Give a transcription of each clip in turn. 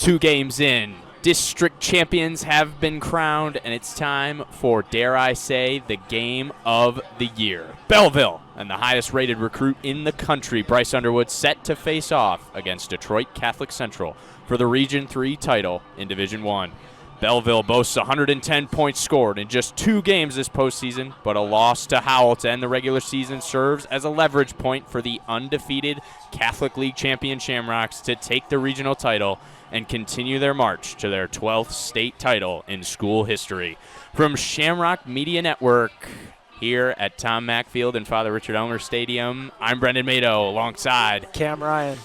2 games in, district champions have been crowned, and it's time for, dare I say, the game of the year. Belleville and the highest rated recruit in the country, Bryce Underwood, set to face off against Detroit Catholic Central for the Region 3 title in Division 1. Belleville boasts 110 points scored in just 2 games this postseason, but a loss to Howell to end the regular season serves as a leverage point for the undefeated Catholic League champion Shamrocks to take the regional title and continue their march to their 12th state title in school history. From Shamrock Media Network, here at Tom Mack Field and Father Richard Elmer Stadium, I'm Brendan Mado alongside Cam Ryan.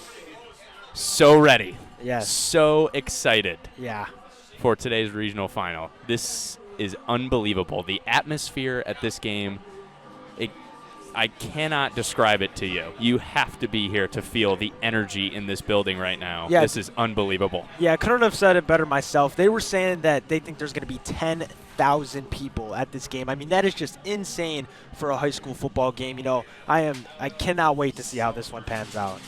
So ready. Yes. So excited. Yeah. For today's regional final. This is unbelievable. The atmosphere at this game, I cannot describe it to you. You have to be here to feel the energy in this building right now. Yeah. This is unbelievable. Yeah, I couldn't have said it better myself. They were saying that they think there's going to be 10,000 people at this game. I mean, that is just insane for a high school football game. You know, I cannot wait to see how this one pans out.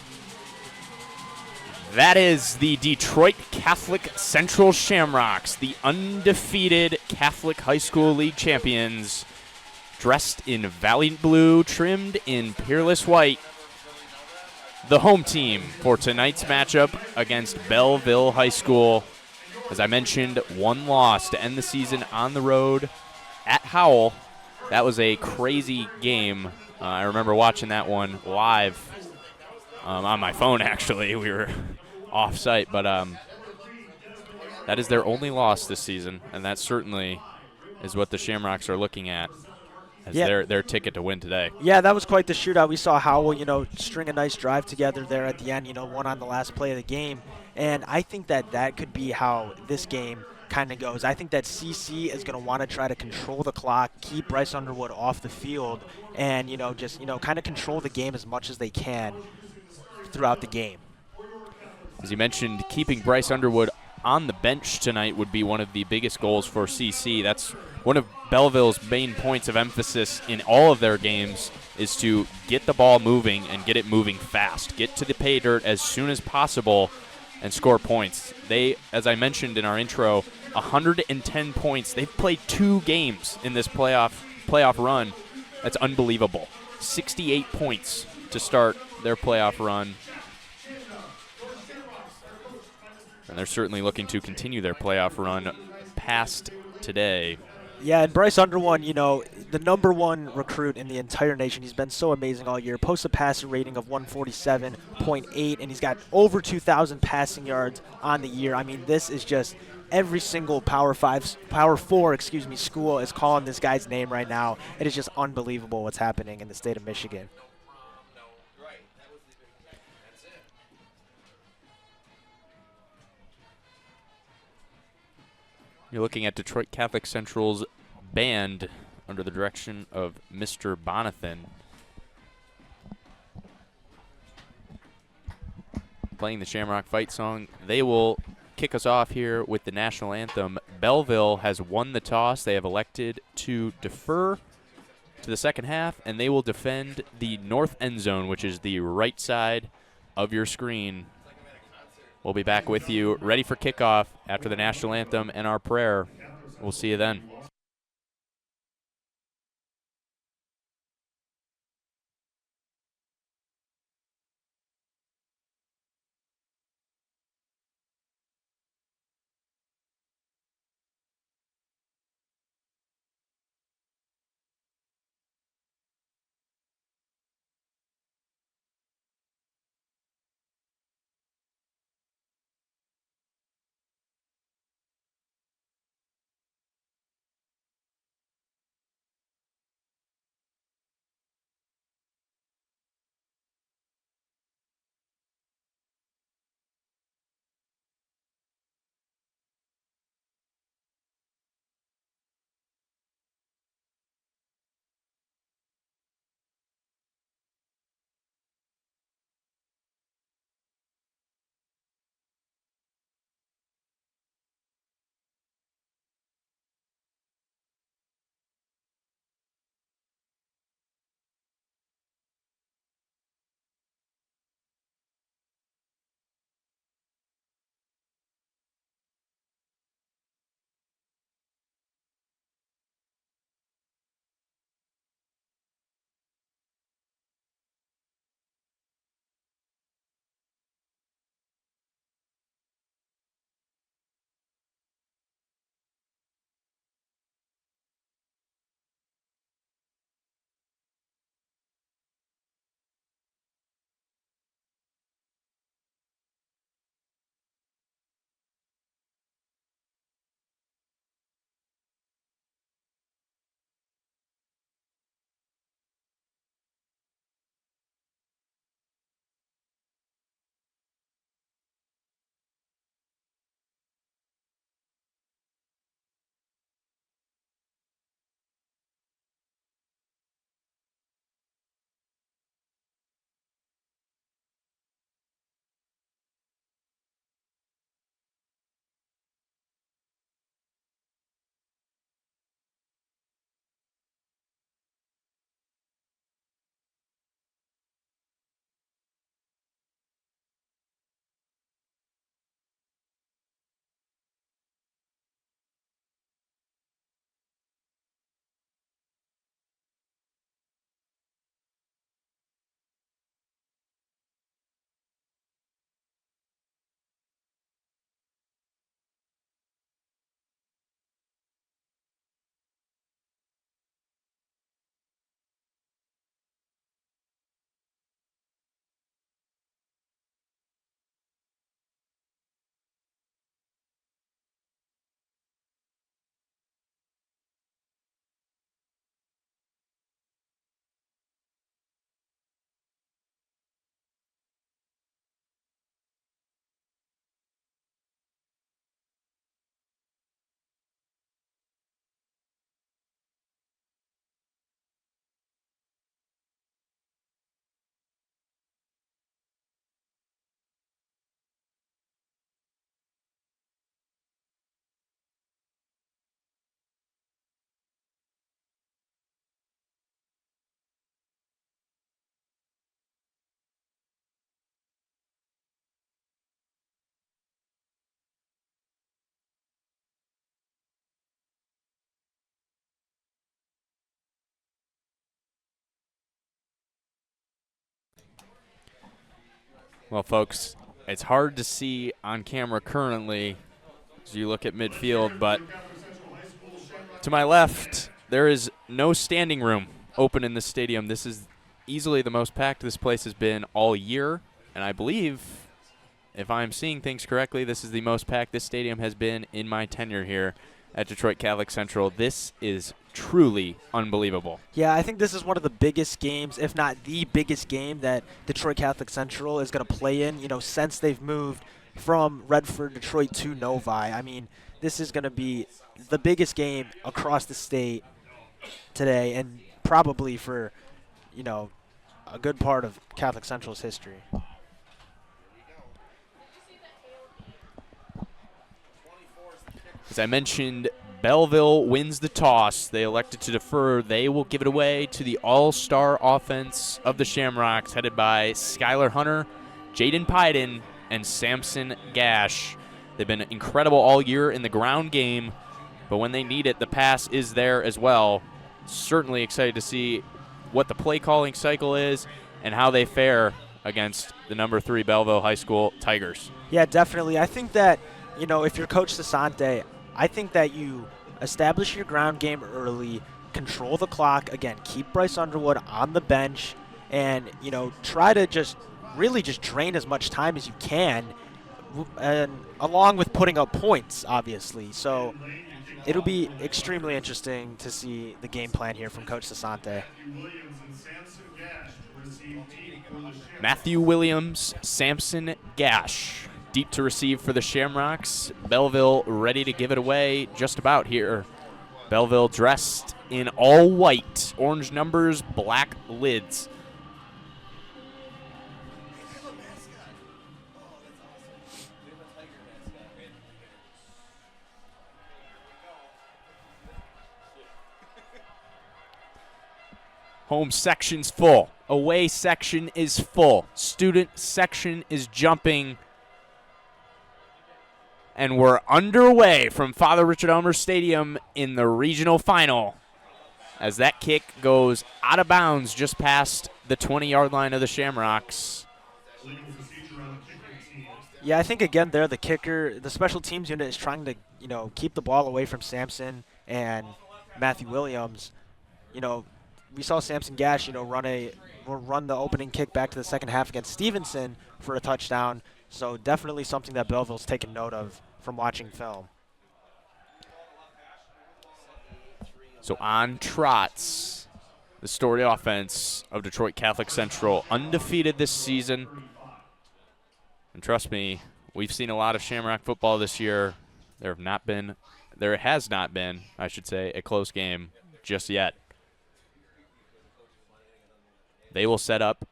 That is the Detroit Catholic Central Shamrocks, the undefeated Catholic High School League champions, dressed in valiant blue, trimmed in peerless white. The home team for tonight's matchup against Belleville High School. As I mentioned, 1 loss to end the season on the road at Howell. That was a crazy game. I remember watching that one live on my phone, actually. We were off-site, but that is their only loss this season, and that certainly is what the Shamrocks are looking at as their ticket to win today. Yeah, that was quite the shootout. We saw Howell, string a nice drive together there at the end, one on the last play of the game, and I think that could be how this game kind of goes. I think that CC is going to want to try to control the clock, keep Bryce Underwood off the field, and, just kind of control the game as much as they can throughout the game. As you mentioned, keeping Bryce Underwood on the bench tonight would be one of the biggest goals for CC. That's one of Belleville's main points of emphasis in all of their games, is to get the ball moving and get it moving fast. Get to the pay dirt as soon as possible and score points. They, as I mentioned in our intro, 110 points. They've played 2 games in this playoff run. That's unbelievable. 68 points to start their playoff run. And they're certainly looking to continue their playoff run past today. Yeah, and Bryce Underwood, the #1 recruit in the entire nation. He's been so amazing all year. Posts a passer rating of 147.8, and he's got over 2,000 passing yards on the year. I mean, this is just every single Power 4, school is calling this guy's name right now. It is just unbelievable what's happening in the state of Michigan. You're looking at Detroit Catholic Central's band under the direction of Mr. Bonathan. Playing the Shamrock fight song. They will kick us off here with the national anthem. Belleville has won the toss. They have elected to defer to the second half, and they will defend the north end zone, which is the right side of your screen. We'll be back with you, ready for kickoff after the national anthem and our prayer. We'll see you then. Well, folks, it's hard to see on camera currently as you look at midfield, but to my left, there is no standing room open in the stadium. This is easily the most packed this place has been all year, and I believe, if I'm seeing things correctly, this is the most packed this stadium has been in my tenure here at Detroit Catholic Central. This is truly unbelievable. Yeah, I think this is one of the biggest games, if not the biggest game that Detroit Catholic Central is going to play in, since they've moved from Redford, Detroit to Novi. I mean, this is going to be the biggest game across the state today, and probably for, a good part of Catholic Central's history. As I mentioned, Belleville wins the toss. They elected to defer. They will give it away to the all-star offense of the Shamrocks, headed by Skylar Hunter, Jaden Pyden, and Samson Gash. They've been incredible all year in the ground game, but when they need it, the pass is there as well. Certainly excited to see what the play calling cycle is and how they fare against the number 3 Belleville High School Tigers. Yeah, definitely. I think that, if you're Coach Sasante, I think that you establish your ground game early, control the clock, again, keep Bryce Underwood on the bench, and, try to just drain as much time as you can, and along with putting up points, obviously. So it'll be extremely interesting to see the game plan here from Coach Sasante. Matthew Williams, Samson Gash, deep to receive for the Shamrocks. Belleville ready to give it away just about here. Belleville dressed in all white, orange numbers, black lids. Home section's full. Away section is full. Student section is jumping. And we're underway from Father Richard Elmer Stadium in the regional final as that kick goes out of bounds just past the 20-yard line of the Shamrocks. Yeah, I think, again, there the kicker, the special teams unit is trying to, keep the ball away from Samson and Matthew Williams. We saw Samson Gash, run the opening kick back to the second half against Stevenson for a touchdown. So definitely something that Belleville's taken note of from watching film. So on trots, the storied offense of Detroit Catholic Central, undefeated this season. And trust me, we've seen a lot of Shamrock football this year. There has not been, I should say, a close game just yet. They will set up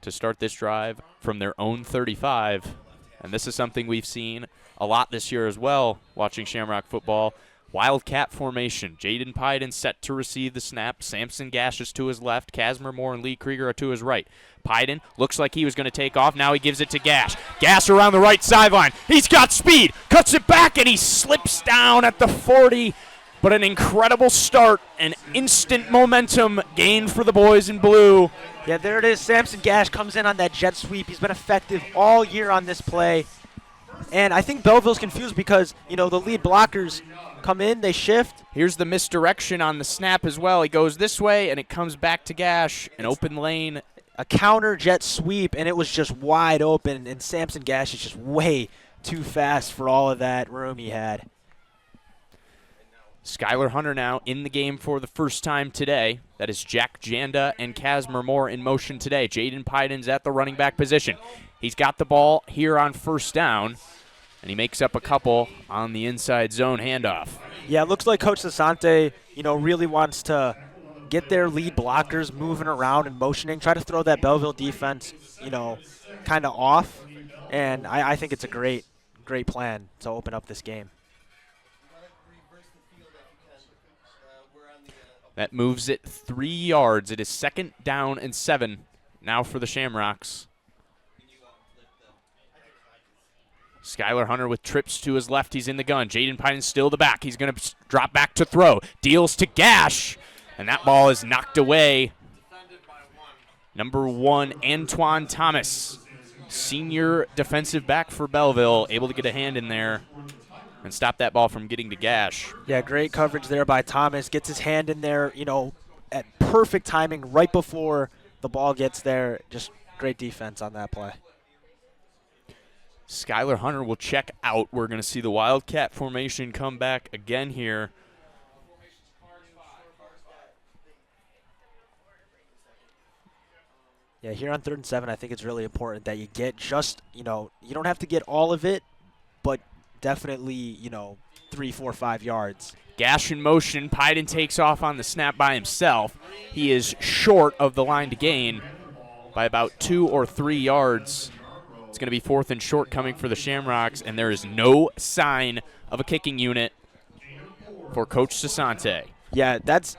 to start this drive from their own 35. And this is something we've seen a lot this year as well, watching Shamrock football. Wildcat formation. Jaden Pyden set to receive the snap. Samson Gash is to his left. Casimir Moore and Lee Krieger are to his right. Pyden looks like he was going to take off. Now he gives it to Gash. Gash around the right sideline. He's got speed. Cuts it back, and he slips down at the 40. But an incredible start and instant momentum gained for the boys in blue. Yeah, there it is. Samson Gash comes in on that jet sweep. He's been effective all year on this play. And I think Belleville's confused because, the lead blockers come in, they shift. Here's the misdirection on the snap as well. He goes this way, and it comes back to Gash, an open lane. A counter jet sweep, and it was just wide open, and Samson Gash is just way too fast for all of that room he had. Skylar Hunter now in the game for the first time today. That is Jack Janda and Casimir Moore in motion today. Jaden Pyden's at the running back position. He's got the ball here on first down, and he makes up a couple on the inside zone handoff. Yeah, it looks like Coach Sasante, really wants to get their lead blockers moving around and motioning, try to throw that Belleville defense, kind of off. And I think it's a great plan to open up this game. That moves it 3 yards. It is 2nd down and 7 now for the Shamrocks. Skylar Hunter with trips to his left. He's in the gun. Jaden Pyden still the back. He's going to drop back to throw. Deals to Gash, and that ball is knocked away. Number 1, Antoine Thomas senior defensive back for Belleville, able to get a hand in there and stop that ball from getting to Gash. Yeah, great coverage there by Thomas. Gets his hand in there, you know, at perfect timing right before the ball gets there. Just great defense on that play. Skylar Hunter will check out. We're going to see the Wildcat formation come back again here. Yeah, here on 3rd and 7, I think it's really important that you get just, you know, you don't have to get all of it, but definitely, you know, 3, 4, 5 yards. Gash in motion. Pyden takes off on the snap by himself. He is short of the line to gain by about 2 or 3 yards. It's going to be 4th and short coming for the Shamrocks, and there is no sign of a kicking unit for Coach Sassante. Yeah, that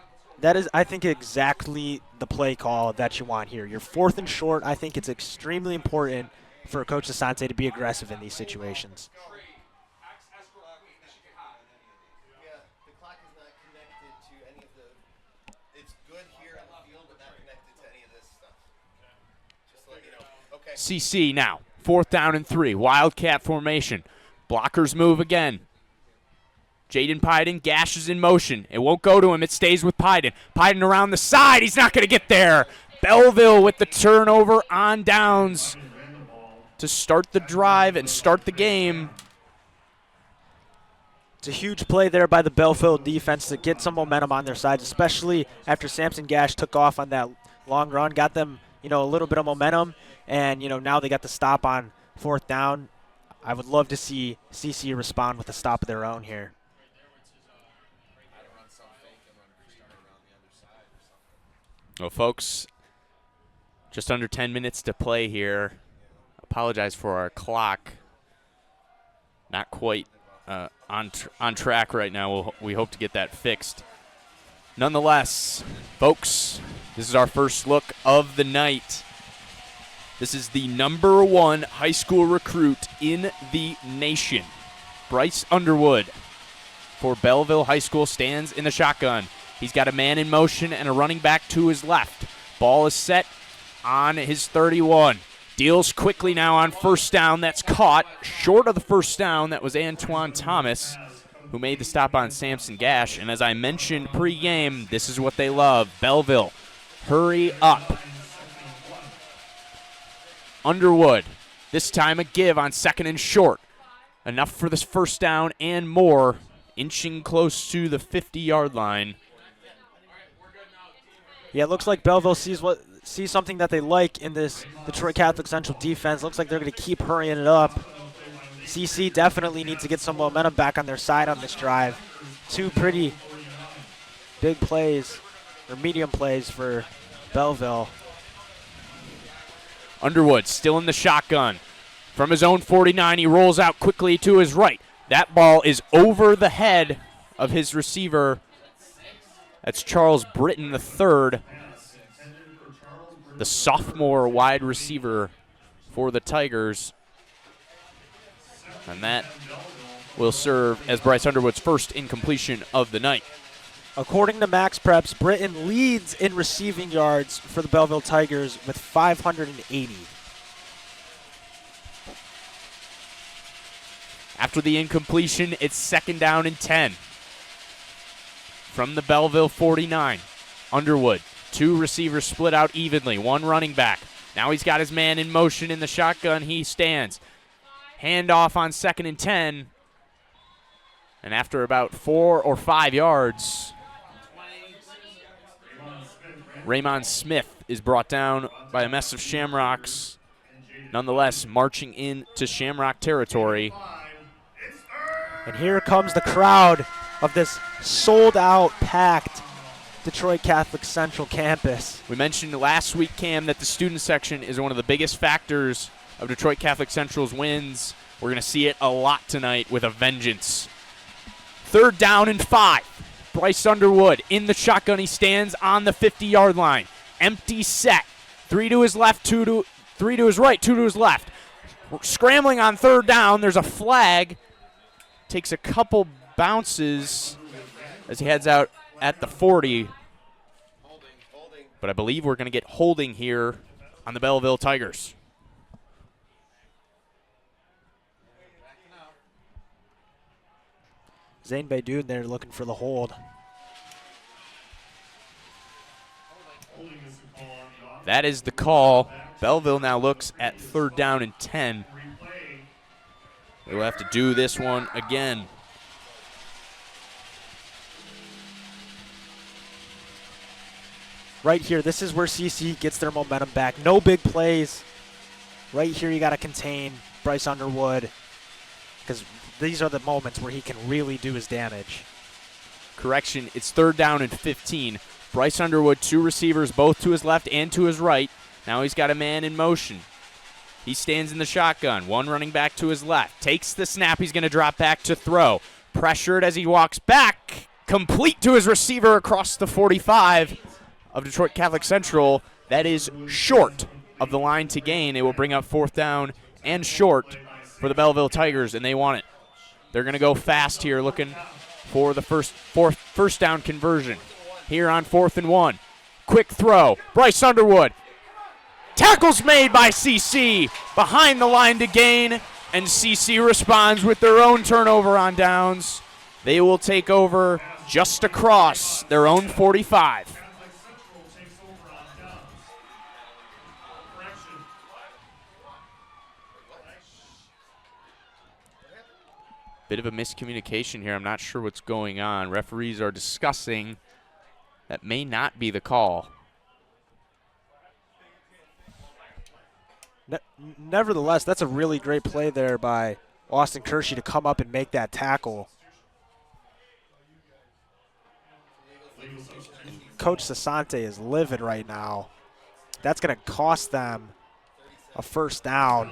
is, I think, exactly the play call that you want here. You're 4th and short. I think it's extremely important for Coach Sassante to be aggressive in these situations. CC now, 4th down and 3. Wildcat formation. Blockers move again. Jaden Pyden gashes in motion. It won't go to him. It stays with Pyden. Pyden around the side. He's not going to get there. Belleville with the turnover on downs to start the drive and start the game. It's a huge play there by the Belleville defense to get some momentum on their side, especially after Samson Gash took off on that long run, got them, you know, a little bit of momentum, and, you know, now they got the stop on 4th down. I would love to see CC respond with a stop of their own here. Well, folks, just under 10 minutes to play here. Apologize for our clock. Not quite on track right now. We hope to get that fixed. Nonetheless, folks, this is our first look of the night. This is the #1 high school recruit in the nation. Bryce Underwood for Belleville High School stands in the shotgun. He's got a man in motion and a running back to his left. Ball is set on his 31. Deals quickly now on 1st down. That's caught short of the 1st down. That was Antoine Thomas, who made the stop on Samson Gash. And as I mentioned pregame, this is what they love. Belleville, hurry up. Underwood, this time a give on 2nd and short. Enough for this 1st down and more, inching close to the 50-yard line. Yeah, it looks like Belleville sees something that they like in this Detroit Catholic Central defense. Looks like they're going to keep hurrying it up. CC definitely needs to get some momentum back on their side on this drive. 2 pretty big plays, or medium plays for Belleville. Underwood still in the shotgun. From his own 49, he rolls out quickly to his right. That ball is over the head of his receiver. That's Charles Britton III, the sophomore wide receiver for the Tigers. And that will serve as Bryce Underwood's first incompletion of the night. According to Max Preps, Britton leads in receiving yards for the Belleville Tigers with 580. After the incompletion, it's 2nd down and 10. From the Belleville 49, Underwood. 2 receivers split out evenly, 1 running back. Now he's got his man in motion in the shotgun. He stands. Handoff on 2nd and 10. And after about 4 or 5 yards, Raymond Smith is brought down by a mess of Shamrocks. Nonetheless, marching into Shamrock territory. And here comes the crowd of this sold-out, packed Detroit Catholic Central campus. We mentioned last week, Cam, that the student section is one of the biggest factors of Detroit Catholic Central's wins. We're going to see it a lot tonight with a vengeance. 3rd down and 5. Bryce Underwood in the shotgun. He stands on the 50-yard line. Empty set. 3 to his left, 3 to his right, 2 to his left. Scrambling on 3rd down. There's a flag. Takes a couple bounces as he heads out at the 40. But I believe we're going to get holding here on the Belleville Tigers. Zane Beydoun there looking for the hold. That is the call. Belleville now looks at 3rd down and 10. They will have to do this one again. Right here, this is where CC gets their momentum back. No big plays. Right here, you got to contain Bryce Underwood because these are the moments where he can really do his damage. Correction, it's 3rd down and 15. Bryce Underwood, 2 receivers, both to his left and to his right. Now he's got a man in motion. He stands in the shotgun, 1 running back to his left. Takes the snap, he's going to drop back to throw. Pressured as he walks back, complete to his receiver across the 45 of Detroit Catholic Central. That is short of the line to gain. It will bring up 4th down and short for the Belleville Tigers, and they want it. They're going to go fast here, looking for the first down conversion. Here on 4th and 1. Quick throw. Bryce Underwood. Tackles made by CC. Behind the line to gain, and CC responds with their own turnover on downs. They will take over just across their own 45. Bit of a miscommunication here. I'm not sure what's going on. Referees are discussing. That may not be the call. Nevertheless, that's a really great play there by Austin Kershey to come up and make that tackle. Coach Sasante is livid right now. That's going to cost them a 1st down.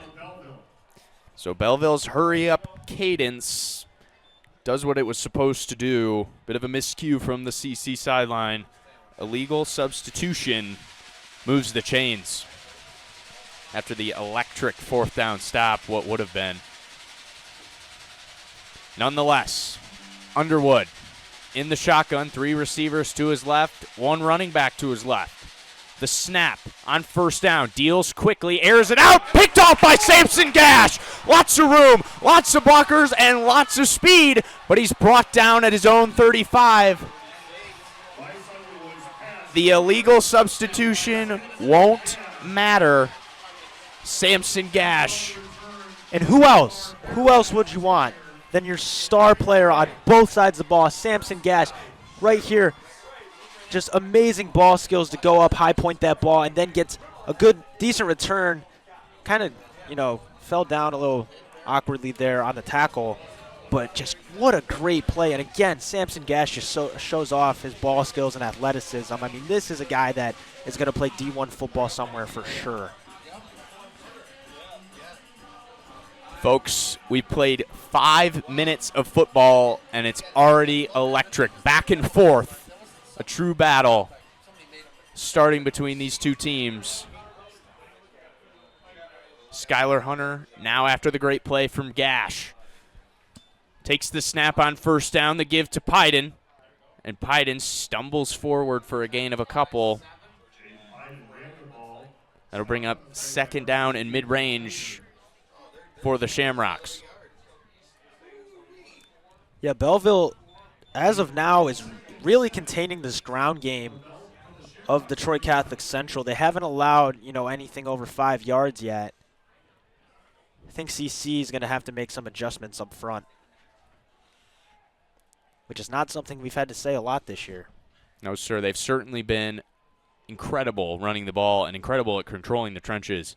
So Belleville's hurry-up cadence does what it was supposed to do. Bit of a miscue from the CC sideline. Illegal substitution moves the chains after the electric 4th down stop, what would have been. Nonetheless, Underwood in the shotgun, 3 receivers to his left, 1 running back to his left. The snap on 1st down, deals quickly, airs it out, picked off by Samson Gash. Lots of room, lots of blockers, and lots of speed, but he's brought down at his own 35. The illegal substitution won't matter. Samson Gash. And who else? Who else would you want than your star player on both sides of the ball, Samson Gash, right here. Just amazing ball skills to go up, high point that ball, and then gets a good, decent return. Kind of, fell down a little awkwardly there on the tackle, but just what a great play. And again, Samson Gash just shows off his ball skills and athleticism. I mean, this is a guy that is going to play D1 football somewhere for sure. Folks, we played 5 minutes of football, and it's already electric. Back and forth. A true battle starting between these two teams. Skylar Hunter, now after the great play from Gash, takes the snap on 1st down, the give to Pyden, and Pyden stumbles forward for a gain of a couple. That'll bring up 2nd down and mid-range for the Shamrocks. Yeah, Belleville, as of now, is really containing this ground game of Detroit Catholic Central. They haven't allowed, anything over 5 yards yet. I think CC is going to have to make some adjustments up front, which is not something we've had to say a lot this year. No, sir. They've certainly been incredible running the ball and incredible at controlling the trenches.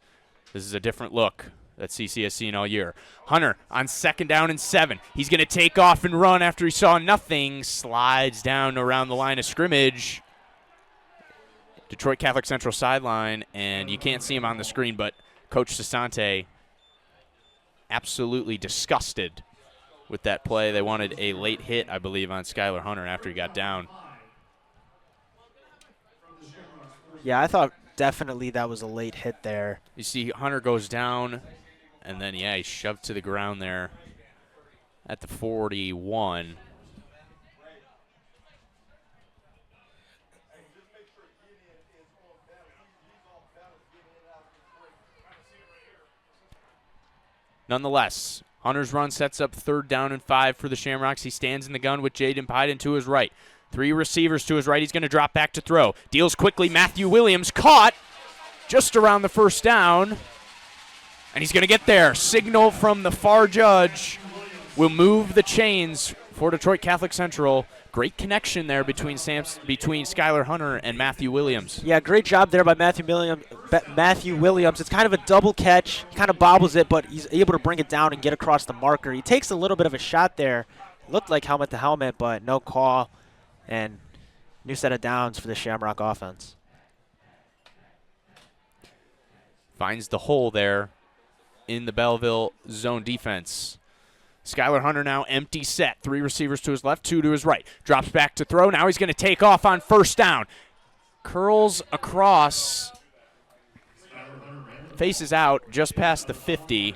This is a different look that CC has seen all year. Hunter on 2nd down and 7. He's going to take off and run after he saw nothing. Slides down around the line of scrimmage. Detroit Catholic Central sideline, and you can't see him on the screen, but Coach Sasante absolutely disgusted with that play. They wanted a late hit, I believe, on Skylar Hunter after he got down. Yeah, I thought definitely that was a late hit there. You see Hunter goes down, and then, he's shoved to the ground there at the 41. Nonetheless, Hunter's run sets up 3rd down and 5 for the Shamrocks. He stands in the gun with Jaden Pyden to his right. 3 receivers to his right. He's going to drop back to throw. Deals quickly. Matthew Williams caught just around the 1st down. And he's going to get there. Signal from the far judge will move the chains for Detroit Catholic Central. Great connection there between Skylar Hunter and Matthew Williams. Yeah, great job there by Matthew Williams. It's kind of a double catch. He kind of bobbles it, but he's able to bring it down and get across the marker. He takes a little bit of a shot there. Looked like helmet to helmet, but no call. And new set of downs for the Shamrock offense. Finds the hole there in the Belleville zone defense. Skylar Hunter now empty set. 3 receivers to his left, 2 to his right. Drops back to throw. Now he's going to take off on 1st down. Curls across. Faces out just past the 50.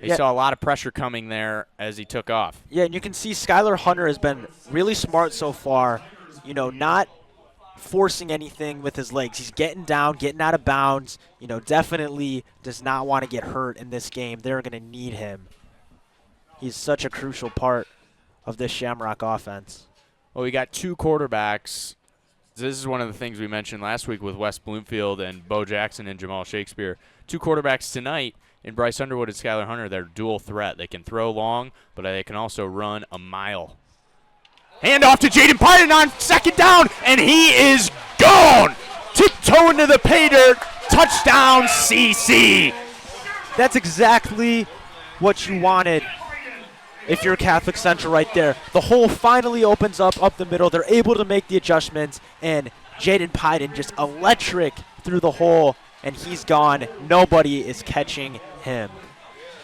They saw a lot of pressure coming there as he took off. Yeah, and you can see Skylar Hunter has been really smart so far, not forcing anything with his legs. He's getting down, getting out of bounds, definitely does not want to get hurt in this game. They're going to need him. He's such a crucial part of this Shamrock offense. Well, we got 2 quarterbacks. This is one of the things we mentioned last week with Wes Bloomfield and Bo Jackson and Jamal Shakespeare. 2 quarterbacks tonight in Bryce Underwood and Skylar Hunter. They're dual threat. They can throw long, but they can also run a mile. Hand off to Jaden Pyden on 2nd down, and he is gone. Tiptoeing to the pay dirt. Touchdown, CC. That's exactly what you wanted if you're Catholic Central right there. The hole finally opens up the middle. They're able to make the adjustments, and Jaden Pyden just electric through the hole, and he's gone. Nobody is catching him.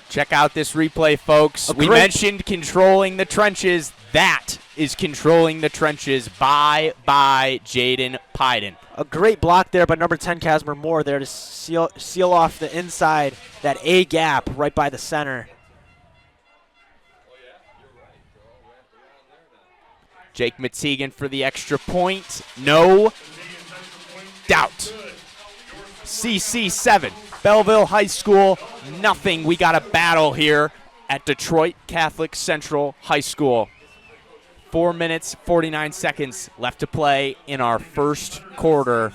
Check out this replay, folks. We mentioned controlling the trenches. That is controlling the trenches by Jaden Pyden. A great block there by number 10, Casimir Moore, there to seal off the inside, that A gap right by the center. Jake Mattegan for the extra point. No doubt. CC 7, Belleville High School, nothing. We got a battle here at Detroit Catholic Central High School. 4 minutes, 49 seconds left to play in our 1st quarter.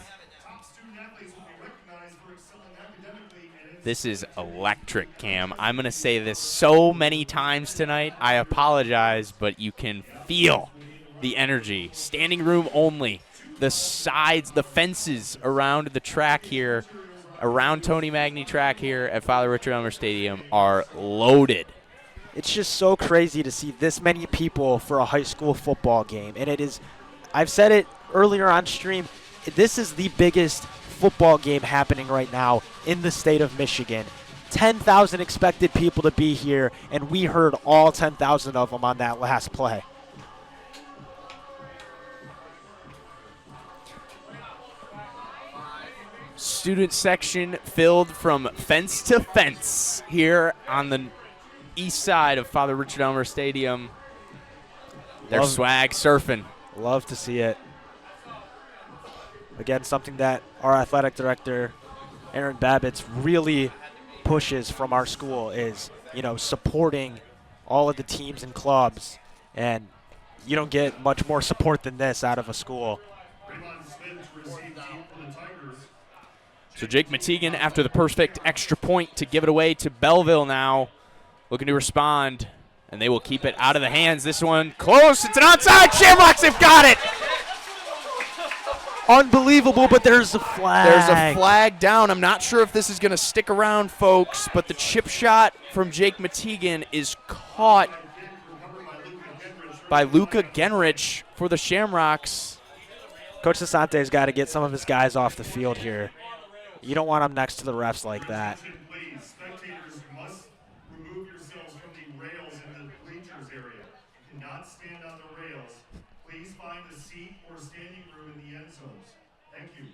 This is electric, Cam. I'm going to say this so many times tonight. I apologize, but you can feel the energy. Standing room only. The sides, the fences around the track here, around Tony Magny track here at Father Richard Elmer Stadium are loaded. It's just so crazy to see this many people for a high school football game. And it is, I've said it earlier on stream, this is the biggest football game happening right now in the state of Michigan. 10,000 expected people to be here, and we heard all 10,000 of them on that last play. Student section filled from fence to fence here on the east side of Father Richard Elmer Stadium. They're swag surfing. Love to see it. Again, something that our athletic director, Aaron Babbitts, really pushes from our school is, supporting all of the teams and clubs. And you don't get much more support than this out of a school. So Jake Mattegan, after the perfect extra point to give it away to Belleville now, looking to respond, and they will keep it out of the hands. This one close. It's an onside. Shamrocks have got it. Unbelievable, but there's a flag. There's a flag down. I'm not sure if this is going to stick around, folks, but the chip shot from Jake Mattegan is caught by Luca Genrich for the Shamrocks. Coach Sasante's got to get some of his guys off the field here. You don't want them next to the refs like that. Spectators must remove yourselves from the rails in the bleachers area. You cannot stand on the rails. Please find a seat or standing room in the end zones. Thank you.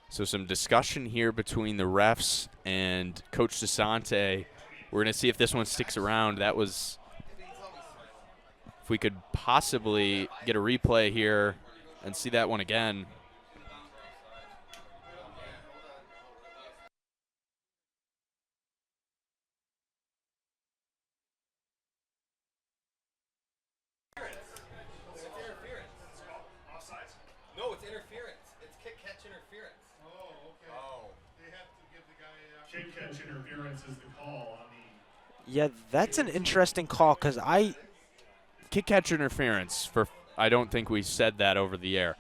So some discussion here between the refs and Coach Desante. We're going to see if this one sticks around. That was, if we could possibly get a replay here and see that one again. kick catch interference is the call on the. Yeah, that's an interesting call because Kick catch interference for. I don't think we said that over the air,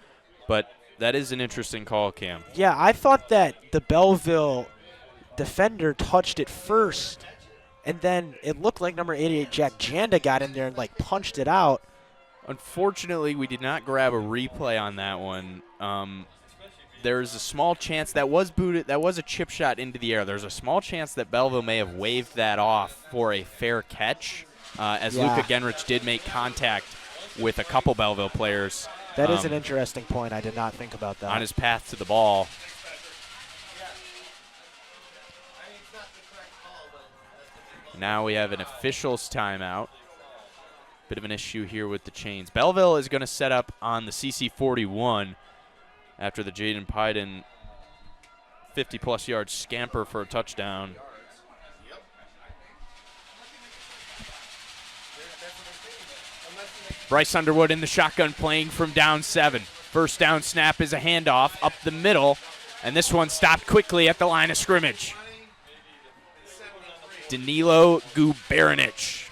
but that is an interesting call, Cam. Yeah, I thought that the Belleville defender touched it first, and then it looked like number 88 Jack Janda got in there and like punched it out. Unfortunately, we did not grab a replay on that one. There's a small chance that was booted. That was a chip shot into the air. There's a small chance that Belleville may have waved that off for a fair catch, as Luka Genrich did make contact with a couple Belleville players. That is an interesting point. I did not think about that. On his path to the ball. Now we have an official's timeout. Bit of an issue here with the chains. Belleville is going to set up on the CC41 after the Jaden Pyden 50-plus yard scamper for a touchdown. Bryce Underwood in the shotgun playing from down 7. First down snap is a handoff up the middle, and this one stopped quickly at the line of scrimmage. Danilo Guberinic,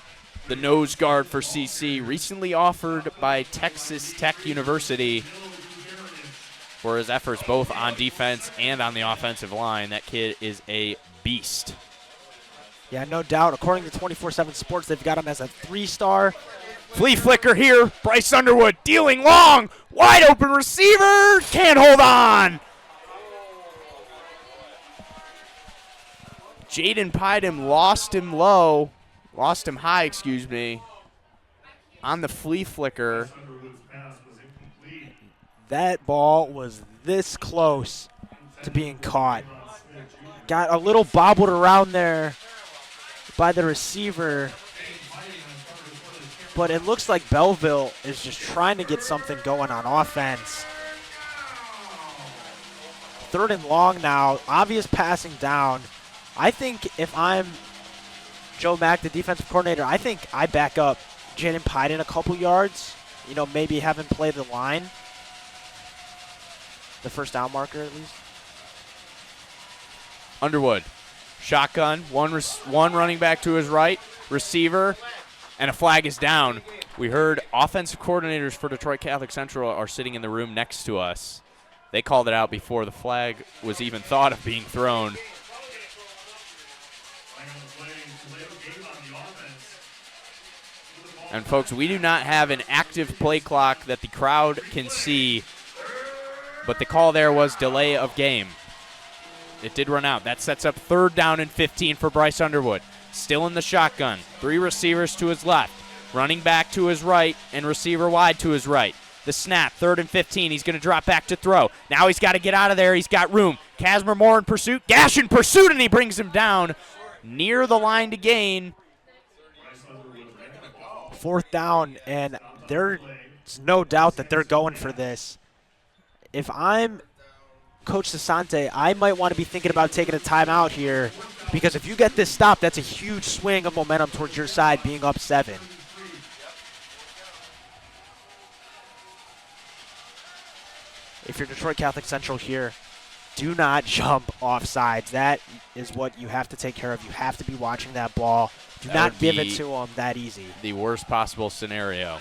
the nose guard for CC, recently offered by Texas Tech University for his efforts both on defense and on the offensive line. That kid is a beast. Yeah, no doubt. According to 24/7 Sports, they've got him as a 3-star. Flea flicker here. Bryce Underwood dealing long. Wide open receiver. Can't hold on. Jaden Pyden lost him high, excuse me, on the flea flicker. That ball was this close to being caught. Got a little bobbled around there by the receiver. But it looks like Belleville is just trying to get something going on offense. 3rd and long now. Obvious passing down. I think if I'm Joe Mack, the defensive coordinator, I think I back up Jaden Pyden a couple yards. You know, maybe have him play the line. The first down marker, at least. Underwood, shotgun, one running back to his right, receiver, and a flag is down. We heard offensive coordinators for Detroit Catholic Central are sitting in the room next to us. They called it out before the flag was even thought of being thrown. And, folks, we do not have an active play clock that the crowd can see, but the call there was delay of game. It did run out. That sets up 3rd down and 15 for Bryce Underwood. Still in the shotgun. 3 receivers to his left. Running back to his right and receiver wide to his right. The snap, 3rd and 15. He's going to drop back to throw. Now he's got to get out of there. He's got room. Casimir Moore in pursuit. Gash in pursuit, and he brings him down near the line to gain. 4th down, and there's no doubt that they're going for this. If I'm Coach Sasante, I might want to be thinking about taking a timeout here, because if you get this stop, that's a huge swing of momentum towards your side, being up 7. If you're Detroit Catholic Central here, do not jump off sides. That is what you have to take care of. You have to be watching that ball. Do not give it to them that easy. The worst possible scenario.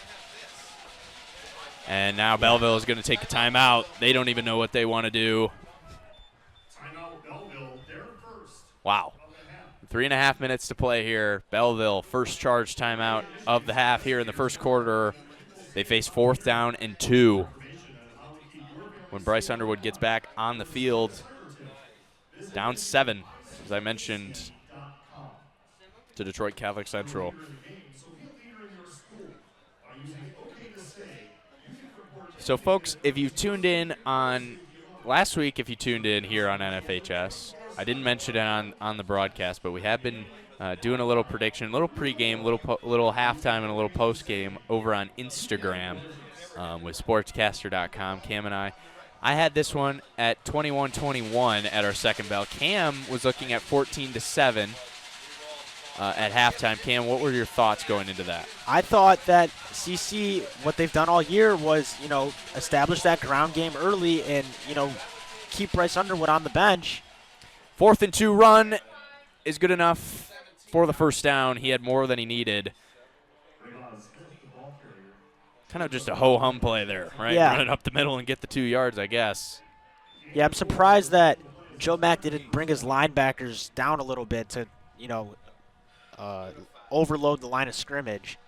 And now Belleville is going to take a timeout. They don't even know what they want to do. Timeout Belleville, they're first. Wow. 3.5 minutes to play here. Belleville, first charge timeout of the half here in the first quarter. They face 4th down and 2. When Bryce Underwood gets back on the field, down 7, as I mentioned, to Detroit Catholic Central. So, folks, if you tuned in on last week, if you tuned in here on NFHS, I didn't mention it on the broadcast, but we have been doing a little prediction, a little pregame, little halftime, and a little postgame over on Instagram with sportscaster.com. Cam and I had this one at 21-21 at our second bell. Cam was looking at 14-7 at halftime. Cam, what were your thoughts going into that? I thought that CC, what they've done all year was, establish that ground game early and, keep Bryce Underwood on the bench. 4th and 2 run, is good enough for the first down. He had more than he needed. Kind of just a ho-hum play there, right? Yeah. Run it up the middle and get the 2 yards, I guess. Yeah, I'm surprised that Joe Mack didn't bring his linebackers down a little bit to, overload the line of scrimmage.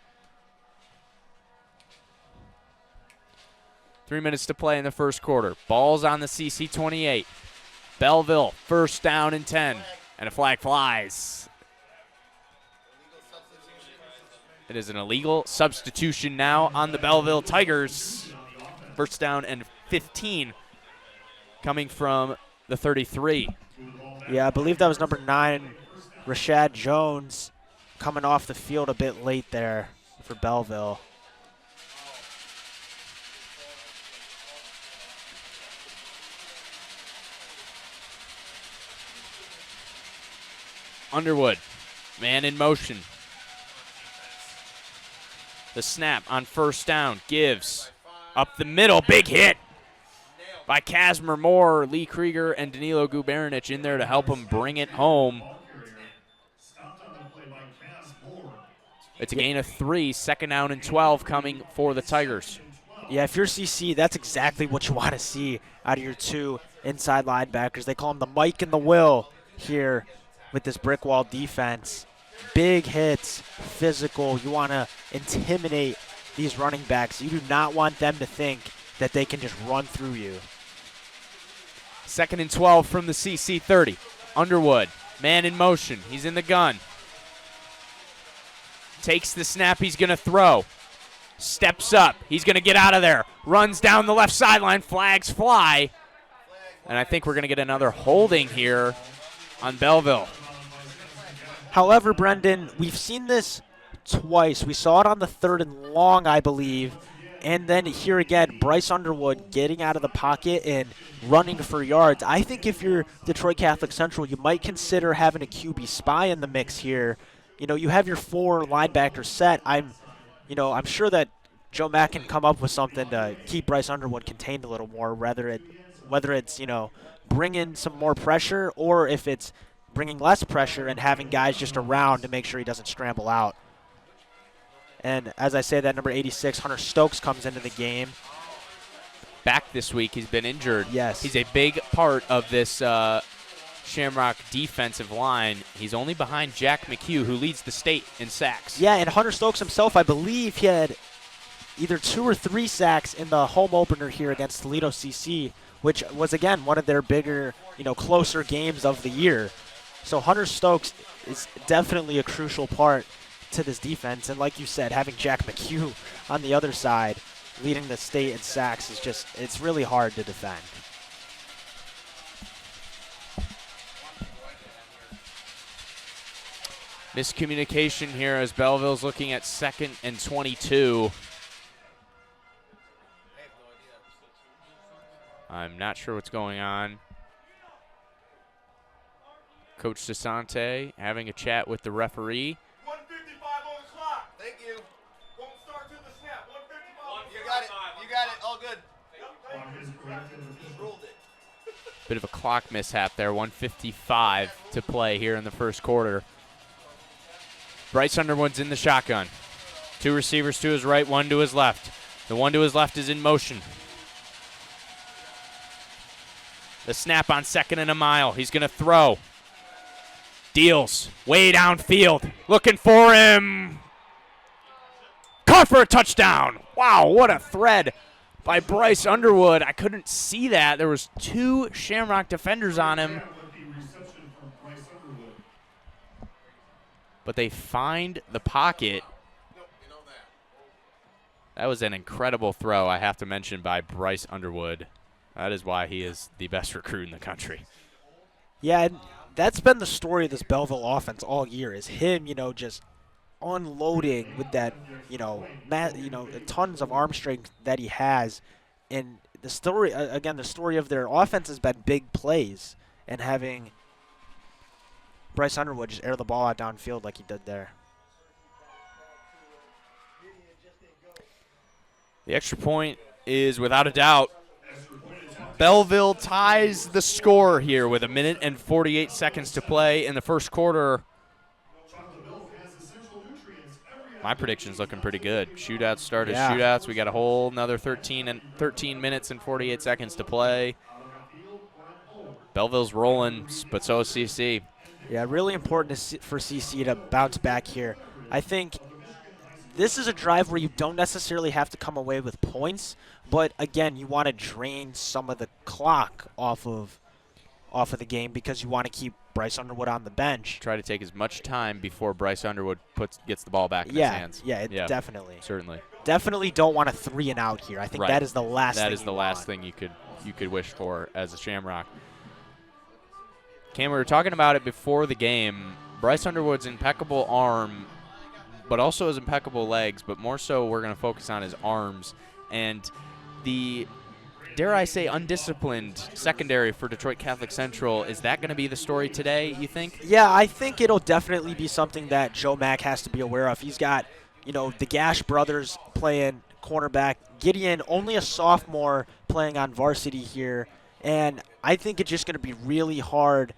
3 minutes to play in the first quarter. Ball's on the CC 28. Belleville, first down and 10. And a flag flies. It is an illegal substitution now on the Belleville Tigers. First down and 15 coming from the 33. Yeah, I believe that was number 9, Rashad Jones, coming off the field a bit late there for Belleville. Underwood, man in motion. The snap on first down gives up the middle. Big hit by Casimir Moore, Lee Krieger, and Danilo Gubernic in there to help him bring it home. It's a gain of 3, second down and 12 coming for the Tigers. Yeah, if you're CC, that's exactly what you want to see out of your 2 inside linebackers. They call them the Mike and the Will here with this brick wall defense. Big hits, physical. You want to intimidate these running backs. You do not want them to think that they can just run through you. Second and 12 from the CC 30. Underwood, man in motion. He's in the gun. Takes the snap. He's going to throw. Steps up. He's going to get out of there. Runs down the left sideline. Flags fly. And I think we're going to get another holding here on Belleville. However, Brendan, we've seen this twice. We saw it on the 3rd and long, I believe. And then here again, Bryce Underwood getting out of the pocket and running for yards. I think if you're Detroit Catholic Central, you might consider having a QB spy in the mix here. You have your 4 linebackers set. I'm sure that Joe Mack can come up with something to keep Bryce Underwood contained a little more, whether it's bringing some more pressure or if it's bringing less pressure and having guys just around to make sure he doesn't scramble out. And as I say that, number 86, Hunter Stokes, comes into the game. Back this week. He's been injured. Yes. He's a big part of this Shamrock defensive line. He's only behind Jack McHugh, who leads the state in sacks. Yeah, and Hunter Stokes himself, I believe he had either 2 or 3 sacks in the home opener here against Toledo CC, which was, again, one of their bigger, closer games of the year. So Hunter Stokes is definitely a crucial part to this defense. And like you said, having Jack McHugh on the other side leading the state in sacks is it's really hard to defend. Miscommunication here as Belleville's looking at 2nd and 22. I'm not sure what's going on. Coach DeSante having a chat with the referee. 155 on the clock. Thank you. Won't start to the snap. 155. You got it. All good. Ruled it. Bit of a clock mishap there. 1:55 to play here in the first quarter. Bryce Underwood's in the shotgun. 2 receivers to his right, 1 to his left. The 1 to his left is in motion. The snap on 2nd and a mile. He's going to throw. Deals way downfield. Looking for him. Caught for a touchdown. Wow, what a thread by Bryce Underwood. I couldn't see that. There was 2 Shamrock defenders on him. But they find the pocket. That was an incredible throw, I have to mention, by Bryce Underwood. That is why he is the best recruit in the country. Yeah, and that's been the story of this Belleville offense all year, is him, just unloading with that, tons of arm strength that he has. And the story, again, the story of their offense has been big plays and having Bryce Underwood just air the ball out downfield like he did there. The extra point is, without a doubt, Belleville ties the score here with 1 minute and 48 seconds to play in the first quarter. My prediction's looking pretty good. Shootouts start as shootouts. We got a whole another 13 minutes and 48 seconds to play. Belleville's rolling, but so is CC. Yeah, really important for CC to bounce back here. I think this is a drive where you don't necessarily have to come away with points, but again, you want to drain some of the clock off of the game because you want to keep Bryce Underwood on the bench. Try to take as much time before Bryce Underwood gets the ball back in his hands. Yeah, definitely. Certainly. Definitely don't want a 3 and out here. I think that is the last thing That is the last thing you could wish for as a Shamrock. Cam, we were talking about it before the game. Bryce Underwood's impeccable arm, but also his impeccable legs, but more so we're going to focus on his arms. And the, dare I say, undisciplined secondary for Detroit Catholic Central, is that going to be the story today, you think? Yeah, I think it'll definitely be something that Joe Mack has to be aware of. He's got, the Gash brothers playing cornerback. Gideon, only a sophomore, playing on varsity here. And I think it's just going to be really hard.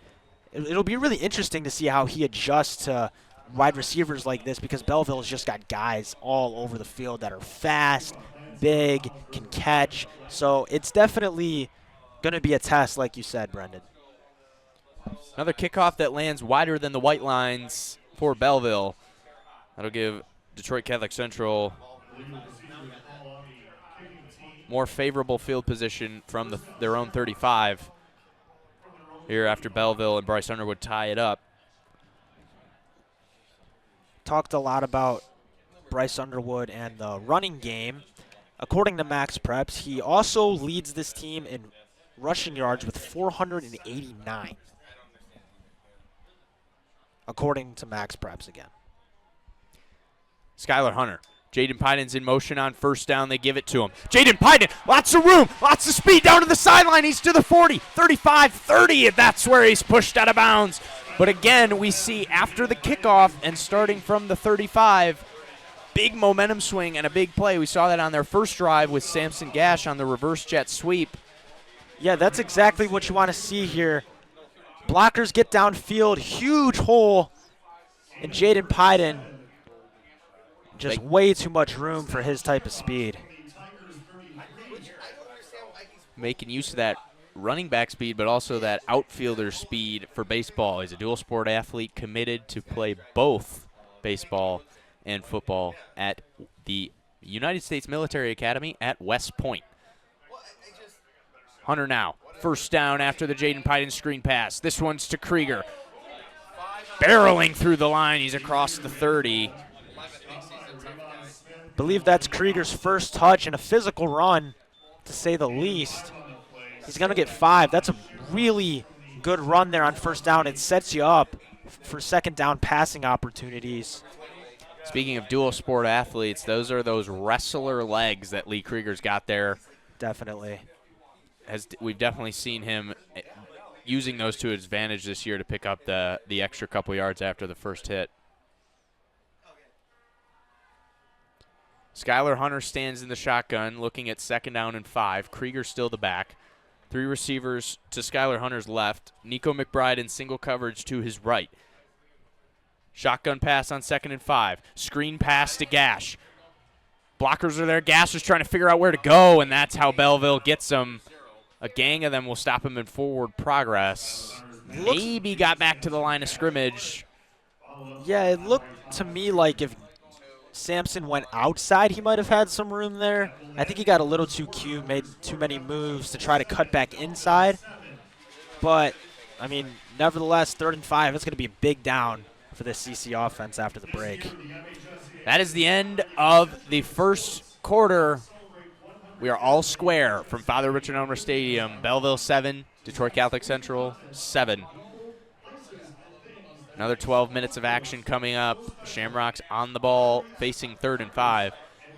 It'll be really interesting to see how he adjusts to wide receivers like this because Belleville has just got guys all over the field that are fast, big, can catch. So it's definitely going to be a test, like you said, Brendan. Another kickoff that lands wider than the white lines for Belleville. That'll give Detroit Catholic Central more favorable field position from their own 35 here after Belleville and Bryce Underwood tie it up. Talked a lot about Bryce Underwood and the running game. According to Max Preps, he also leads this team in rushing yards with 489. According to Max Preps again. Skylar Hunter. Jaden Pyden's in motion on first down. They give it to him. Jaden Pyden, lots of room, lots of speed down to the sideline. He's to the 40, 35, 30, and that's where he's pushed out of bounds. But again, we see after the kickoff and starting from the 35, big momentum swing and a big play. We saw that on their first drive with Samson Gash on the reverse jet sweep. Yeah, that's exactly what you want to see here. Blockers get downfield, huge hole, and Jaden Pyden, just way too much room for his type of speed. Making use of that running back speed, but also that outfielder speed for baseball. He's a dual sport athlete committed to play both baseball and football at the United States Military Academy at West Point. Hunter now. First down after the Jaden Pyden screen pass. This one's to Krieger. Barreling through the line. He's across the 30. Believe that's Krieger's first touch and a physical run, to say the least. He's going to get 5. That's a really good run there on first down. It sets you up for second down passing opportunities. Speaking of dual sport athletes, those are those wrestler legs that Lee Krieger's got there. Definitely. We've definitely seen him using those to his advantage this year to pick up the extra couple yards after the first hit. Skylar Hunter stands in the shotgun looking at second down and 5. Krieger still the back. 3 receivers to Skylar Hunter's left. Nico McBride in single coverage to his right. Shotgun pass on second and 5. Screen pass to Gash. Blockers are there. Gash is trying to figure out where to go, and that's how Belleville gets him. A gang of them will stop him in forward progress. Maybe got back to the line of scrimmage. Yeah, it looked to me like if Sampson went outside, he might have had some room there. I think he got a little too cute, made too many moves to try to cut back inside. But, I mean, nevertheless, 3rd and 5, it's going to be a big down for the CC offense after the break. That is the end of the first quarter. We are all square from Father Richard Elmer Stadium. Belleville 7, Detroit Catholic Central 7. Another 12 minutes of action coming up. Shamrocks on the ball, facing 3rd and 5.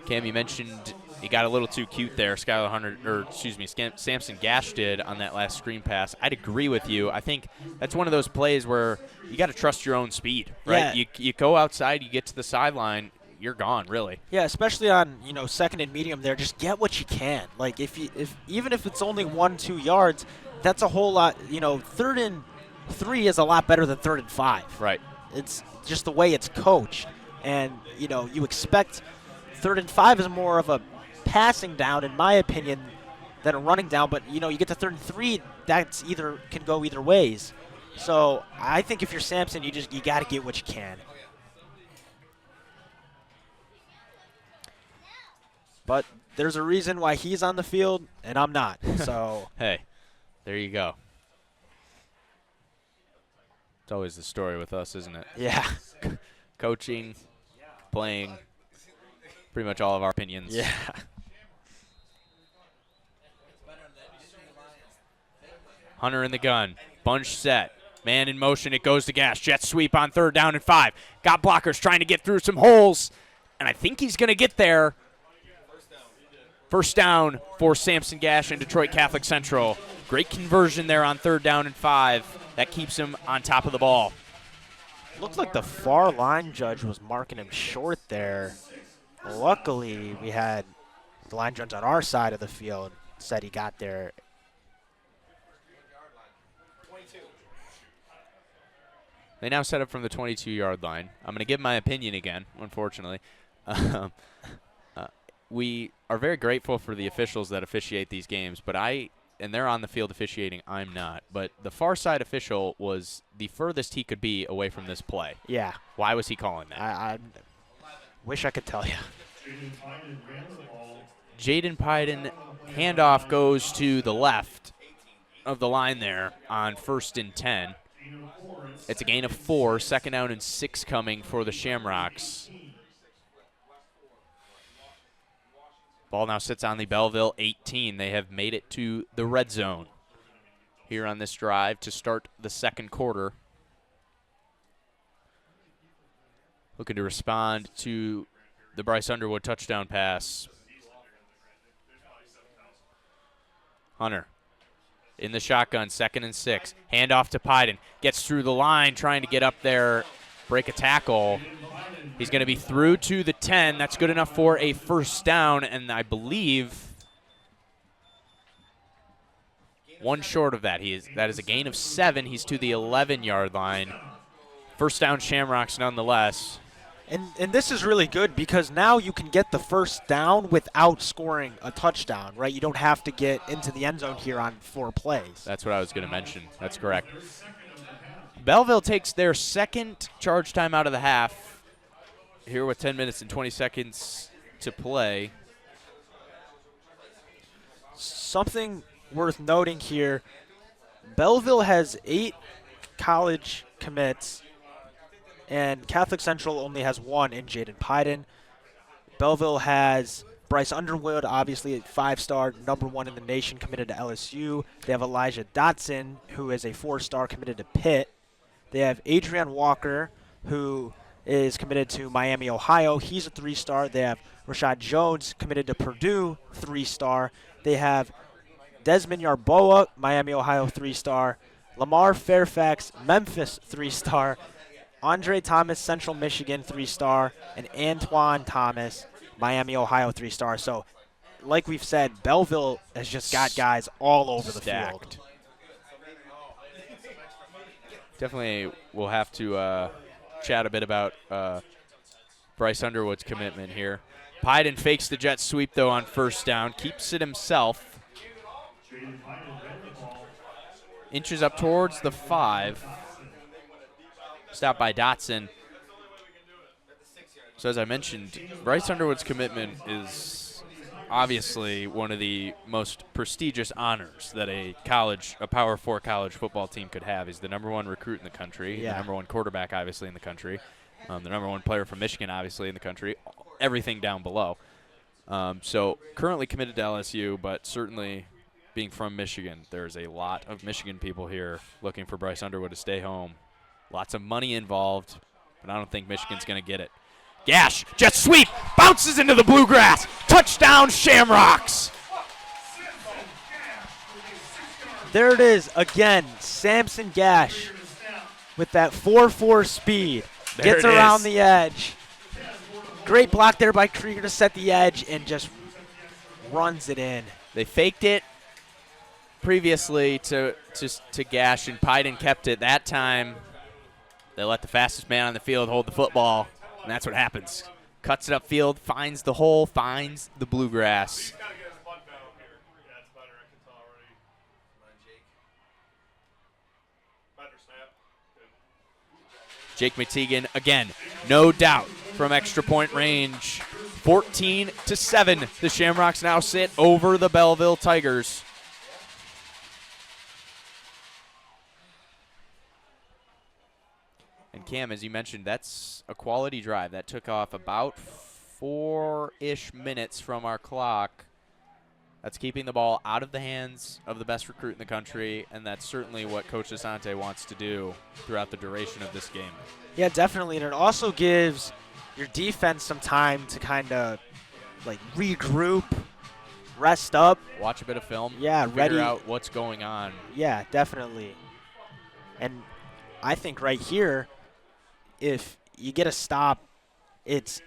Cam, you mentioned he got a little too cute there. Samson Gash did on that last screen pass. I'd agree with you. I think that's one of those plays where you got to trust your own speed, right? Yeah. You go outside, you get to the sideline. you're gone, really. Yeah, especially on, second and medium there, just get what you can. Like even if it's only 1-2 yards, that's a whole lot. 3rd and 3 is a lot better than 3rd and 5. Right. It's just the way it's coached. And, you expect 3rd and 5 is more of a passing down, in my opinion, than a running down. But, you get to 3rd and 3, that's can go either ways. So I think if you're Sampson, you got to get what you can. But there's a reason why he's on the field and I'm not. So hey, there you go. It's always the story with us, isn't it? Yeah. Coaching, playing, pretty much all of our opinions. Yeah. Hunter in the gun. Bunch set. Man in motion. It goes to Gash. Jet sweep on 3rd down and 5. Got blockers trying to get through some holes. And I think he's going to get there. First down for Samson Gash and Detroit Catholic Central. Great conversion there on 3rd down and 5. That keeps him on top of the ball. Looked like the far line judge was marking him short there. Luckily, we had the line judge on our side of the field said he got there. They now set up from the 22-yard line. I'm going to give my opinion again, unfortunately. We are very grateful for the officials that officiate these games, but and they're on the field officiating, I'm not. But the far side official was the furthest he could be away from this play. Yeah. Why was he calling that? I wish I could tell you. Jaden Pyden, handoff goes to the left of the line there on 1st and 10. It's a gain of 4, 2nd down and 6 coming for the Shamrocks. Ball now sits on the Belleville 18. They have made it to the red zone here on this drive to start the 2nd quarter. Looking to respond to the Bryce Underwood touchdown pass. Hunter in the shotgun, 2nd and 6. Handoff to Pyden. Gets through the line, trying to get up there, break a tackle. He's going to be through to the 10. That's good enough for a first down, and I believe one short of that. That is a gain of 7. He's to the 11-yard line. First down Shamrocks nonetheless. And this is really good because now you can get the first down without scoring a touchdown, right? You don't have to get into the end zone here on 4 plays. That's what I was going to mention. That's correct. Belleville takes their 2nd charge time out of the half here with 10 minutes and 20 seconds to play. Something worth noting here, Belleville has 8 college commits, and Catholic Central only has 1 in Jaden Pyden. Belleville has Bryce Underwood, obviously a 5-star, #1 in the nation, committed to LSU. They have Elijah Dotson, who is a 4-star, committed to Pitt. They have Adrian Walker, who is committed to Miami, Ohio. He's a 3-star. They have Rashad Jones, committed to Purdue, 3-star. They have Desmond Yarboa, Miami, Ohio, 3-star. Lamar Fairfax, Memphis, 3-star. Andre Thomas, Central Michigan, 3-star. And Antoine Thomas, Miami, Ohio, 3-star. So, like we've said, Belleville has just got guys all over the field. Definitely we'll have to chat a bit about Bryce Underwood's commitment here. Pyden fakes the jet sweep, though, on first down. Keeps it himself. Inches up towards the 5. Stopped by Dotson. So as I mentioned, Bryce Underwood's commitment is obviously one of the most prestigious honors that a Power 4 college football team could have. He's the #1 recruit in the country, yeah. The #1 quarterback, obviously, in the country, the #1 player from Michigan, obviously, in the country, everything down below. So currently committed to LSU, but certainly being from Michigan, there's a lot of Michigan people here looking for Bryce Underwood to stay home. Lots of money involved, but I don't think Michigan's going to get it. Gash, jet sweep, bounces into the bluegrass. Touchdown, Shamrocks. There it is again. Samson Gash with that 4.4 speed. Gets around the edge. Great block there by Krieger to set the edge and just runs it in. They faked it previously to Gash, and Pyden kept it. That time, they let the fastest man on the field hold the football, and that's what happens. Cuts it upfield, finds the hole, finds the bluegrass. Jake McTeagan, again, no doubt from extra point range. 14-7. The Shamrocks now sit over the Belleville Tigers. And Cam, as you mentioned, that's a quality drive. That took off about 4-ish minutes from our clock. That's keeping the ball out of the hands of the best recruit in the country, and that's certainly what Coach Asante wants to do throughout the duration of this game. Yeah, definitely, and it also gives your defense some time to kind of like regroup, rest up. Watch a bit of film. Yeah, ready. Figure out what's going on. Yeah, definitely. And I think right here, if you get a stop, it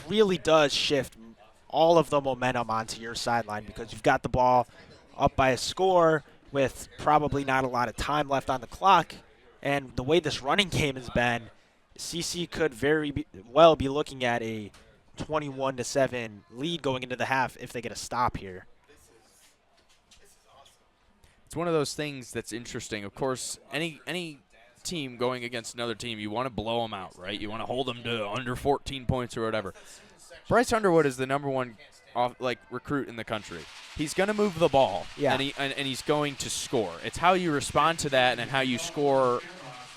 really does shift all of the momentum onto your sideline because you've got the ball up by a score with probably not a lot of time left on the clock. And the way this running game has been, CC could very well be looking at a 21-7 lead going into the half if they get a stop here. It's one of those things that's interesting. Of course, any team going against another team, you want to blow them out, right? You want to hold them to under 14 points or whatever. Bryce Underwood is the number one recruit in the country. He's going to move the ball, yeah, and he's going to score. It's how you respond to that and how you score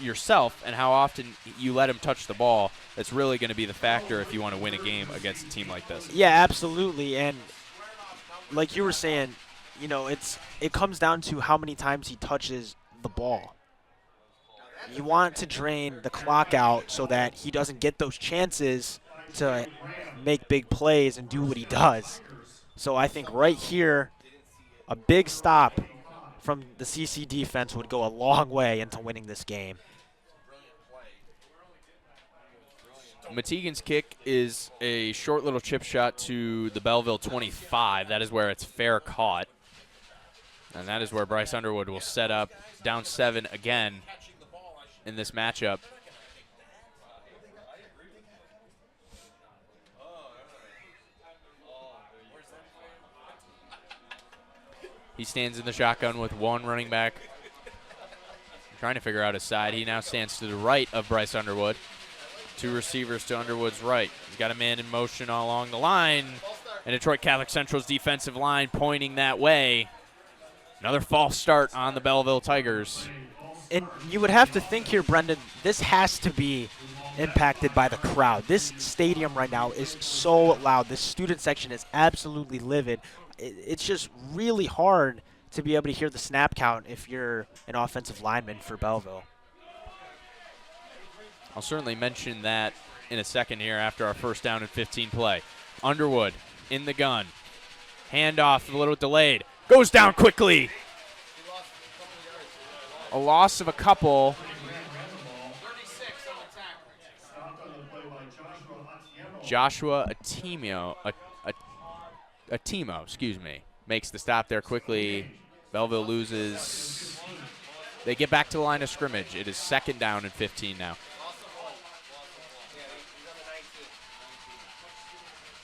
yourself and how often you let him touch the ball that's really going to be the factor if you want to win a game against a team like this. Yeah, absolutely. And like you were saying, you know, it comes down to how many times he touches the ball. You want to drain the clock out so that he doesn't get those chances to make big plays and do what he does. So I think right here, a big stop from the CC defense would go a long way into winning this game. McTeagan's kick is a short little chip shot to the Belleville 25. That is where it's fair caught. And that is where Bryce Underwood will set up down 7 again in this matchup. He stands in the shotgun with one running back trying to figure out his side. He now stands to the right of Bryce Underwood. 2 receivers to Underwood's right. He's got a man in motion all along the line. And Detroit Catholic Central's defensive line pointing that way. Another false start on the Belleville Tigers. And you would have to think here, Brendan, this has to be impacted by the crowd. This stadium right now is so loud. This student section is absolutely livid. It's just really hard to be able to hear the snap count if you're an offensive lineman for Belleville. I'll certainly mention that in a second here after our first down and 15 play. Underwood in the gun. Handoff a little delayed. Goes down quickly. A loss of a couple. Joshua Atimo, makes the stop there quickly. Belleville loses. They get back to the line of scrimmage. It is 2nd down and 15 now.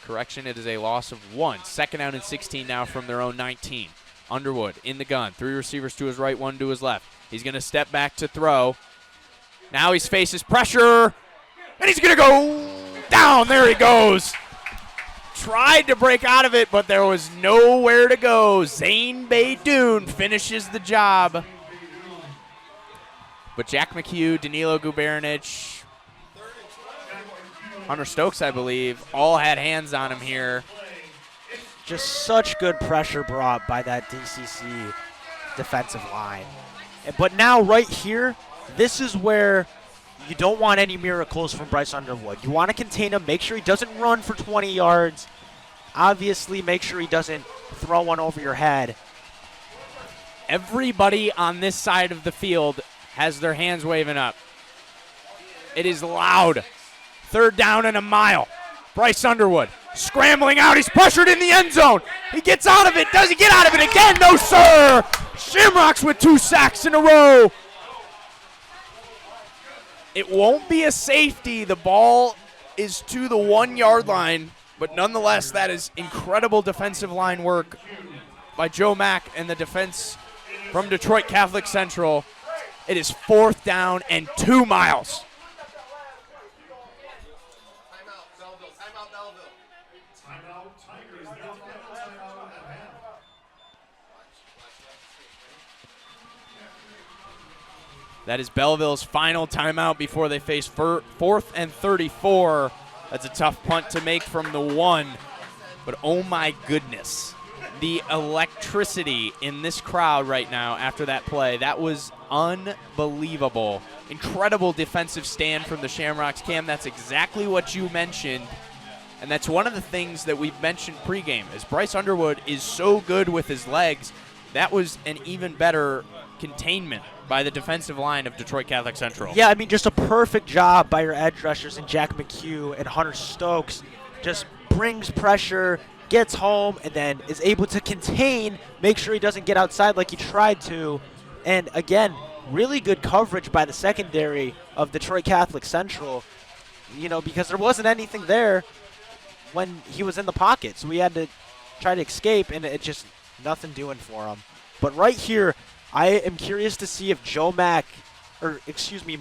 Correction, it is a loss of 1. 2nd down and 16 now from their own 19. Underwood in the gun. 3 receivers to his right, 1 to his left. He's going to step back to throw. Now he faces pressure, and he's going to go down. There he goes. Tried to break out of it, but there was nowhere to go. Zane Baydoun finishes the job. But Jack McHugh, Danilo Gubernic, Hunter Stokes, I believe, all had hands on him here. Just such good pressure brought by that DCC defensive line. But now right here, this is where you don't want any miracles from Bryce Underwood. You want to contain him, make sure he doesn't run for 20 yards. Obviously, make sure he doesn't throw one over your head. Everybody on this side of the field has their hands waving up. It is loud. 3rd down and a mile. Bryce Underwood scrambling out. He's pressured in the end zone. He gets out of it. Does he get out of it again? No, sir. Shamrocks with 2 sacks in a row. It won't be a safety. The ball is to the 1-yard line, but nonetheless, that is incredible defensive line work by Joe Mack and the defense from Detroit Catholic Central. It is 4th down and 2 miles. Timeout, Belleville. Timeout, Belleville. Timeout, Tigers. There's another timeout at half. That is Belleville's final timeout before they face 4th and 34. That's a tough punt to make from the 1. But oh my goodness, the electricity in this crowd right now after that play, that was unbelievable. Incredible defensive stand from the Shamrocks. Cam, that's exactly what you mentioned. And that's one of the things that we've mentioned pregame, is Bryce Underwood is so good with his legs. That was an even better containment by the defensive line of Detroit Catholic Central. Yeah, I mean, just a perfect job by your edge rushers and Jack McHugh and Hunter Stokes. Just brings pressure, gets home, and then is able to contain, make sure he doesn't get outside like he tried to. And again, really good coverage by the secondary of Detroit Catholic Central, you know, because there wasn't anything there when he was in the pocket. So we had to try to escape, and it just nothing doing for him. But right here, I am curious to see if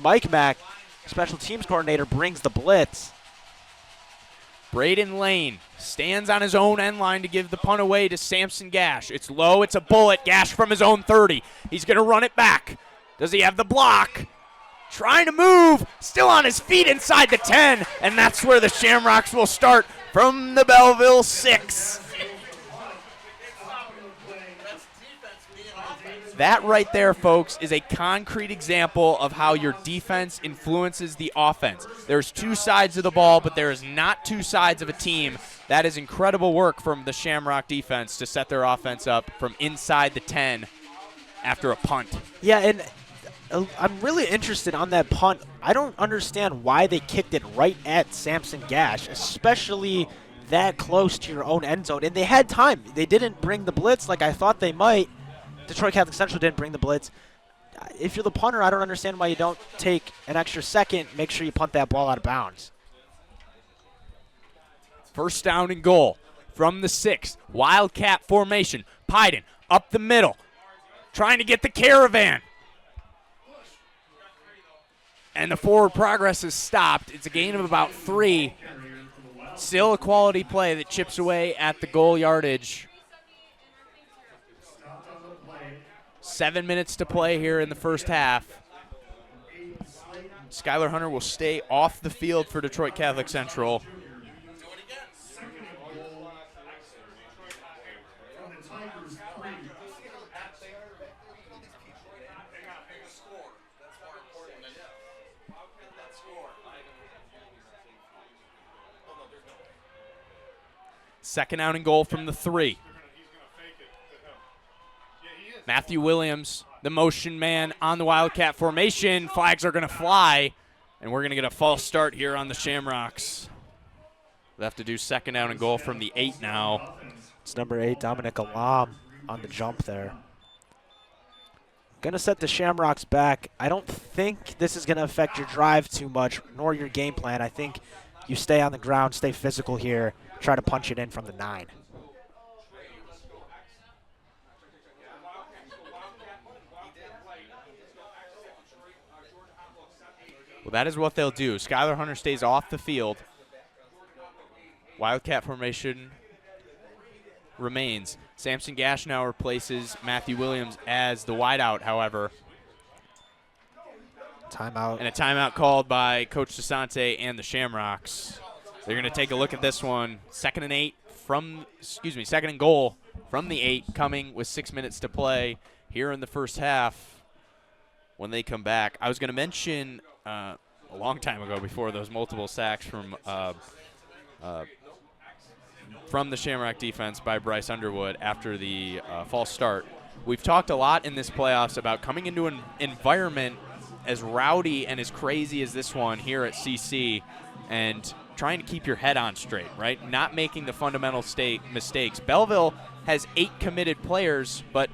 Mike Mack, special teams coordinator, brings the blitz. Braden Lane stands on his own end line to give the punt away to Samson Gash. It's low, it's a bullet. Gash from his own 30. He's going to run it back. Does he have the block? Trying to move, still on his feet inside the 10, and that's where the Shamrocks will start from the Belleville 6. That right there, folks, is a concrete example of how your defense influences the offense. There's 2 sides of the ball, but there is not 2 sides of a team. That is incredible work from the Shamrock defense to set their offense up from inside the 10 after a punt. Yeah, and I'm really interested on that punt. I don't understand why they kicked it right at Samson Gash, especially that close to your own end zone. And they had time. They didn't bring the blitz like I thought they might. Detroit Catholic Central didn't bring the blitz. If you're the punter, I don't understand why you don't take an extra second, make sure you punt that ball out of bounds. 1st down and goal from the 6. Wildcat formation. Pyden up the middle, trying to get the caravan. And the forward progress is stopped. It's a gain of about 3. Still a quality play that chips away at the goal yardage. 7 minutes to play here in the first half. Skylar Hunter will stay off the field for Detroit Catholic Central. Second down and goal from the 3. Matthew Williams, the motion man on the Wildcat formation. Flags are going to fly, and we're going to get a false start here on the Shamrocks. We'll have to do second down and goal from the 8 now. It's number 8, Dominic Alam, on the jump there. Going to set the Shamrocks back. I don't think this is going to affect your drive too much, nor your game plan. I think you stay on the ground, stay physical here, try to punch it in from the 9. Well, that is what they'll do. Skylar Hunter stays off the field. Wildcat formation remains. Samson Gash now replaces Matthew Williams as the wideout, however. Timeout. And a timeout called by Coach DeSante and the Shamrocks. They're going to take a look at this one. Second and goal from the 8, coming with 6 minutes to play here in the first half when they come back. I was going to mention a long time ago, before those multiple sacks from the Shamrock defense by Bryce Underwood after the false start. We've talked a lot in this playoffs about coming into an environment as rowdy and as crazy as this one here at CC. and trying to keep your head on straight, right? Not making the fundamental mistakes. Belleville has 8 committed players, but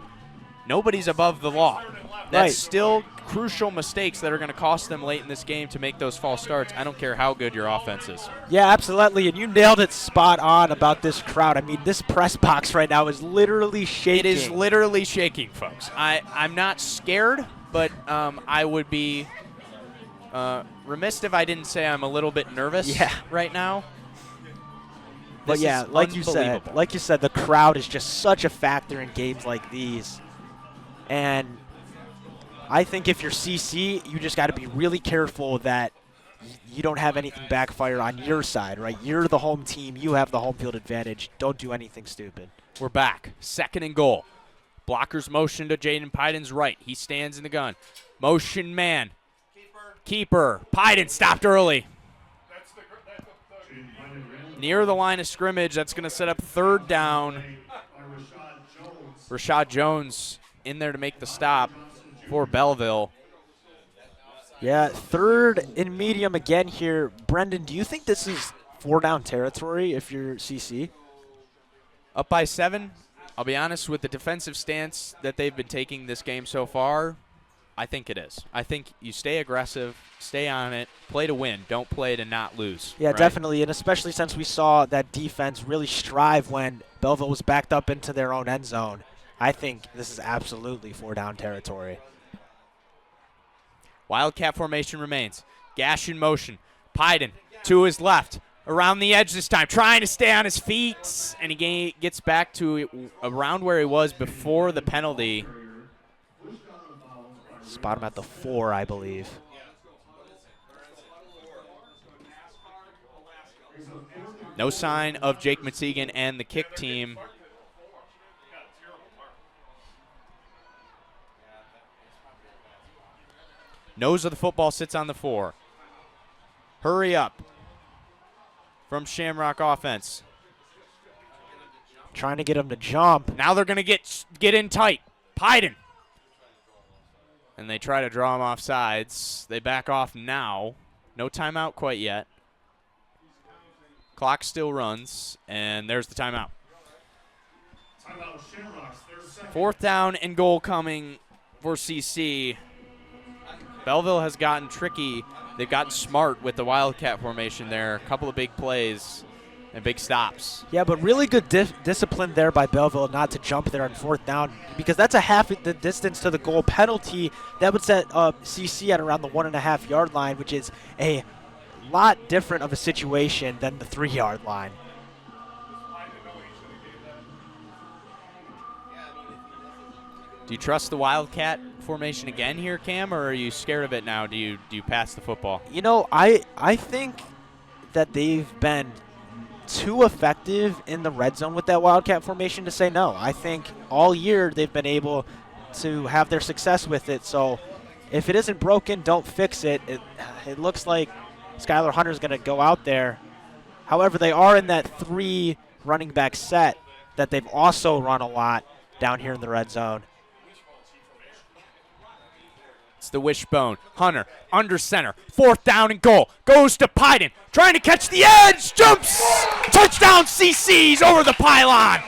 nobody's above the law. That's still crucial mistakes that are going to cost them late in this game to make those false starts. I don't care how good your offense is. Yeah, absolutely, and you nailed it spot on about this crowd. I mean, this press box right now is literally shaking. It is literally shaking, folks. I'm not scared, but I would be remiss if I didn't say I'm a little bit nervous right now. But yeah, like you said, the crowd is just such a factor in games like these. And I think if you're CC, you just got to be really careful that you don't have anything backfire on your side, right? You're the home team. You have the home field advantage. Don't do anything stupid. We're back. 2nd and goal. Blockers motion to Jaden Pyden's right. He stands in the gun. Motion man. Keeper. Pyden stopped early. Near the line of scrimmage. That's going to set up 3rd down. Rashad Jones in there to make the stop for Belleville. Yeah, 3rd and medium again here. Brendan, do you think this is 4-down territory if you're CC? Up by 7. I'll be honest, with the defensive stance that they've been taking this game so far, I think it is. I think you stay aggressive, stay on it, play to win. Don't play to not lose. Yeah, right? Definitely, and especially since we saw that defense really strive when Belleville was backed up into their own end zone. I think this is absolutely 4-down territory. Wildcat formation remains. Gash in motion. Pyden to his left. Around the edge this time. Trying to stay on his feet. And he gets back to around where he was before the penalty. Spot him at the 4, I believe. No sign of Jake Mategan and the kick team. Nose of the football sits on the 4. Hurry up from Shamrock offense. Trying to get him to jump. Now they're going to get in tight. Pyden. And they try to draw him off sides. They back off now. No timeout quite yet. Clock still runs, and there's the timeout. 4th down and goal coming for CC. Belleville has gotten tricky. They've gotten smart with the Wildcat formation there. A couple of big plays and big stops. Yeah, but really good discipline there by Belleville not to jump there on 4th down, because that's a half the distance to the goal penalty. That would set CC at around the 1.5-yard line, which is a lot different of a situation than the 3-yard line. Do you trust the Wildcat formation again here, Cam, or are you scared of it now? Do you pass the football? You know, I think that they've been too effective in the red zone with that Wildcat formation to say no. I think all year they've been able to have their success with it. So if it isn't broken, don't fix it. It looks like Skylar Hunter's going to go out there. However, they are in that 3 running back set that they've also run a lot down here in the red zone. It's the wishbone. Hunter under center. 4th down and goal. Goes to Pyden. Trying to catch the edge. Jumps. Touchdown CC's over the pylon.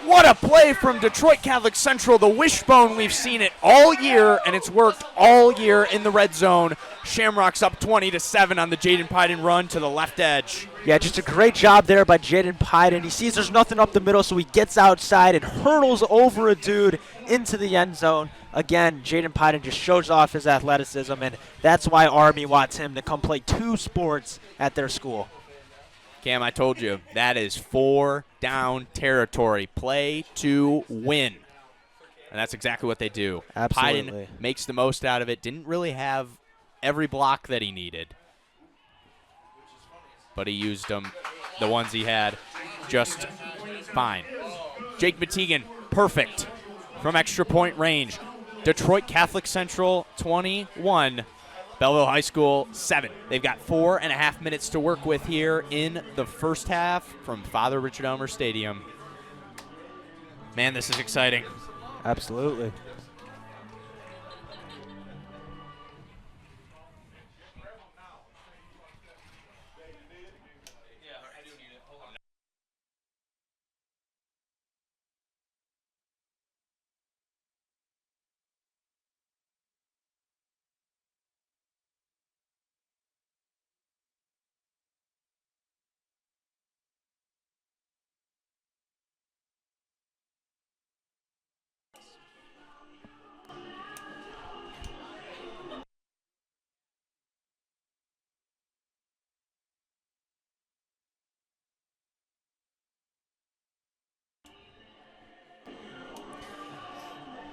What a play from Detroit Catholic Central. The wishbone, we've seen it all year, and it's worked all year in the red zone. Shamrocks up 20-7 on the Jaden Pyden run to the left edge. Yeah, just a great job there by Jaden Pyden. He sees there's nothing up the middle, so he gets outside and hurdles over a dude into the end zone. Again, Jaden Pyden just shows off his athleticism, and that's why Army wants him to come play 2 sports at their school. Cam, I told you, that is 4-down territory. Play to win. And that's exactly what they do. Absolutely. Pyden makes the most out of it. Didn't really have every block that he needed. But he used them, the ones he had, just fine. Jake Mategan, perfect from extra point range. Detroit Catholic Central 21, Belleville High School 7. They've got 4.5 minutes to work with here in the first half from Father Richard Elmer Stadium. Man, this is exciting. Absolutely.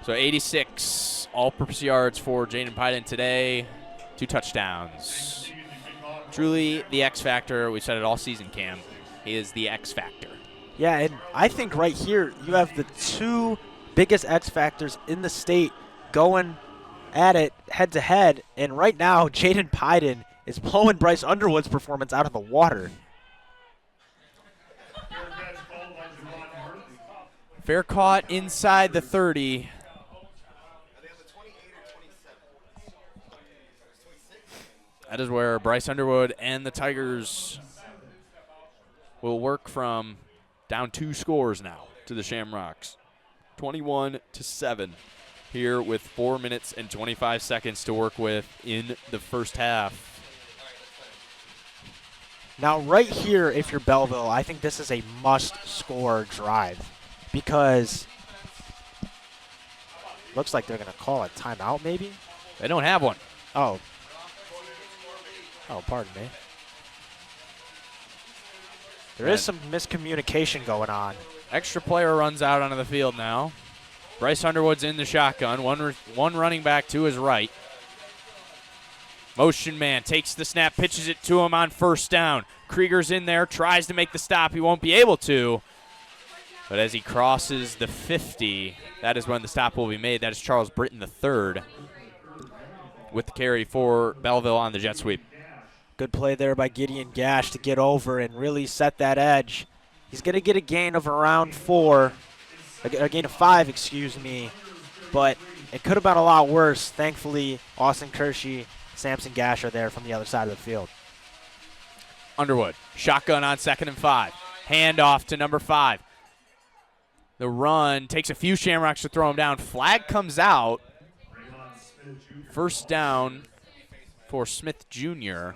So 86 all-purpose yards for Jaden Pyden today. 2 touchdowns. Truly the X factor. We said it all season, Cam. He is the X factor. Yeah, and I think right here you have the 2 biggest X factors in the state going at it head-to-head. And right now, Jaden Pyden is blowing Bryce Underwood's performance out of the water. Fair caught inside the 30. That is where Bryce Underwood and the Tigers will work from down 2 scores now to the Shamrocks. 21-7 here with 4 minutes and 25 seconds to work with in the first half. Now right here, if you're Belleville, I think this is a must-score drive because looks like they're going to call a timeout maybe. They don't have one. Oh, pardon me. There is some miscommunication going on. Extra player runs out onto the field now. Bryce Underwood's in the shotgun. One running back to his right. Motion man takes the snap, pitches it to him on first down. Krieger's in there, tries to make the stop. He won't be able to. But as he crosses the 50, that is when the stop will be made. That is Charles Britton III with the carry for Belleville on the jet sweep. Good play there by Gideon Gash to get over and really set that edge. He's going to get a gain of around 4, a gain of 5, excuse me. But it could have been a lot worse. Thankfully, Austin Kershey, Samson Gash are there from the other side of the field. Underwood, shotgun on 2nd and 5. Handoff to number 5. The run takes a few Shamrocks to throw him down. Flag comes out. First down for Smith Jr.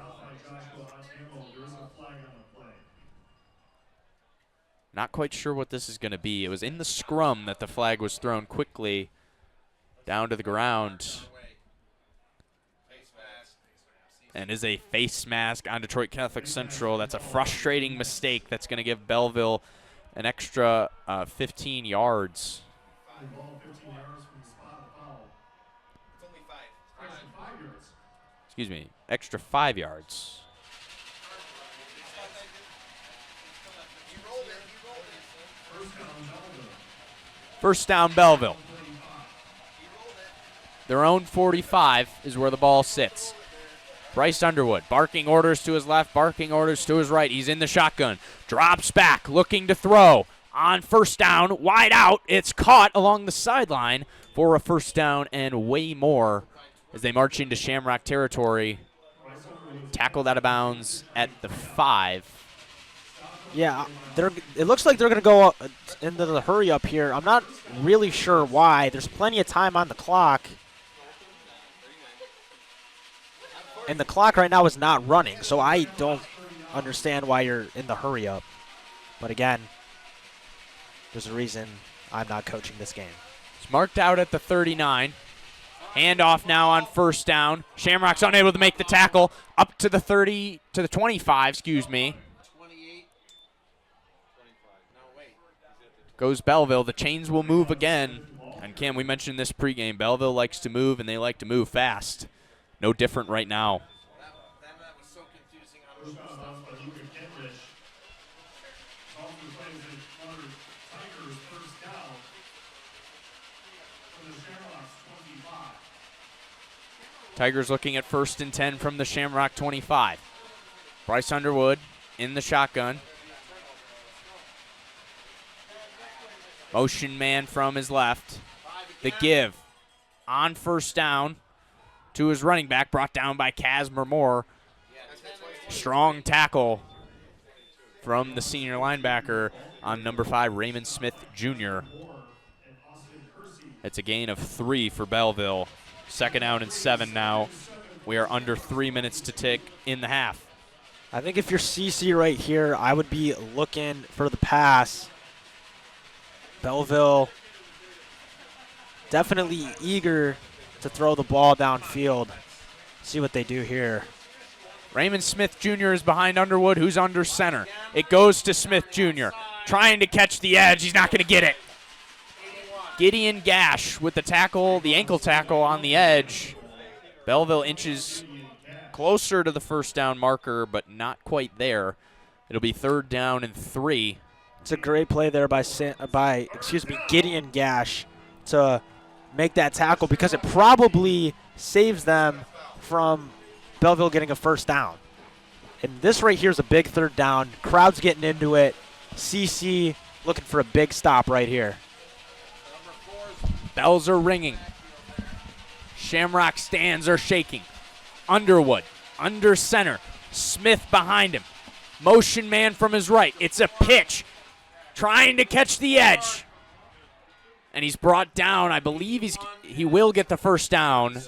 Not quite sure what this is going to be. It was in the scrum that the flag was thrown quickly down to the ground. And is a face mask on Detroit Catholic Central. That's a frustrating mistake that's going to give Belleville an extra 15 yards. Excuse me, extra 5 yards. First down, Belleville. Their own 45 is where the ball sits. Bryce Underwood, barking orders to his left, barking orders to his right. He's in the shotgun. Drops back, looking to throw. On first down, wide out. It's caught along the sideline for a first down and way more as they march into Shamrock territory. Tackled out of bounds at the 5. Yeah, it looks like they're going to go into the hurry up here. I'm not really sure why. There's plenty of time on the clock. And the clock right now is not running, so I don't understand why you're in the hurry up. But again, there's a reason I'm not coaching this game. It's marked out at the 39. Handoff now on first down. Shamrock's unable to make the tackle. Up to the 30, to the 25, excuse me. Goes Belleville. The chains will move again. And Cam, we mentioned this pregame. Belleville likes to move, and they like to move fast. No different right now. Tigers looking at 1st and 10 from the Shamrock 25. Bryce Underwood in the shotgun. Motion man from his left. The give on first down to his running back, brought down by Casmer Moore. Strong tackle from the senior linebacker on number 5, Raymond Smith Jr. It's a gain of 3 for Belleville. 2nd down and 7 now. We are under 3 minutes to tick in the half. I think if you're CC right here, I would be looking for the pass. Belleville definitely eager to throw the ball downfield. See what they do here. Raymond Smith Jr. is behind Underwood, who's under center. It goes to Smith Jr. Trying to catch the edge. He's not going to get it. Gideon Gash with the tackle, the ankle tackle on the edge. Belleville inches closer to the first down marker, but not quite there. It'll be 3rd down and 3. It's a great play there by Gideon Gash to make that tackle because it probably saves them from Belleville getting a first down. And this right here is a big 3rd down. Crowd's getting into it. CC looking for a big stop right here. Bells are ringing. Shamrock stands are shaking. Underwood under center. Smith behind him. Motion man from his right. It's a pitch. Trying to catch the edge. And he's brought down. I believe he will get the first down.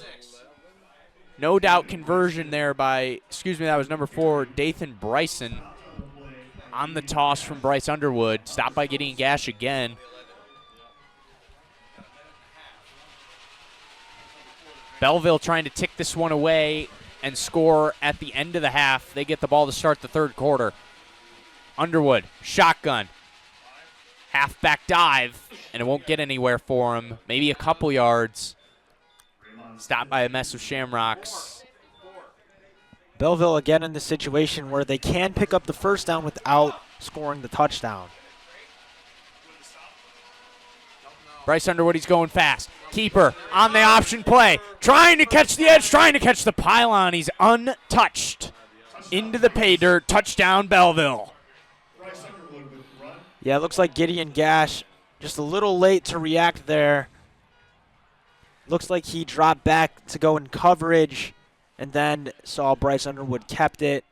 No doubt conversion there by, that was number 4, Dathan Bryson. On the toss from Bryce Underwood. Stopped by Gideon Gash again. Belleville trying to tick this one away and score at the end of the half. They get the ball to start the 3rd quarter. Underwood, shotgun. Halfback dive, and it won't get anywhere for him. Maybe a couple yards. Stopped by a mess of Shamrocks. Belleville again in the situation where they can pick up the first down without scoring the touchdown. Bryce Underwood, he's going fast. Keeper on the option play. Trying to catch the edge, trying to catch the pylon. He's untouched. Into the pay dirt. Touchdown, Belleville. Yeah, it looks like Gideon Gash just a little late to react there. Looks like he dropped back to go in coverage and then saw Bryce Underwood kept it.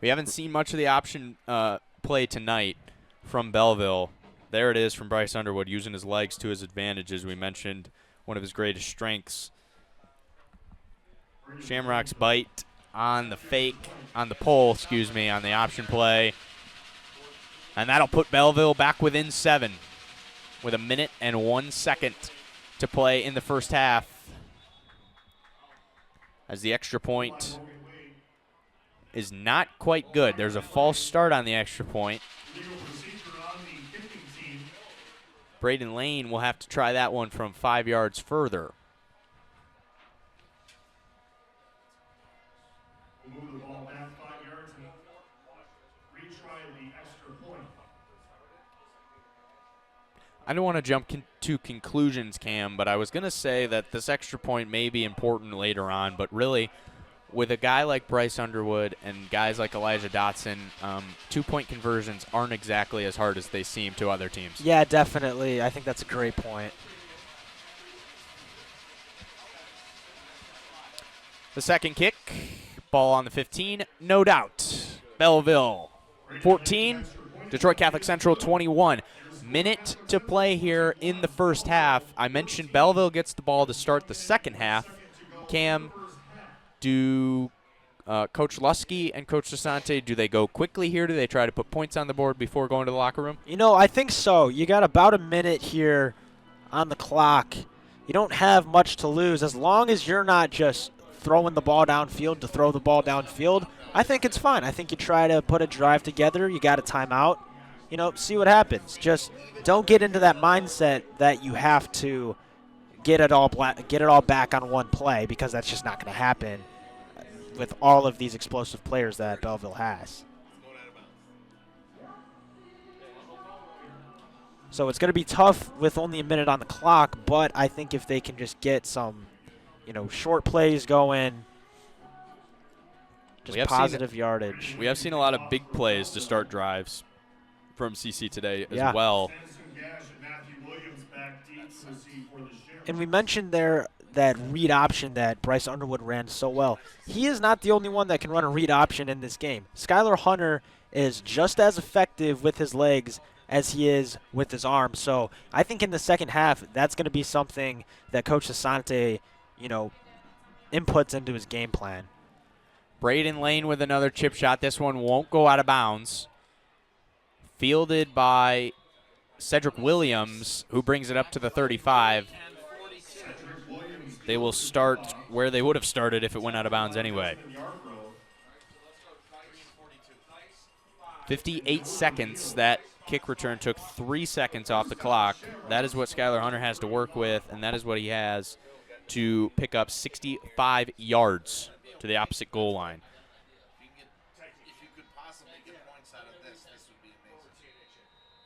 We haven't seen much of the option play tonight from Belleville. There it is from Bryce Underwood, using his legs to his advantage, as we mentioned, one of his greatest strengths. Shamrock's bite on the on the option play. And that'll put Belleville back within 7 with 1 minute and 1 second to play in the first half. As the extra point is not quite good. There's a false start on the extra point. Braden Lane will have to try that one from 5 yards further. We'll move the ball back 5 yards and retry the extra point. I don't want to jump to conclusions, Cam, but I was going to say that this extra point may be important later on, but really, with a guy like Bryce Underwood and guys like Elijah Dotson, 2-point conversions aren't exactly as hard as they seem to other teams. Yeah, definitely. I think that's a great point. The second kick, ball on the 15, no doubt. Belleville 14, Detroit Catholic Central 21. Minute to play here in the first half. I mentioned Belleville gets the ball to start the second half. Cam, do Coach Lusky and Coach DeSante, do they go quickly here? Do they try to put points on the board before going to the locker room? You know, I think so. You got about a minute here on the clock. You don't have much to lose. As long as you're not just throwing the ball downfield to throw the ball downfield, I think it's fine. I think you try to put a drive together. You got a timeout. You know, see what happens. Just don't get into that mindset that you have to get it all back on one play, because that's just not going to happen with all of these explosive players that Belleville has. So it's going to be tough with only a minute on the clock, but I think if they can just get some, short plays going, just positive yardage. We have seen a lot of big plays to start drives from CC today as well. And we mentioned there that read option that Bryce Underwood ran so well. He is not the only one that can run a read option in this game. Skylar Hunter is just as effective with his legs as he is with his arms. So I think in the second half, that's going to be something that Coach Asante, inputs into his game plan. Braden Lane with another chip shot. This one won't go out of bounds. Fielded by Cedric Williams, who brings it up to the 35. they will start where they would have started if it went out of bounds anyway. 58 seconds. That kick return took 3 seconds off the clock. That is what Skylar Hunter has to work with, and that is what he has to pick up 65 yards to the opposite goal line. If you could possibly get points out of this would be amazing.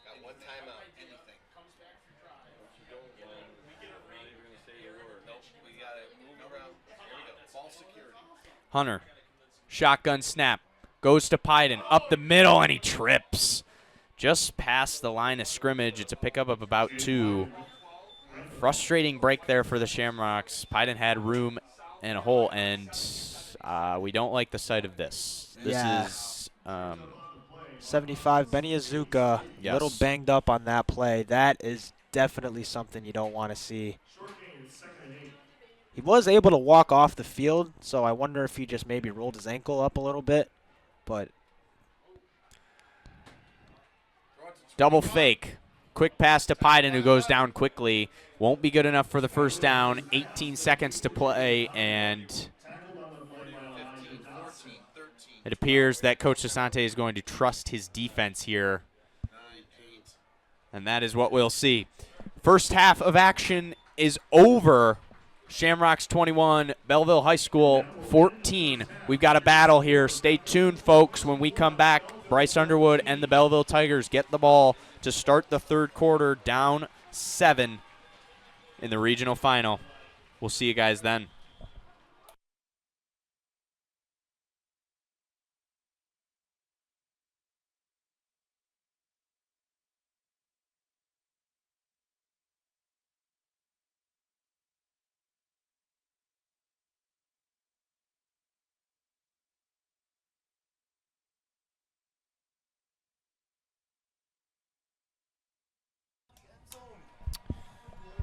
Got one timeout, anything. Nope, we got to move around. Here we go. Ball security. Hunter, shotgun snap, goes to Pyden, up the middle, and he trips. Just past the line of scrimmage. It's a pickup of about 2. Frustrating break there for the Shamrocks. Pyden had room and a hole, and we don't like the sight of this. This is 75, Benny Azuka, yes. Little banged up on that play. That is definitely something you don't want to see. He was able to walk off the field, so I wonder if he just maybe rolled his ankle up a little bit. But double fake. Quick pass to Pyden, who goes down quickly. Won't be good enough for the first down. 18 seconds to play, and it appears that Coach Asante is going to trust his defense here. And that is what we'll see. First half of action is over. Shamrocks 21, Belleville High School 14. We've got a battle here. Stay tuned, folks. When we come back, Bryce Underwood and the Belleville Tigers get the ball to start the third quarter, down 7 in the regional final. We'll see you guys then.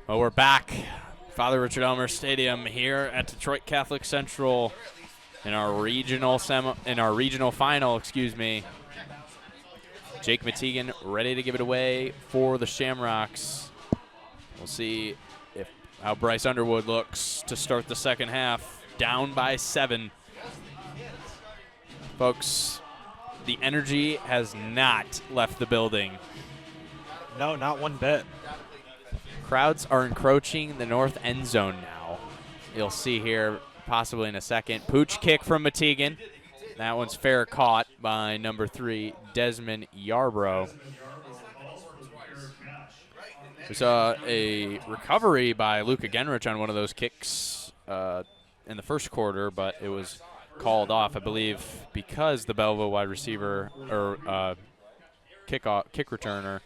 Well, we're back. Father Richard Elmer Stadium here at Detroit Catholic Central in our regional final, excuse me. Jake Mategan ready to give it away for the Shamrocks. We'll see how Bryce Underwood looks to start the second half, down by 7. Folks, the energy has not left the building. no, not one bit. Crowds are encroaching the north end zone now. You'll see here possibly in a second. Pooch kick from Mategan. That one's fair caught by number 3, Desmond Yarbrough. We saw a recovery by Luka Genrich on one of those kicks in the first quarter, but it was called off, I believe, because the Belleville wide receiver or kick returner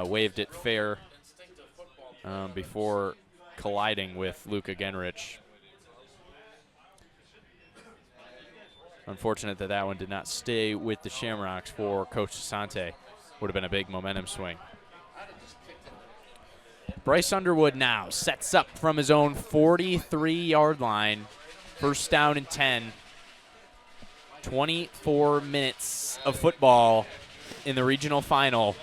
waved it fair before colliding with Luka Genrich. Unfortunate that one did not stay with the Shamrocks for Coach Asante. Would have been a big momentum swing. Bryce Underwood now sets up from his own 43-yard line. First down and 10. 24 minutes of football in the regional final.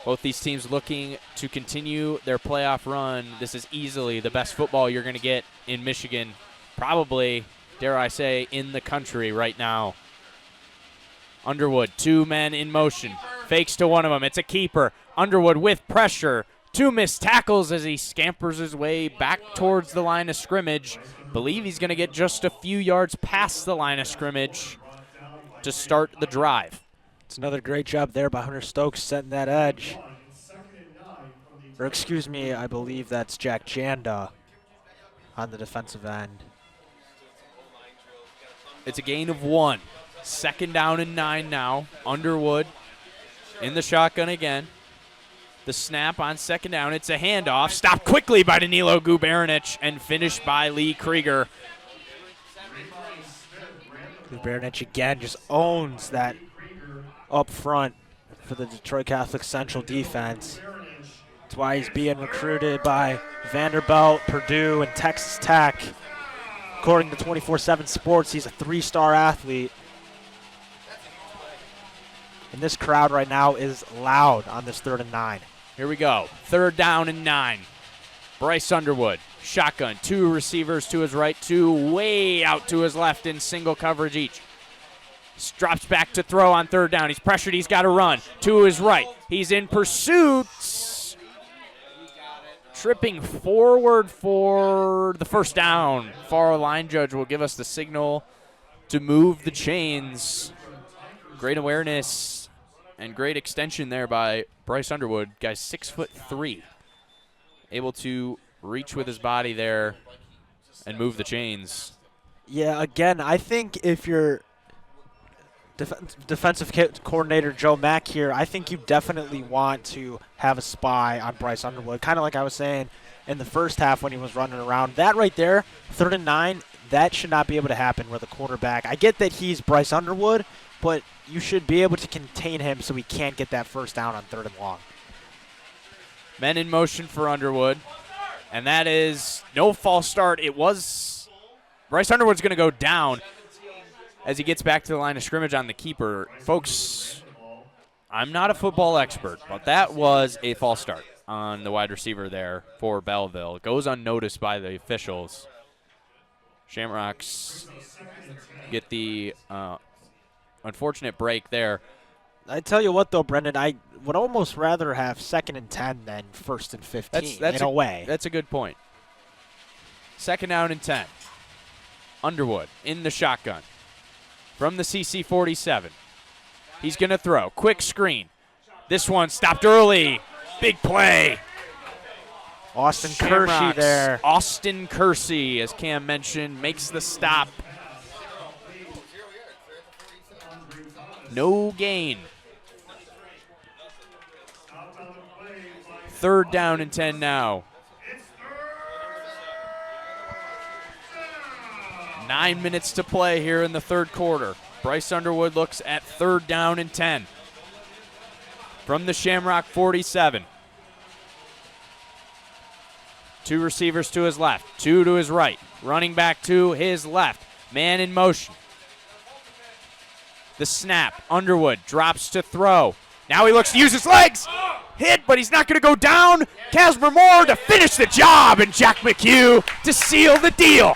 Both these teams looking to continue their playoff run. This is easily the best football you're going to get in Michigan, probably, dare I say, in the country right now. Underwood, 2 men in motion. Fakes to one of them. It's a keeper. Underwood with pressure. 2 missed tackles as he scampers his way back towards the line of scrimmage. Believe he's going to get just a few yards past the line of scrimmage to start the drive. It's another great job there by Hunter Stokes setting that edge. Or excuse me, I believe that's Jack Janda on the defensive end. It's a gain of 1. Second down and 9 now. Underwood in the shotgun again. The snap on second down. It's a handoff. Stopped quickly by Danilo Gubernic and finished by Lee Krieger. Gubernic again just owns that up front for the Detroit Catholic Central defense. That's why he's being recruited by Vanderbilt, Purdue, and Texas Tech. According to 24/7 Sports, he's a 3-star athlete. And this crowd right now is loud on this 3rd and 9. Here we go. 3rd down and 9. Bryce Underwood, shotgun, 2 receivers to his right, 2 way out to his left in single coverage each. Drops back to throw on 3rd down. He's pressured. He's got to run. To his right. He's in pursuit. Tripping forward for the 1st down. Far line judge will give us the signal to move the chains. Great awareness and great extension there by Bryce Underwood. Guy's 6'3". Able to reach with his body there and move the chains. Yeah, again, I think if you're defensive coordinator Joe Mack here, I think you definitely want to have a spy on Bryce Underwood. Kind of like I was saying in the first half when he was running around. That right there, 3rd and 9, that should not be able to happen where the quarterback. I get that he's Bryce Underwood, but you should be able to contain him so he can't get that 1st down on 3rd and long. Men in motion for Underwood, and that is no false start. It was Bryce Underwood's going to go down as he gets back to the line of scrimmage on the keeper. Folks, I'm not a football expert, but that was a false start on the wide receiver there for Belleville. It goes unnoticed by the officials. Shamrocks get the unfortunate break there. I tell you what, though, Brendan, I would almost rather have 2nd and 10 than 1st and 15 in a way. That's a good point. 2nd down and 10. Underwood in the shotgun from the CC 47. He's going to throw. Quick screen. This one stopped early. Big play. Austin Shamrocks, Kersey there. Austin Kersey, as Cam mentioned, makes the stop. No gain. 3rd down and 10 now. 9 minutes to play here in the 3rd quarter. Bryce Underwood looks at 3rd down and 10 from the Shamrock 47. 2 receivers to his left, 2 to his right. Running back to his left. Man in motion. The snap. Underwood drops to throw. Now he looks to use his legs. Hit, but he's not going to go down. Casper Moore to finish the job, and Jack McHugh to seal the deal.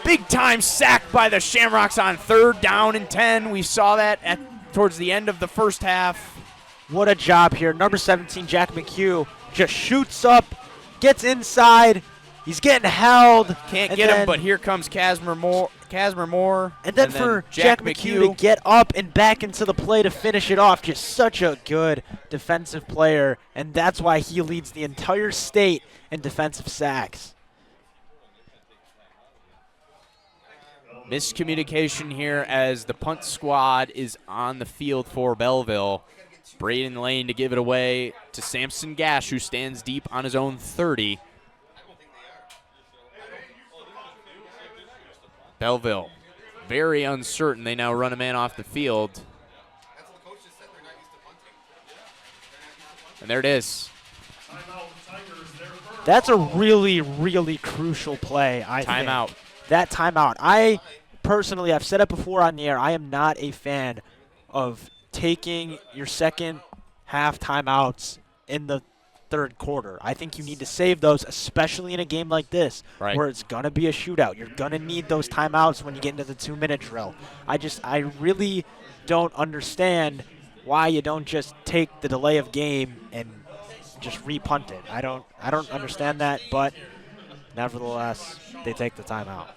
Big-time sack by the Shamrocks on 3rd down and 10. We saw that towards the end of the 1st half. What a job here. Number 17, Jack McHugh, just shoots up, gets inside. He's getting held. Can't get him, but here comes Casper Moore. And then for Jack McHugh to get up and back into the play to finish it off. Just such a good defensive player, and that's why he leads the entire state in defensive sacks. Miscommunication here as the punt squad is on the field for Belleville. Braden Lane to give it away to Samson Gash, who stands deep on his own 30. Belleville, very uncertain. They now run a man off the field. And there it is. That's a really, really crucial play, I think. Timeout. That timeout. I personally, I've said it before on the air, I am not a fan of taking your second half timeouts in the 3rd quarter. I think you need to save those, especially in a game like this, where it's going to be a shootout. You're going to need those timeouts when you get into the 2-minute drill. I really don't understand why you don't just take the delay of game and just repunt it. I don't understand that, but nevertheless, they take the timeout.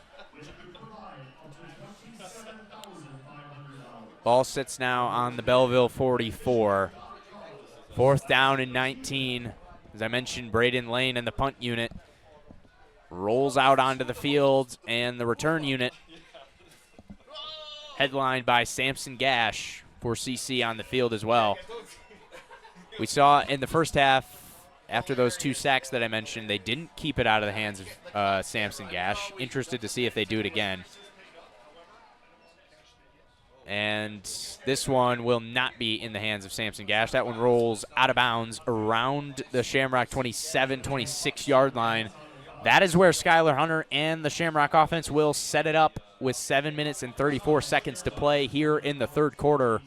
Ball sits now on the Belleville 44. 4th down and 19. As I mentioned, Braden Lane and the punt unit rolls out onto the field, and the return unit, headlined by Samson Gash for CC on the field as well. We saw in the 1st half, after those 2 sacks that I mentioned, they didn't keep it out of the hands of Samson Gash. Interested to see if they do it again. And this one will not be in the hands of Samson Gash. That one rolls out of bounds around the Shamrock 27, 26-yard line. That is where Skylar Hunter and the Shamrock offense will set it up with 7 minutes and 34 seconds to play here in the 3rd quarter.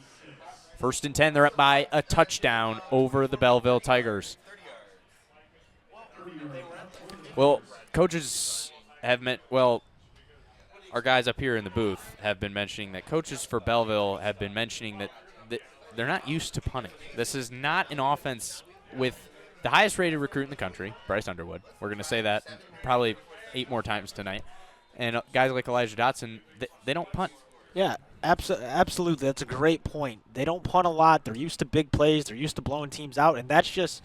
1st and 10, they're up by a touchdown over the Belleville Tigers. Well, coaches have our guys up here in the booth have been mentioning that coaches for Belleville have been mentioning that they're not used to punting. This is not an offense with the highest rated recruit in the country, Bryce Underwood. We're going to say that probably 8 more times tonight. And guys like Elijah Dotson, they don't punt. Yeah, absolutely. That's a great point. They don't punt a lot. They're used to big plays. They're used to blowing teams out, and that's just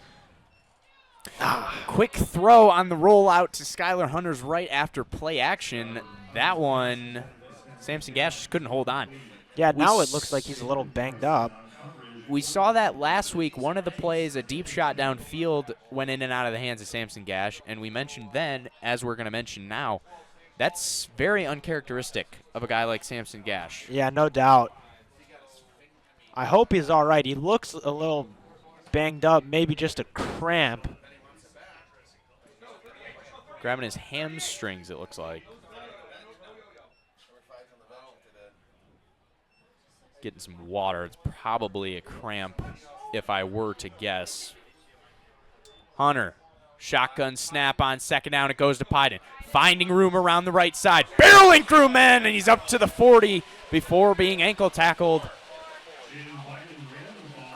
quick throw on the rollout to Skylar Hunter's right after play action. That one, Samson Gash just couldn't hold on. Yeah, now it looks like he's a little banged up. We saw that last week. One of the plays, a deep shot downfield, went in and out of the hands of Samson Gash, and we mentioned then, as we're going to mention now, that's very uncharacteristic of a guy like Samson Gash. Yeah, no doubt. I hope he's all right. He looks a little banged up, maybe just a cramp. Grabbing his hamstrings, it looks like. Getting some water. It's probably a cramp, if I were to guess. Hunter, shotgun snap on second down. It goes to Pyden. Finding room around the right side. Barreling through men, and he's up to the 40 before being ankle tackled.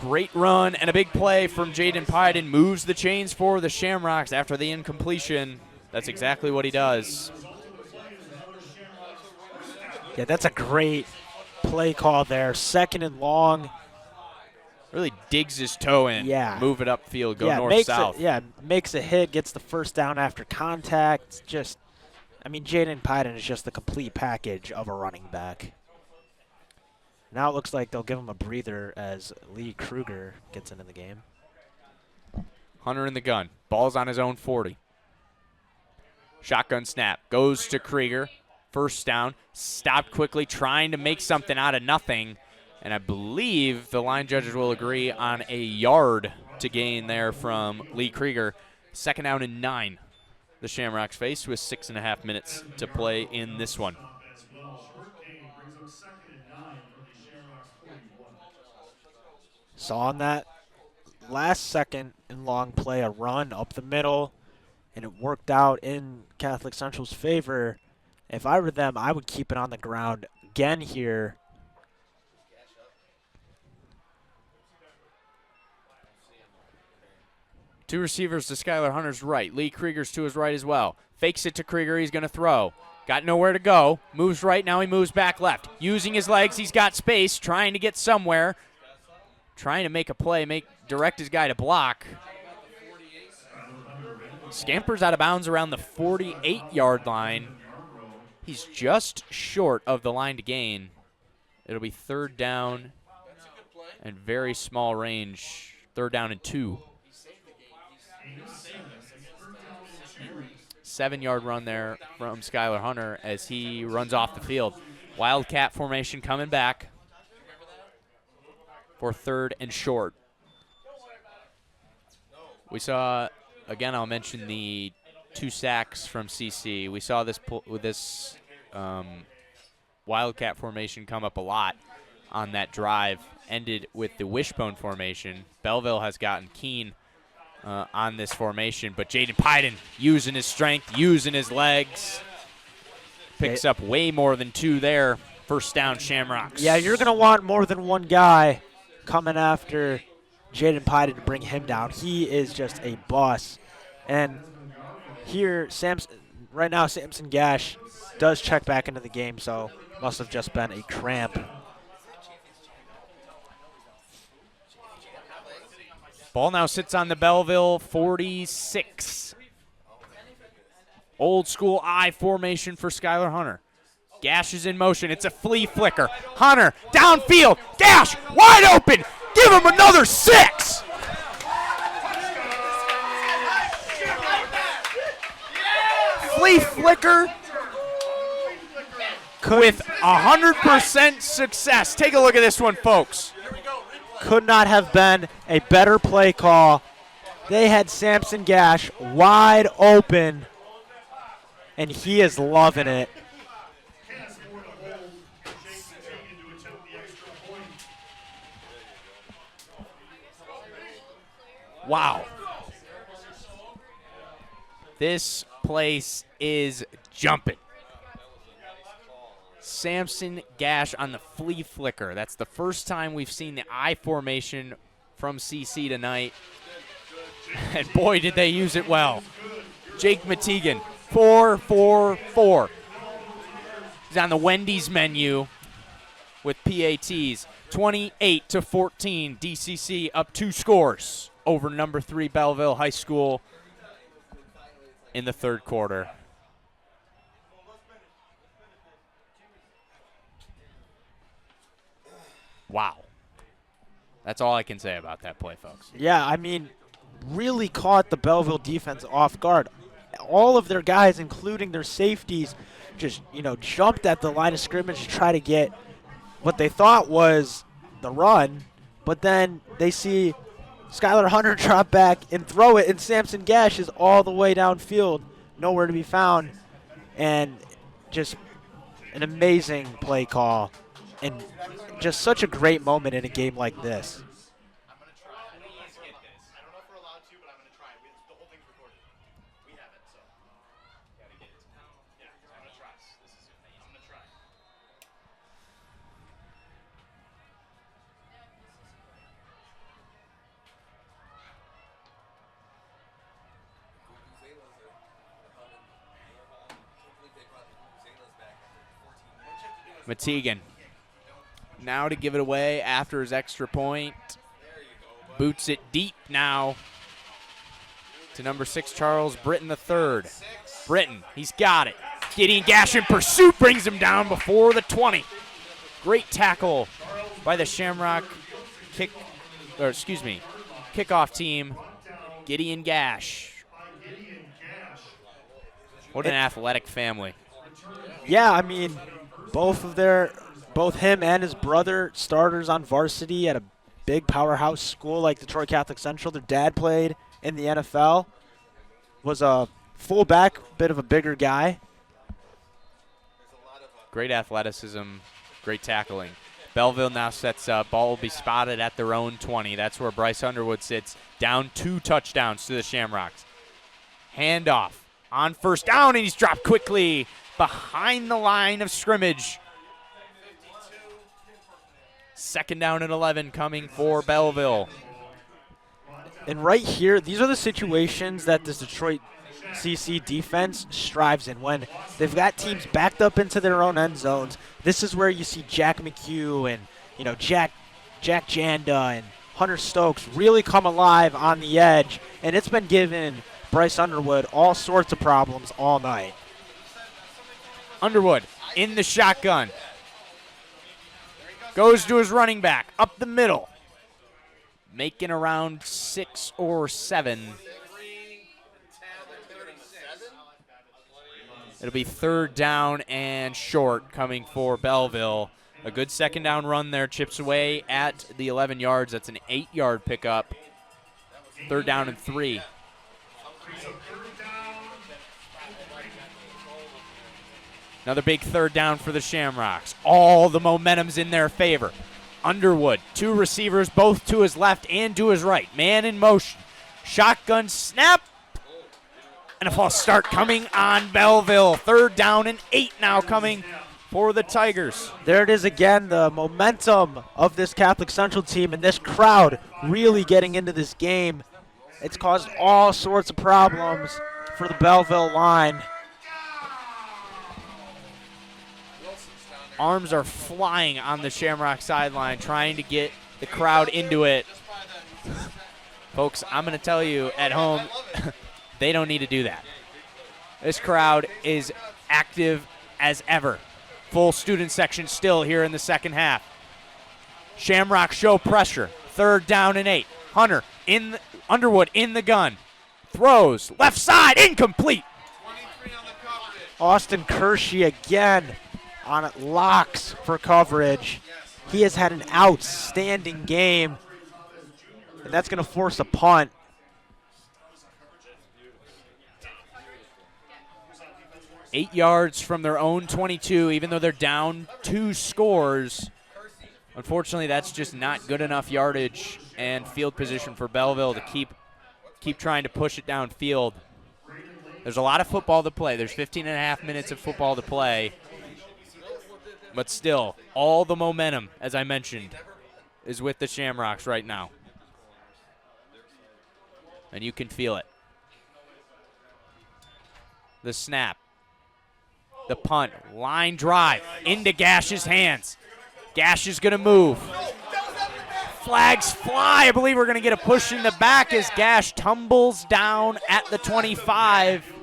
Great run and a big play from Jaden Pyden. Moves the chains for the Shamrocks after the incompletion. That's exactly what he does. Yeah, that's a great play call there. Second and long. Really digs his toe in. Yeah. Move it upfield, go north-south. Makes a hit, gets the first down after contact. Jaden Pyden is just the complete package of a running back. Now it looks like they'll give him a breather as Lee Kruger gets into the game. Hunter in the gun. Ball's on his own 40. Shotgun snap. Goes to Krieger. First down. Stopped quickly, trying to make something out of nothing. And I believe the line judges will agree on a yard to gain there from Lee Krieger. Second down and 9. The Shamrocks face with 6.5 minutes to play in this one. So on that last second and long play, a run up the middle, and it worked out in Catholic Central's favor. If I were them, I would keep it on the ground again here. Two receivers to Skylar Hunter's right. Lee Krieger's to his right as well. Fakes it to Krieger. He's going to throw. Got nowhere to go. Moves right. Now he moves back left. Using his legs. He's got space. Trying to get somewhere. Trying to make a play. Direct his guy to block. Scampers out of bounds around the 48-yard line. He's just short of the line to gain. It'll be third down and very small range. Third down and 2. 7-yard run there from Skylar Hunter as he runs off the field. Wildcat formation coming back for third and short. We saw, again, I'll mention the 2 sacks from CC. We saw this Wildcat formation come up a lot on that drive. Ended with the wishbone formation. Belleville has gotten keen on this formation, but Jaden Pyden using his strength, using his legs. Picks up way more than 2 there. First down, Shamrocks. Yeah, you're going to want more than one guy coming after Jaden Pyden to bring him down. He is just a boss. And here, right now, Samson Gash does check back into the game, so must have just been a cramp. Ball now sits on the Belleville 46. Old school I formation for Skylar Hunter. Gash is in motion. It's a flea flicker. Hunter downfield. Gash wide open. Give him another 6. Flea flicker with 100% success. Take a look at this one, folks. Could not have been a better play call. They had Samson Gash wide open, and he is loving it. Wow. This place is jumping. Samson Gash on the flea flicker. That's the first time we've seen the I formation from CC tonight. And boy, did they use it well. Jake Matigan, 4-4-4. He's on the Wendy's menu with PATs. 28-14, DCC up 2 scores over number 3 Belleville High School in the third quarter. Wow. That's all I can say about that play, folks. Yeah, I mean, really caught the Belleville defense off guard. All of their guys, including their safeties, just, jumped at the line of scrimmage to try to get what they thought was the run, but then they see Skylar Hunter drop back and throw it, and Samson Gash is all the way downfield, nowhere to be found, and just an amazing play call, and just such a great moment in a game like this. I'm going to try. Please get this. I don't know if we're allowed to, but I'm going to try. The whole thing's recorded. We have it, so. Got to get it. Yeah, I'm going to try. This is amazing. I'm going to try. Matigan. Now to give it away after his extra point. Boots it deep now to number 6, Charles Britton III. Britton, he's got it. Gideon Gash in pursuit brings him down before the 20. Great tackle by the Shamrock kickoff team. Gideon Gash. What an athletic family. Yeah, I mean, both him and his brother starters on varsity at a big powerhouse school like Detroit Catholic Central. Their dad played in the NFL, was a fullback, bit of a bigger guy. Great athleticism, great tackling. Belleville now sets up. Ball will be spotted at their own 20. That's where Bryce Underwood sits. Down 2 touchdowns to the Shamrocks. Handoff on first down, and he's dropped quickly behind the line of scrimmage. 2nd down and 11 coming for Belleville. And right here, these are the situations that this Detroit CC defense strives in. When they've got teams backed up into their own end zones, this is where you see Jack McHugh and Jack Janda and Hunter Stokes really come alive on the edge, and it's been giving Bryce Underwood all sorts of problems all night. Underwood in the shotgun. Goes to his running back, up the middle. Making around 6 or 7. It'll be 3rd down and short coming for Belleville. A good 2nd down run there, chips away at the 11 yards. That's an 8-yard pickup. 3rd down and 3. Another big 3rd down for the Shamrocks. All the momentum's in their favor. Underwood, 2 receivers, both to his left and to his right. Man in motion. Shotgun snap. And a false start coming on Belleville. 3rd down and 8 now coming for the Tigers. There it is again, the momentum of this Catholic Central team and this crowd really getting into this game. It's caused all sorts of problems for the Belleville line. Arms are flying on the Shamrock sideline, trying to get the crowd into it. Folks, I'm going to tell you at home, they don't need to do that. This crowd is active as ever. Full student section still here in the second half. Shamrock show pressure. 3rd down and 8. Hunter Underwood in the gun. Throws left side, incomplete. Austin Kershey again on locks for coverage. He has had an outstanding game, and that's going to force a punt. Eight yards from their own 22, even though they're down 2 scores. Unfortunately, that's just not good enough yardage and field position for Belleville to keep trying to push it downfield. There's a lot of football to play. There's 15 and a half minutes of football to play. But still, all the momentum, as I mentioned, is with the Shamrocks right now. And you can feel it. The snap. The punt. Line drive into Gash's hands. Gash is going to move. Flags fly. I believe we're going to get a push in the back as Gash tumbles down at the 25.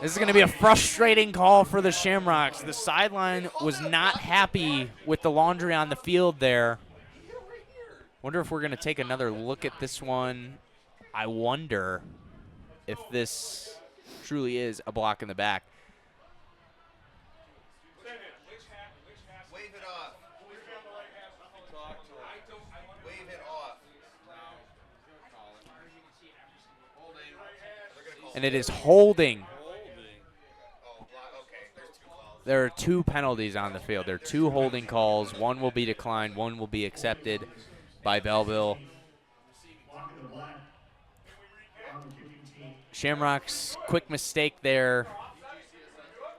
This is going to be a frustrating call for the Shamrocks. The sideline was not happy with the laundry on the field there. Wonder if we're going to take another look at this one. I wonder if this truly is a block in the back. Wave it off. Wave it off. And it is holding. There are 2 penalties on the field. There are 2 holding calls. One will be declined. One will be accepted by Belleville. Shamrocks, quick mistake there.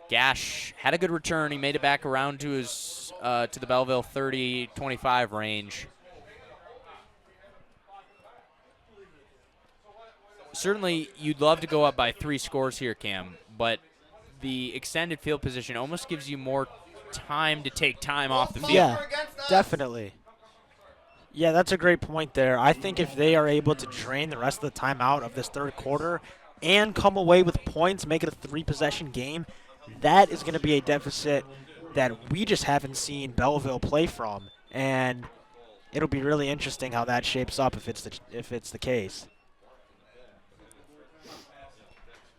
Gash had a good return. He made it back around to his to the Belleville 30-25 range. Certainly, you'd love to go up by 3 scores here, Cam, but the extended field position almost gives you more time to take time off the field. Yeah, definitely. Yeah, that's a great point there. I think if they are able to drain the rest of the time out of this third quarter and come away with points, make it a 3-possession game, that is going to be a deficit that we just haven't seen Belleville play from. And it'll be really interesting how that shapes up if it's the case.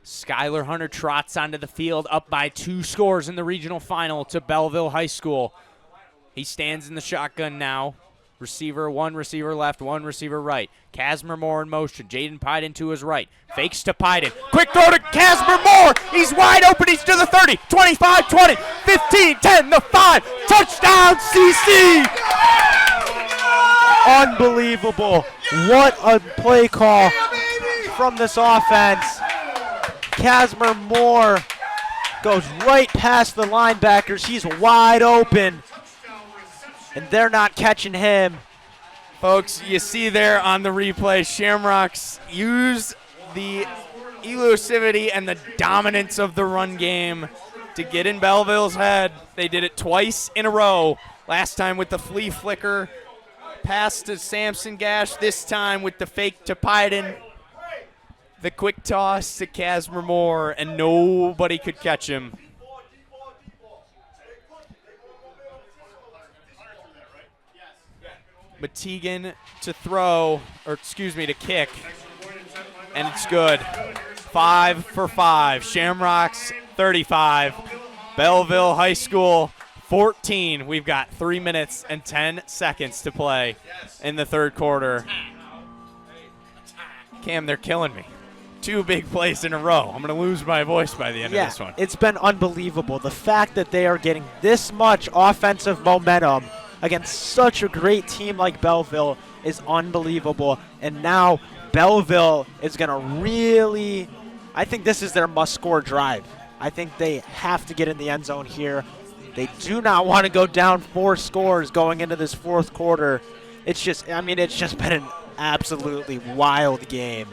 Skylar Hunter trots onto the field, up by 2 scores in the regional final to Belleville High School. He stands in the shotgun now. Receiver, 1 receiver left, 1 receiver right. Casimir Moore in motion. Jaden Pyden to his right. Fakes to Pyden. Quick throw to Casimir Moore. He's wide open. He's to the 30, 25, 20, 15, 10, the 5. Touchdown, CC! Unbelievable. What a play call from this offense. Casimir Moore goes right past the linebackers. He's wide open, and they're not catching him. Folks, you see there on the replay, Shamrocks use the elusivity and the dominance of the run game to get in Belleville's head. They did it twice in a row. Last time with the flea flicker pass to Samson Gash. This time with the fake to Pyden. The quick toss to Casimir Moore, and nobody could catch him. Matigan to throw, or excuse me, to kick, and it's good. 5 for 5. Shamrocks 35. Belleville High School 14. We've got 3 minutes and 10 seconds to play in the third quarter. Cam, they're killing me. 2 big plays in a row. I'm going to lose my voice by the end of this one. It's been unbelievable. The fact that they are getting this much offensive momentum against such a great team like Belleville is unbelievable. And now Belleville is going to really, I think this is their must-score drive. I think they have to get in the end zone here. They do not want to go down 4 scores going into this fourth quarter. It's just been an absolutely wild game.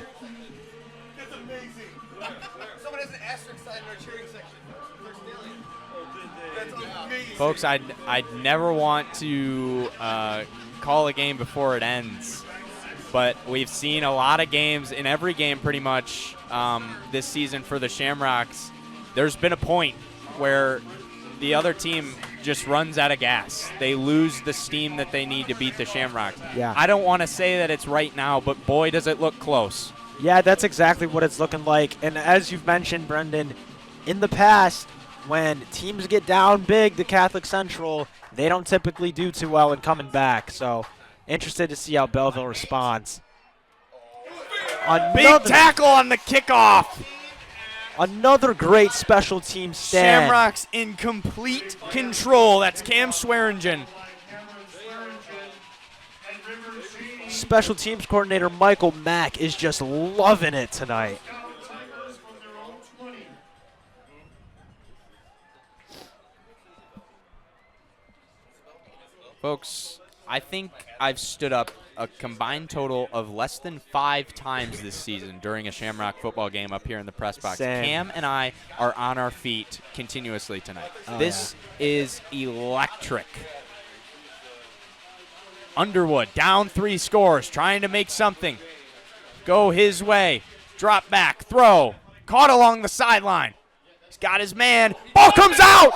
Folks, I'd never want to call a game before it ends, but we've seen a lot of games in every game pretty much this season for the Shamrocks. There's been a point where the other team just runs out of gas. They lose the steam that they need to beat the Shamrocks. Yeah. I don't want to say that it's right now, but boy, does it look close. Yeah, that's exactly what it's looking like. And as you've mentioned, Brendan, in the past, when teams get down big to Catholic Central, they don't typically do too well in coming back. So, interested to see how Belleville responds. Big tackle on the kickoff. Another great special team stand. Shamrocks in complete control. That's Cam Swearingen. Special teams coordinator Michael Mack is just loving it tonight. Folks, I think I've stood up a combined total of less than 5 times this season during a Shamrock football game up here in the press box. Same. Cam and I are on our feet continuously tonight. Oh, this is electric. Underwood down 3 scores, trying to make something go his way. Drop back, throw, caught along the sideline. He's got his man. Ball comes out!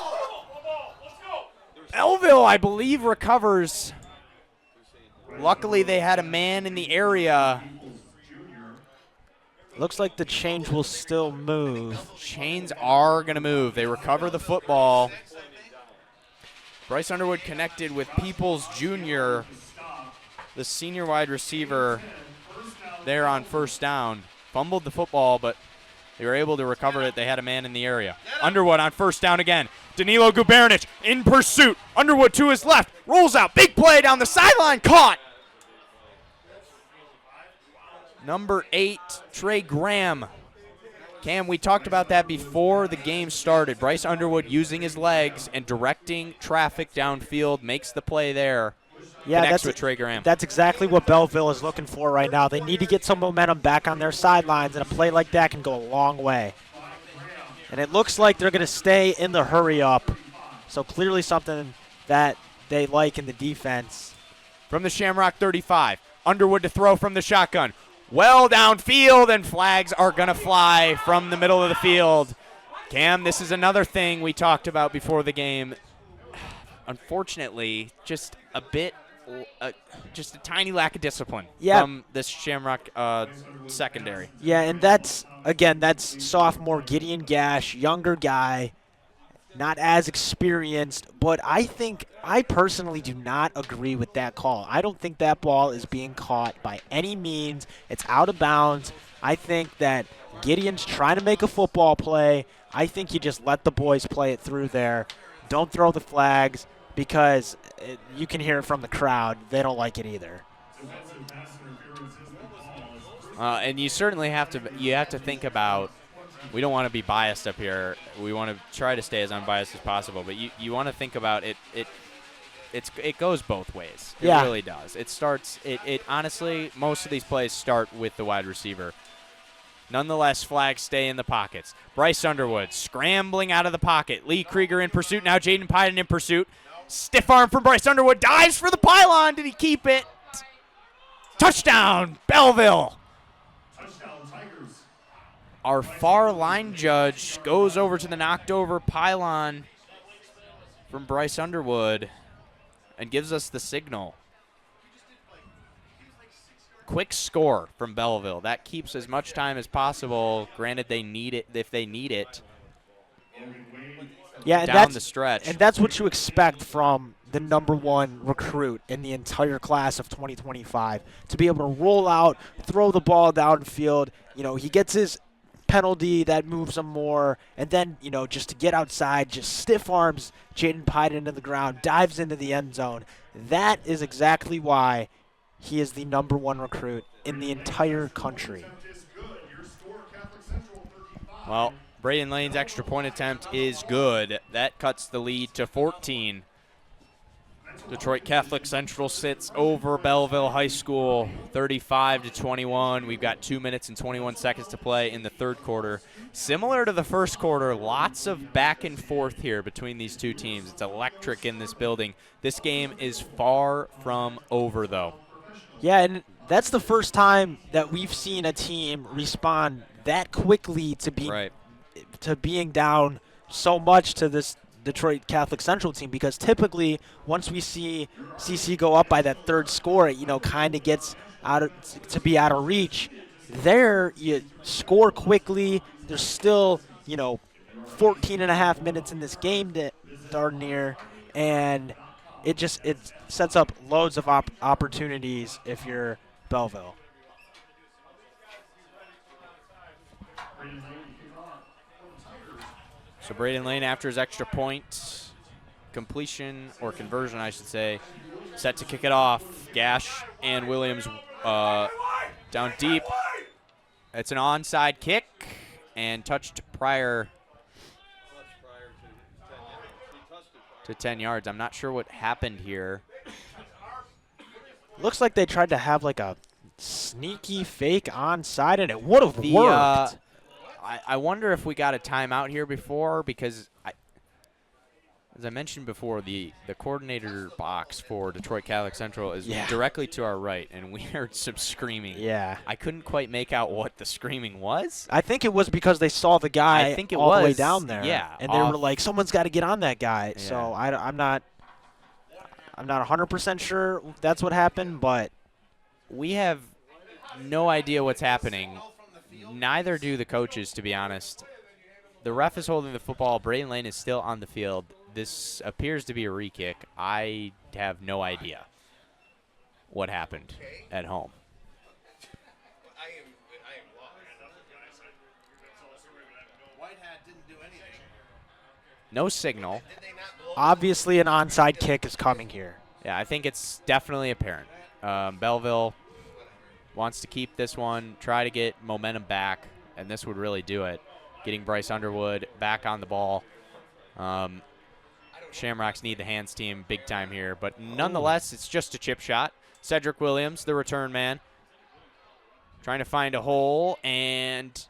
Belleville, I believe, recovers. Luckily, they had a man in the area. Looks like the change will still move. Chains are going to move. They recover the football. Bryce Underwood connected with Peoples Jr., the senior wide receiver, there on first down. Fumbled the football, but they were able to recover it. They had a man in the area. Underwood on first down again. Danilo Gubernic in pursuit. Underwood to his left. Rolls out. Big play down the sideline. Caught. Number 8, Trey Graham. Cam, we talked about that before the game started. Bryce Underwood using his legs and directing traffic downfield. Makes the play there. Yeah, Connects with Trey Graham. That's exactly what Belleville is looking for right now. They need to get some momentum back on their sidelines, and a play like that can go a long way. And it looks like they're going to stay in the hurry up. So clearly something that they like in the defense. From the Shamrock 35, Underwood to throw from the shotgun. Well downfield, and flags are going to fly from the middle of the field. Cam, this is another thing we talked about before the game. Unfortunately, just a tiny lack of discipline from this Shamrock secondary. Yeah, and that's sophomore Gideon Gash, younger guy, not as experienced, but I personally do not agree with that call. I don't think that ball is being caught by any means. It's out of bounds. I think that Gideon's trying to make a football play. I think you just let the boys play it through there. Don't throw the flags because you can hear it from the crowd. They don't like it either. And you certainly have to think about, we don't want to be biased up here. We want to try to stay as unbiased as possible, but you want to think about it. It goes both ways. It really does. It honestly, most of these plays start with the wide receiver. Nonetheless, flags stay in the pockets. Bryce Underwood scrambling out of the pocket. Lee Krieger in pursuit. Now Jaden Piden in pursuit. Stiff arm from Bryce Underwood. Dives for the pylon. Did he keep it? Touchdown, Belleville. Touchdown, Tigers. Our far line judge goes over to the knocked over pylon from Bryce Underwood and gives us the signal. Quick score from Belleville. That keeps as much time as possible. Granted, they need it if they need it. Yeah, and down the stretch. And that's what you expect from the #1 recruit in the entire class of 2025, to be able to roll out, throw the ball downfield. He gets his penalty that moves him more, and then, just to get outside, just stiff arms Jaden Piden into the ground, dives into the end zone. That is exactly why he is the #1 recruit in the entire country. Well, Braden Lane's extra point attempt is good. That cuts the lead to 14. Detroit Catholic Central sits over Belleville High School 35-21. We've got 2 minutes and 21 seconds to play in the third quarter. Similar to the first quarter, lots of back and forth here between these two teams. It's electric in this building. This game is far from over, though. Yeah, and that's the first time that we've seen a team respond that quickly to being down so much to this Detroit Catholic Central team, because typically once we see CC go up by that third score, it kind of gets out of reach. There, you score quickly. There's still 14 and a half minutes in this game darn near, and it sets up loads of opportunities if you're Belleville. So Braden Lane, after his extra point, completion or conversion, I should say, set to kick it off. Gash and Williams down deep. It's an onside kick and touched prior to 10 yards. I'm not sure what happened here. Looks like they tried to have like a sneaky fake onside, and it would have worked. I wonder if we got a timeout here before, because as I mentioned before, the coordinator box for Detroit Catholic Central is directly to our right, and we heard some screaming. Yeah. I couldn't quite make out what the screaming was. I think it was because they saw the guy all the way down there. Yeah. And they were like, someone's got to get on that guy. Yeah. So I'm not 100% sure that's what happened, but we have no idea what's happening. Neither do the coaches, to be honest. The ref is holding the football. Braden Lane is still on the field. This appears to be a re-kick. I have no idea what happened at home. I am lost. Whitehead didn't do anything. No signal. Did they not blow? Obviously an onside kick is coming here. Yeah, I think it's definitely apparent. Belleville wants to keep this one, try to get momentum back, and this would really do it. Getting Bryce Underwood back on the ball. Shamrocks need the hands team big time here, but nonetheless, it's just a chip shot. Cedric Williams, the return man, trying to find a hole and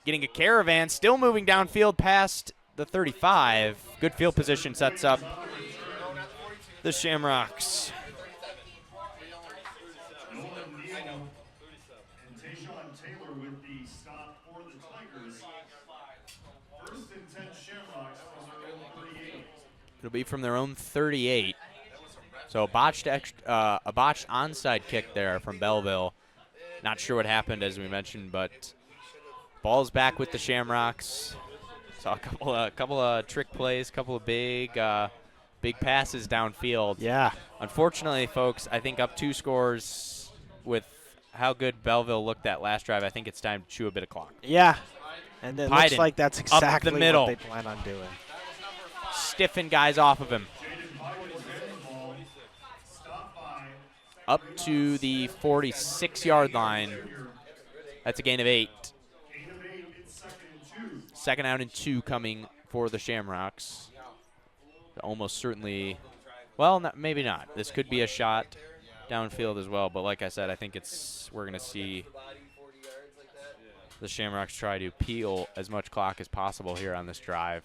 getting a caravan, still moving downfield past the 35. Good field position sets up the Shamrocks. Nolan Neal and Tayshawn Taylor with the stop for the Tigers. 1st and 10 Shamrocks from their own 38. It'll be from their own 38. So a botched onside kick there from Belleville. Not sure what happened, as we mentioned, but ball's back with the Shamrocks. Saw a couple of trick plays, couple of big passes downfield. Yeah. Unfortunately, folks, I think up 2 scores with how good Belleville looked that last drive. I think it's time to chew a bit of clock. Yeah. And it looks like that's exactly the middle. what they plan on doing. Stiffen guys off of him. Up to the 46-yard line. That's a gain of 8. Second out and 2 coming for the Shamrocks. Almost certainly, well, maybe not. This could be a shot downfield as well, but like I said, I think we're going to see the Shamrocks try to peel as much clock as possible here on this drive.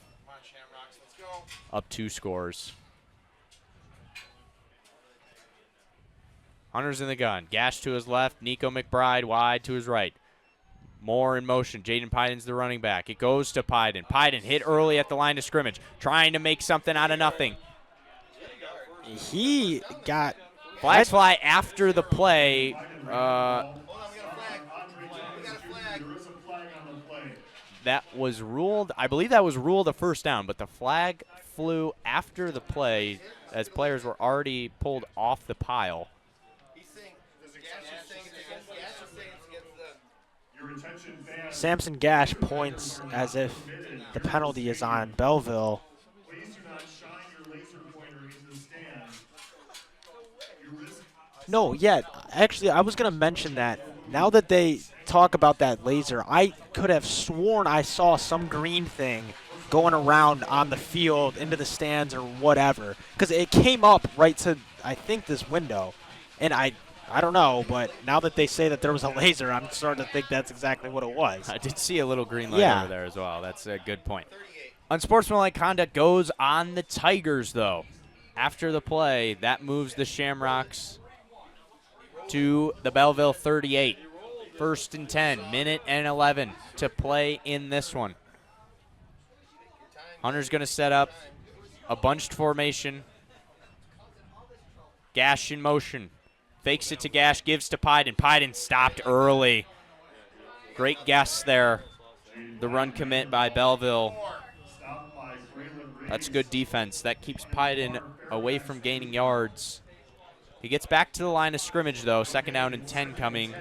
Up 2 scores. Hunter's in the gun. Gash to his left. Nico McBride wide to his right. Moore in motion. Jaden Pyden's the running back. It goes to Pyden. Pyden hit early at the line of scrimmage, trying to make something out of nothing. He got flags fly after the play. That was ruled, I believe that was ruled a first down, but the flag flew after the play as players were already pulled off the pile. Samson Gash points as if the penalty is on Belleville. Please do not shine your laser pointer into the stand. You risk No, yeah. Actually, I was going to mention that. Now that they talk about that laser, I could have sworn I saw some green thing going around on the field into the stands or whatever, because it came up right to, I think, this window. And I don't know, but now that they say that there was a laser, I'm starting to think that's exactly what it was. I did see a little green light over there as well. That's a good point. Unsportsmanlike conduct goes on the Tigers, though. After the play, that moves the Shamrocks to the Belleville 38. 1st and 10, minute and 11 to play in this one. Hunter's going to set up a bunched formation. Gash in motion. Fakes it to Gash, gives to Pyden. Pyden stopped early. Great guess there. The run commit by Belleville. That's good defense. That keeps Pyden away from gaining yards. He gets back to the line of scrimmage, though. 2nd down and 10 coming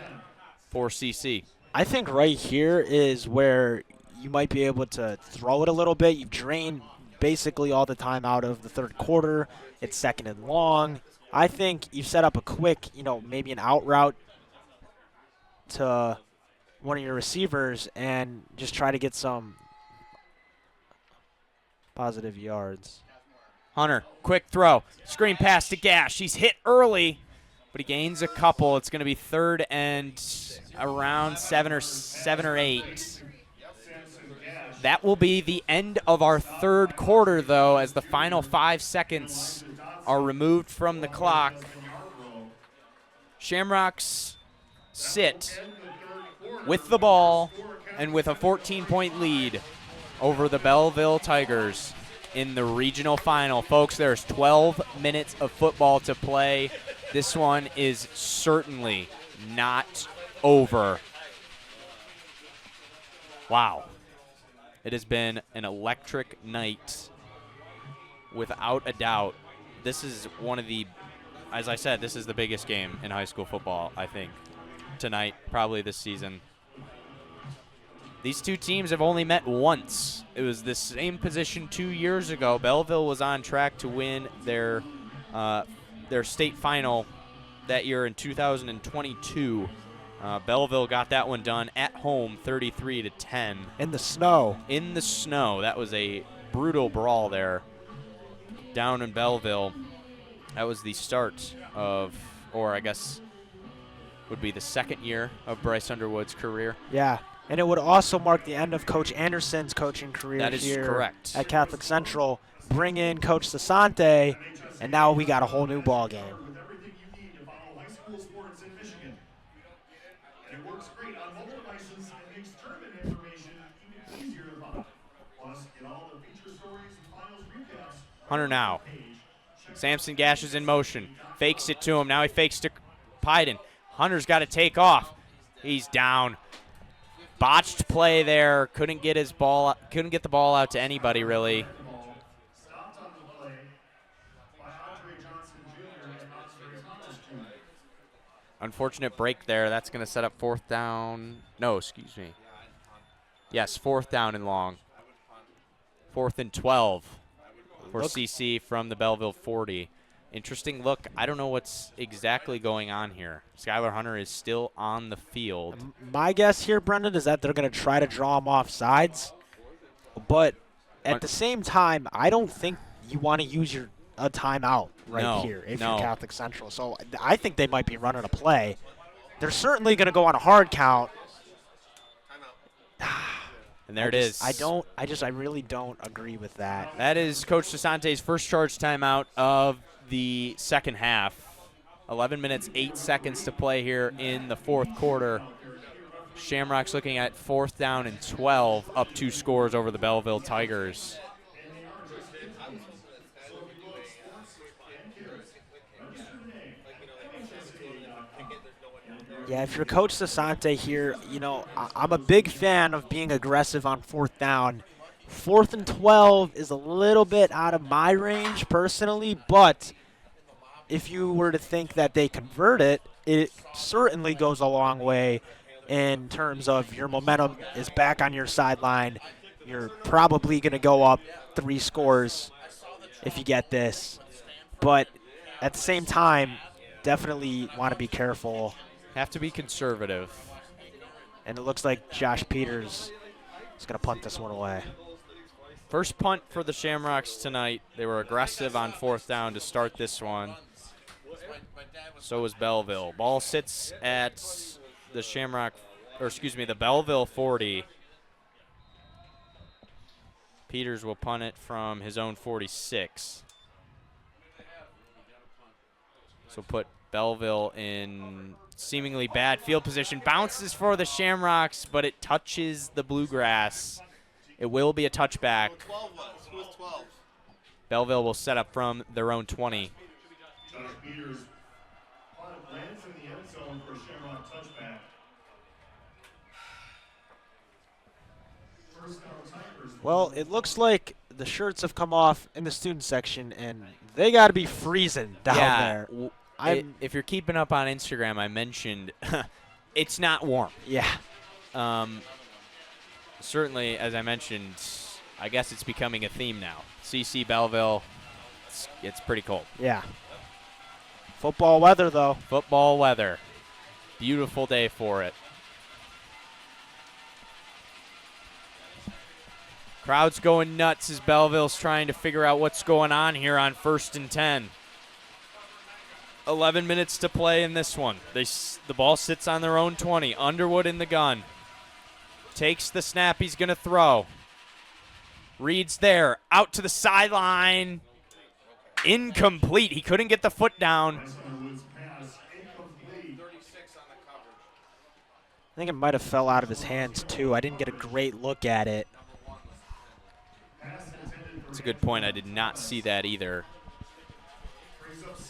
for CC. I think right here is where you might be able to throw it a little bit. You've drained basically all the time out of the 3rd quarter. It's 2nd and long. I think you set up a quick, maybe an out route to one of your receivers and just try to get some positive yards. Hunter, quick throw. Screen pass to Gash. He's hit early, but he gains a couple. It's going to be third and around 7 or 8. That will be the end of our third quarter, though, as the final 5 seconds are removed from the clock. Shamrocks sit with the ball and with a 14-point lead over the Belleville Tigers in the regional final. Folks, there's 12 minutes of football to play. This one is certainly not over. Wow. It has been an electric night, without a doubt. This is one of the, as I said, this is the biggest game in high school football, I think, tonight, probably this season. These two teams have only met once. It was the same position 2 years ago. Belleville was on track to win their state final that year in 2022. Belleville got that one done at home, 33-10. In the snow. In the snow. That was a brutal brawl there down in Belleville. That was the start of, or I guess would be the second year of Bryce Underwood's career. Yeah. And it would also mark the end of Coach Anderson's coaching career That is here correct. at Catholic Central. Bring in Coach Sasante, and now we got a whole new ball game. With everything you need to follow high school sports in Michigan. And it works great on mobile devices and makes tournament information even easier to follow. Plus, get all the feature stories and finals recaps. Hunter now. Samson Gash is in motion. Fakes it to him. Now he fakes to Pyden. Hunter's got to take off. He's down. Botched play there. Couldn't get his ball. Couldn't get the ball out to anybody really. Stopped on the play by Andre Johnson Jr. and Andre Thomas Jr. Unfortunate break there. That's going to set up fourth down. No, excuse me. Yes, fourth down and long. 4th and 12 for CC from the Belleville 40. Interesting look. I don't know what's exactly going on here. Skylar Hunter is still on the field. My guess here, Brendan, is that they're going to try to draw him off sides. But at the same time, I don't think you want to use a timeout here if you're Catholic Central. So I think they might be running a play. They're certainly going to go on a hard count. And there it is. I really don't agree with that. That is Coach DeSante's first charge timeout of the second half. 11 minutes, 8 seconds to play here in the fourth quarter. Shamrocks looking at 4th down and 12, up 2 scores over the Belleville Tigers. Yeah, if you're Coach DeSante here, I'm a big fan of being aggressive on 4th down. 4th and 12 is a little bit out of my range personally, but if you were to think that they convert it, it certainly goes a long way in terms of your momentum is back on your sideline. You're probably going to go up 3 scores if you get this. But at the same time, definitely want to be careful. Have to be conservative. And it looks like Josh Peters is going to punt this one away. First punt for the Shamrocks tonight. They were aggressive on 4th down to start this one. So was Belleville. Ball sits at the Belleville 40. Peters will punt it from his own 46. So put Belleville in seemingly bad field position. Bounces for the Shamrocks, but it touches the bluegrass. It will be a touchback. Who was 12? Belleville will set up from their own 20. Josh Peters lands in the end zone for a Shamrock touchback. First down Tigers. Well, it looks like the shirts have come off in the student section, and they got to be freezing down there. If you're keeping up on Instagram, I mentioned it's not warm. Yeah. Certainly, as I mentioned, I guess it's becoming a theme now. CC Belleville, it's pretty cold. Yeah. Football weather, though. Football weather. Beautiful day for it. Crowd's going nuts as Belleville's trying to figure out what's going on here on 1st and 10. 11 minutes to play in this one. The ball sits on their own 20. Underwood in the gun. Takes the snap. He's going to throw. Reed's there. Out to the sideline. Incomplete. He couldn't get the foot down. Bryce Underwood's pass incomplete. 36 on the coverage. I think it might have fell out of his hands, too. I didn't get a great look at it. Pass intended for That's a good point. I did not see that either.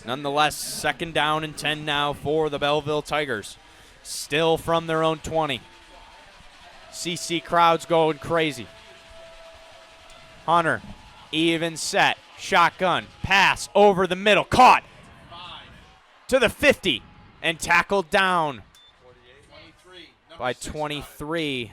Nonetheless, 2nd down and 10 now for the Belleville Tigers. Still from their own 20. CC crowd's going crazy. Hunter, even set, shotgun, pass over the middle, caught to the 50 and tackled down 23. by 23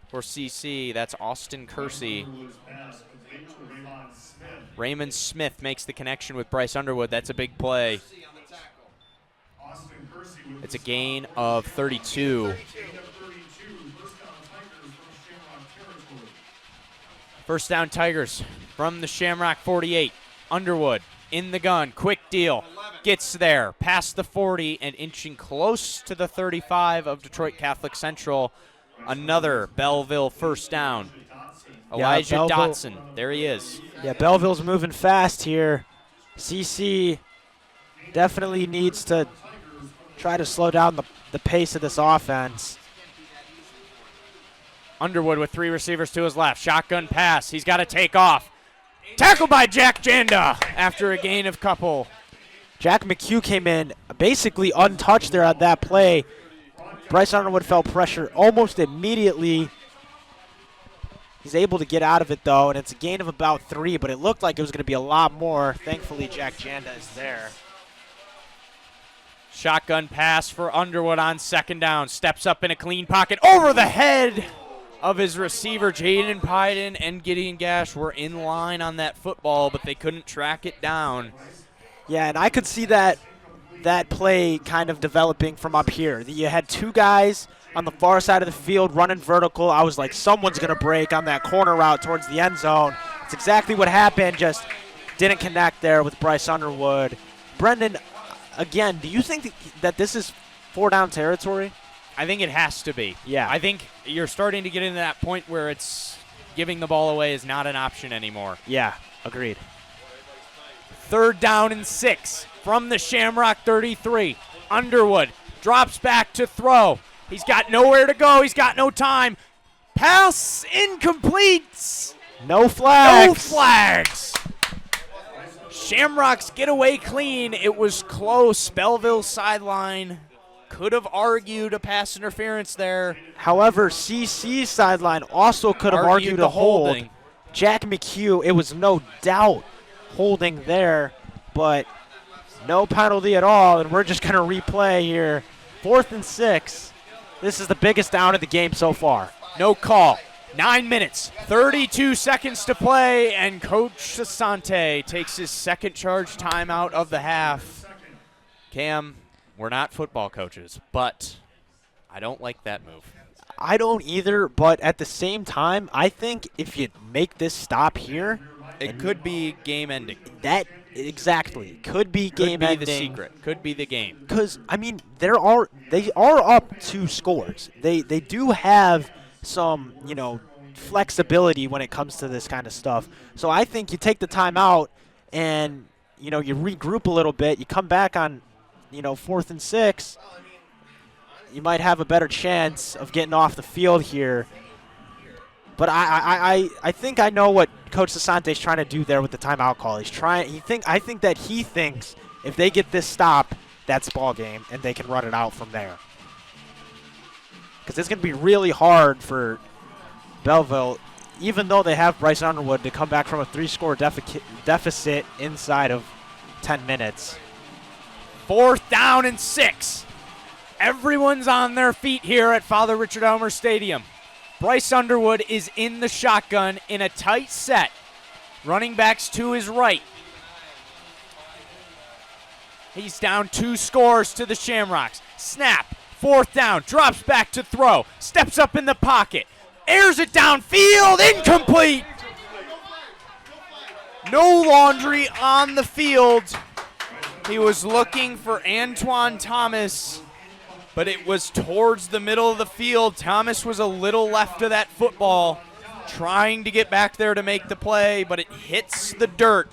for CC. That's Austin Kersey. Underwood's pass complete to Raymond Smith. Raymond Smith makes the connection with Bryce Underwood. That's a big play. See on the tackle. Austin Kersey with It's a the gain of 32. gain of 32. First down Tigers from Shamrock territory. First down Tigers from the Shamrock 48. Underwood in the gun. Quick deal. Gets there. Past the 40 and inching close to the 35 of Detroit Catholic Central. Another Belleville first down. Elijah Belleville- Dotson. There he is. Yeah, Belleville's moving fast here. CC definitely needs to try to slow down the pace of this offense. Underwood with 3 receivers to his left. Shotgun pass. He's got to take off. Tackled by Jack Janda after a gain of couple. Jack McHugh came in basically untouched there on that play. Bryce Underwood felt pressure almost immediately. He's able to get out of it, though, and it's a gain of about 3, but it looked like it was going to be a lot more. Thankfully, Jack Janda is there. Shotgun pass for Underwood on 2nd down. Steps up in a clean pocket over the head of his receiver. Jaden Pyden and Gideon Gash were in line on that football, but they couldn't track it down. Yeah, and I could see that play kind of developing from up here. You had 2 guys on the far side of the field running vertical. I was like, someone's going to break on that corner route towards the end zone. It's exactly what happened, just didn't connect there with Bryce Underwood. Brendan, again, do you think that this is 4-down territory? I think it has to be. Yeah. I think you're starting to get into that point where it's giving the ball away is not an option anymore. Yeah, agreed. 3rd down and 6 from the Shamrock 33. Underwood drops back to throw. He's got nowhere to go. He's got no time. Pass incomplete. No flags. No flags. Shamrocks get away clean. It was close. Belleville sideline could have argued a pass interference there. However, CC's sideline also could have argued the a hold. holding. Jack McHugh, it was no doubt holding there, but no penalty at all, and we're just going to replay here. 4th and 6. This is the biggest down of the game so far. No call. 9 minutes, 32 seconds to play, and Coach Asante takes his 2nd charge timeout of the half. Cam, we're not football coaches, but I don't like that move. I don't either, but at the same time, I think if you make this stop here, It could be game ending. that exactly could be game Could be ending. the secret. Could be the game. Because I mean, they are up 2 scores. They do have some flexibility when it comes to this kind of stuff. So I think you take the time out and you regroup a little bit. You come back on 4th and 6. You might have a better chance of getting off the field here. But I think I know what Coach Sasante's trying to do there with the timeout call. I think that he thinks if they get this stop, that's ball game, and they can run it out from there. Because it's going to be really hard for Belleville, even though they have Bryce Underwood, to come back from a 3-score deficit inside of 10 minutes. 4th down and 6. Everyone's on their feet here at Father Richard Elmer Stadium. Bryce Underwood is in the shotgun in a tight set. Running backs to his right. He's down 2 scores to the Shamrocks. Snap. 4th down. Drops back to throw. Steps up in the pocket. Airs it downfield. Incomplete. No Laundry on the field. He was looking for Antoine Thomas, but it was towards the middle of the field. Thomas was a little left of that football, trying to get back there to make the play, but it hits the dirt.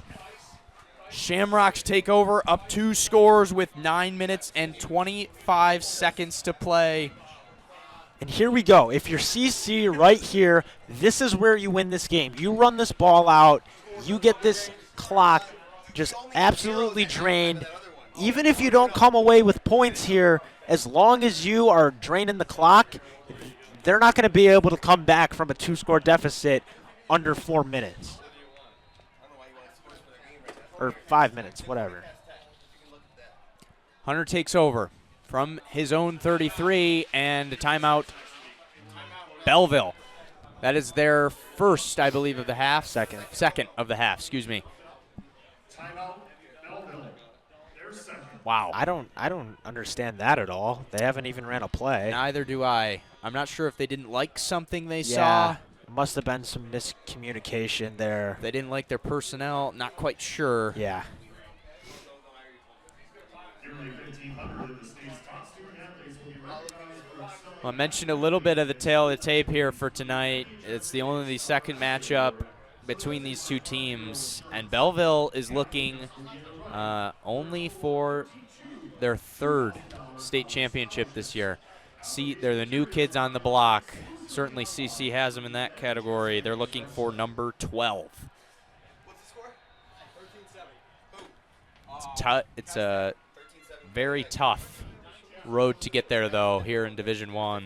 Shamrocks take over up 2 scores with 9 minutes and 25 seconds to play. And here we go. If you're CC right here, this is where you win this game. You run this ball out. You get this clock just absolutely drained. Even if you don't come away with points here, as long as you are draining the clock, they're not going to be able to come back from a 2-score deficit under 4 minutes. Or 5 minutes, whatever. Hunter takes over from his own 33 and a timeout. Belleville. That is their first, I believe, of the half. Second of the half, excuse me. Timeout, Belleville. Their second. Wow. I don't understand that at all. They haven't even ran a play. Neither do I. I'm not sure if they didn't like something they Yeah, saw. must have been some miscommunication there. They didn't like their personnel. Not quite sure. Yeah. Nearly 1,500 of the state's top student athletes will be recognized for excelling. Well, I mentioned a little bit of the tail of the tape here for tonight. It's only the second matchup between these two teams, and Belleville is looking only for their 3rd state championship this year. See, they're the new kids on the block. Certainly CC has them in that category. They're looking for number 12. It's a very tough road to get there, though, here in Division I.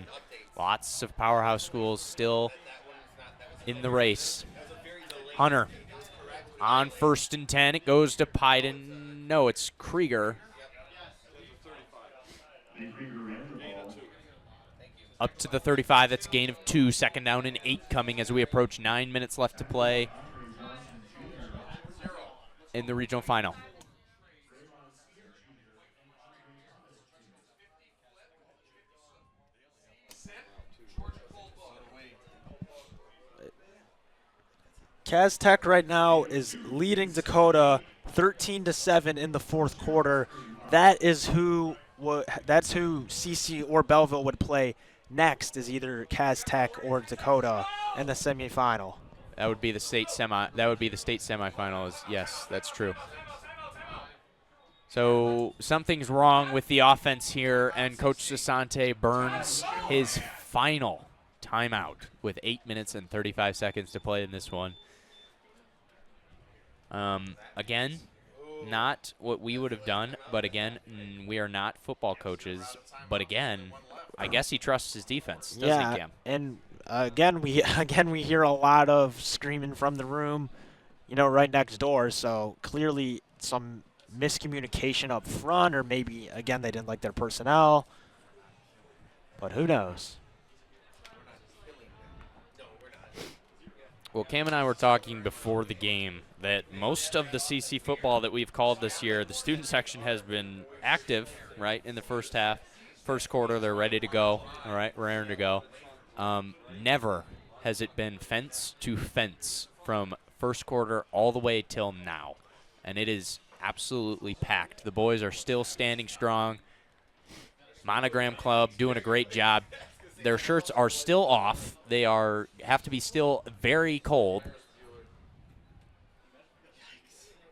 Lots of powerhouse schools still in the race. Hunter on 1st and 10. It goes to Pyden. No, it's Krieger. Up to the 35. That's a gain of 2. 2nd down and 8 coming as we approach 9 minutes left to play in the regional final. Kaz Tech right now is leading Dakota 13-7 in the 4th quarter. That's who CC or Belleville would play next, is either Kaz Tech or Dakota in the semifinal. That would be the state semifinal. Yes, that's true. So something's wrong with the offense here, and Coach Sasante burns his final timeout with 8 minutes and 35 seconds to play in this one. Again, not what we would have done, but again, we are not football coaches. But again, I guess he trusts his defense, doesn't he, Cam? And again we hear a lot of screaming from the room, right next door. So clearly some miscommunication up front, or maybe again they didn't like their personnel. But who knows? Well, Cam and I were talking before the game that most of the CC football that we've called this year, the student section has been active, right, in the first half. First quarter, they're ready to go, all right, raring to go. Never has it been fence to fence from first quarter all the way till now, and it is absolutely packed. The boys are still standing strong. Monogram Club doing a great job. Their shirts are still off. They have to be still very cold.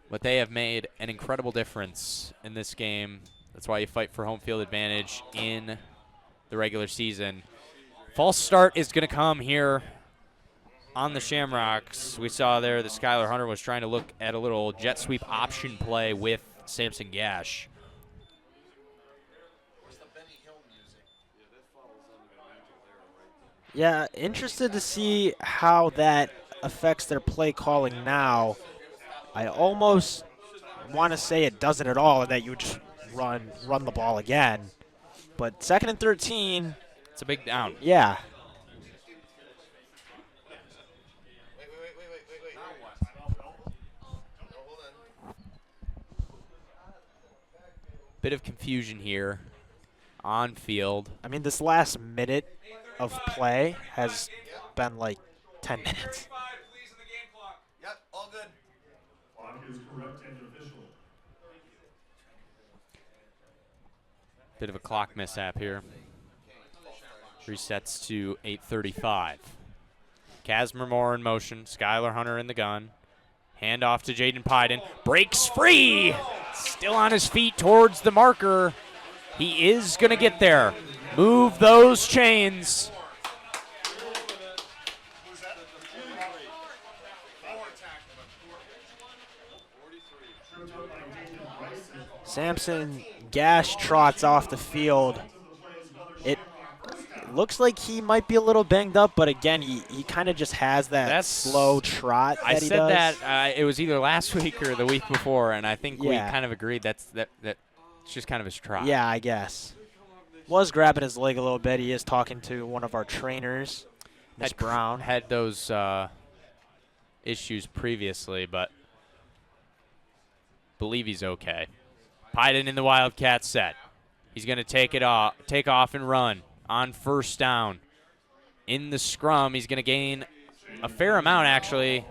But they have made an incredible difference in this game. That's why you fight for home field advantage in the regular season. False start is going to come here on the Shamrocks. We saw there that Skylar Hunter was trying to look at a little jet sweep option play with Samson Gash. Yeah, interested to see how that affects their play calling now. I almost want to say it doesn't at all, and that you would just run the ball again. But 2nd and 13. It's a big down. Yeah. Bit of confusion here on field. I mean, this last minute of play has been like 10 minutes. Yep, all good. Clock is correct and official. Bit of a clock mishap here. Resets to 8:35. Casmer Moore in motion. Skylar Hunter in the gun. Hand off to Jaden Pyden. Breaks free. Still on his feet towards the marker. He is going to get there. Move those chains. Samson Gash trots off the field. It looks like he might be a little banged up, but again, he kind of just has that slow trot that I he said does. that it was either last week or the week before, and I think we Yeah. kind of agreed that's it's just kind of his trot. Yeah, I guess. Was grabbing his leg a little bit. He is talking to one of our trainers, Miss Brown. Had those issues previously, but believe he's okay. Pyden in the Wildcat set. He's going to take off and run on first down. In the scrum, he's going to gain a fair amount, actually.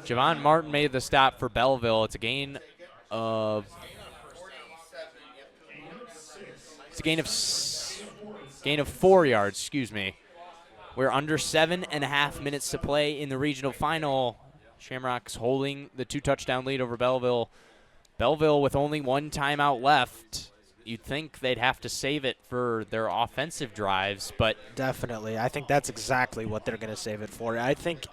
Javon Martin made the stop for Belleville. It's a gain of gain of 4 yards. Excuse me. We're under 7.5 minutes to play in the regional final. Shamrocks holding the 2-touchdown lead over Belleville. Belleville with only 1 timeout left. You'd think they'd have to save it for their offensive drives, but Definitely. I think that's exactly what they're going to save it for. I think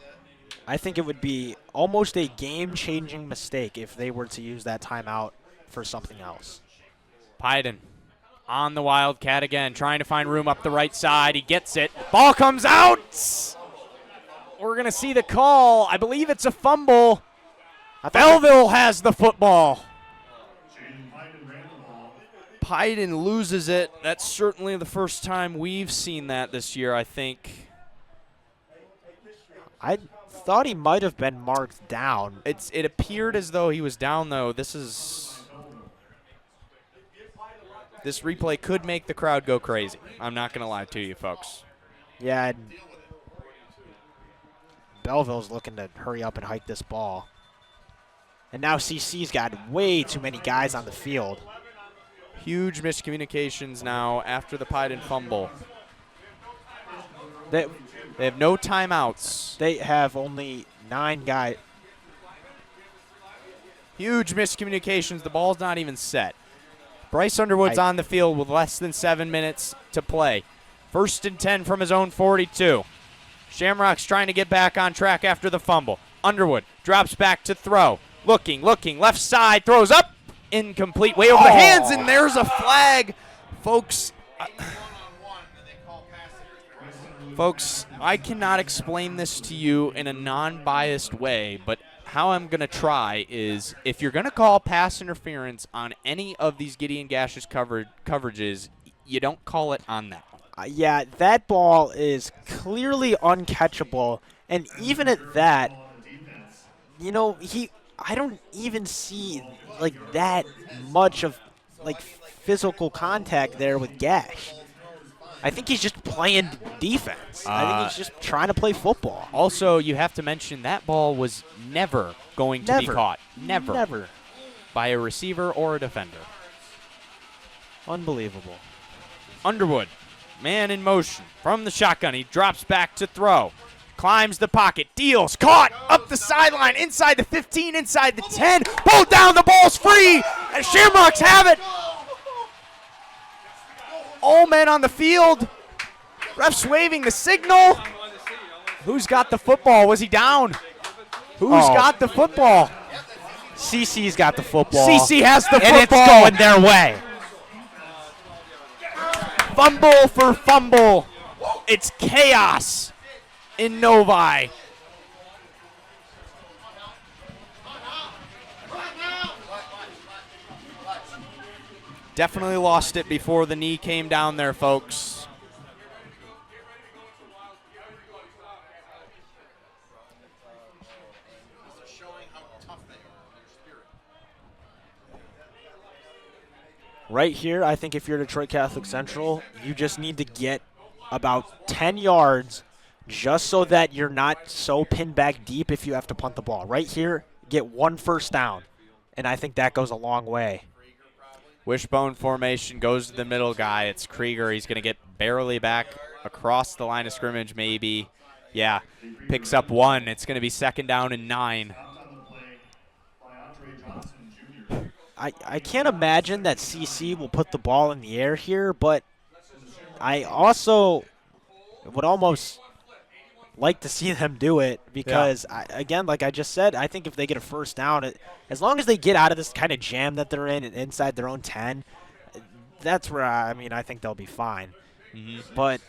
it would be almost a game-changing mistake if they were to use that timeout for something else. Pyden on the Wildcat again, trying to find room up the right side. He gets it. Ball comes out. We're going to see the call. I believe it's a fumble. Belleville has the football. Pyden loses it. That's certainly the first time we've seen that this year, I think. I thought he might have been marked down. It appeared as though he was down, though. This replay could make the crowd go crazy. I'm not going to lie to you, folks. Yeah, and Belleville's looking to hurry up and hike this ball. And now CC's got way too many guys on the field. Huge miscommunications now after the Pyden fumble. They have no timeouts. They have only 9 guys. Huge miscommunications. The ball's not even set. Bryce Underwood's on the field with less than 7 minutes to play. 1st and 10 from his own 42. Shamrock's trying to get back on track after the fumble. Underwood drops back to throw. Looking, left side, throws up. Incomplete, way over the hands, and there's a flag. Folks, I cannot explain this to you in a non-biased way, but how I'm going to try is if you're going to call pass interference on any of these Gideon Gash's coverages, you don't call it on that one. Yeah, that ball is clearly uncatchable, and even at that, you know, I don't even see like that much of like physical contact there with Gash. I think he's just playing defense. I think he's just trying to play football. Also, you have to mention that ball was never going to be caught. Never. By a receiver or a defender. Unbelievable. Underwood, man in motion from the shotgun. He drops back to throw. Climbs the pocket, deals, caught, up the sideline, inside the 15, inside the 10. Pulled down, the ball's free, and Shamrocks have it. All men on the field. Refs waving the signal. Who's got the football? Was he down? Who's got the football? CC's got the football. CC has the and football. it's going their way. Fumble for fumble. It's chaos in Novi. Definitely lost it before the knee came down there, folks. Showing how tough they are in their spirit. Right here, I think if you're Detroit Catholic Central, you just need to get about 10 yards just so that you're not so pinned back deep if you have to punt the ball. Right here, get 1 first down, and I think that goes a long way. Wishbone formation goes to the middle guy. It's Krieger. He's going to get barely back across the line of scrimmage maybe. Yeah, picks up 1. It's going to be 2nd down and 9. I can't imagine that CC will put the ball in the air here, but I also would almost like to see them do it because, again, like I just said, I think if they get a first down, as long as they get out of this kind of jam that they're in and inside their own 10, that's where, I think they'll be fine. Mm-hmm. But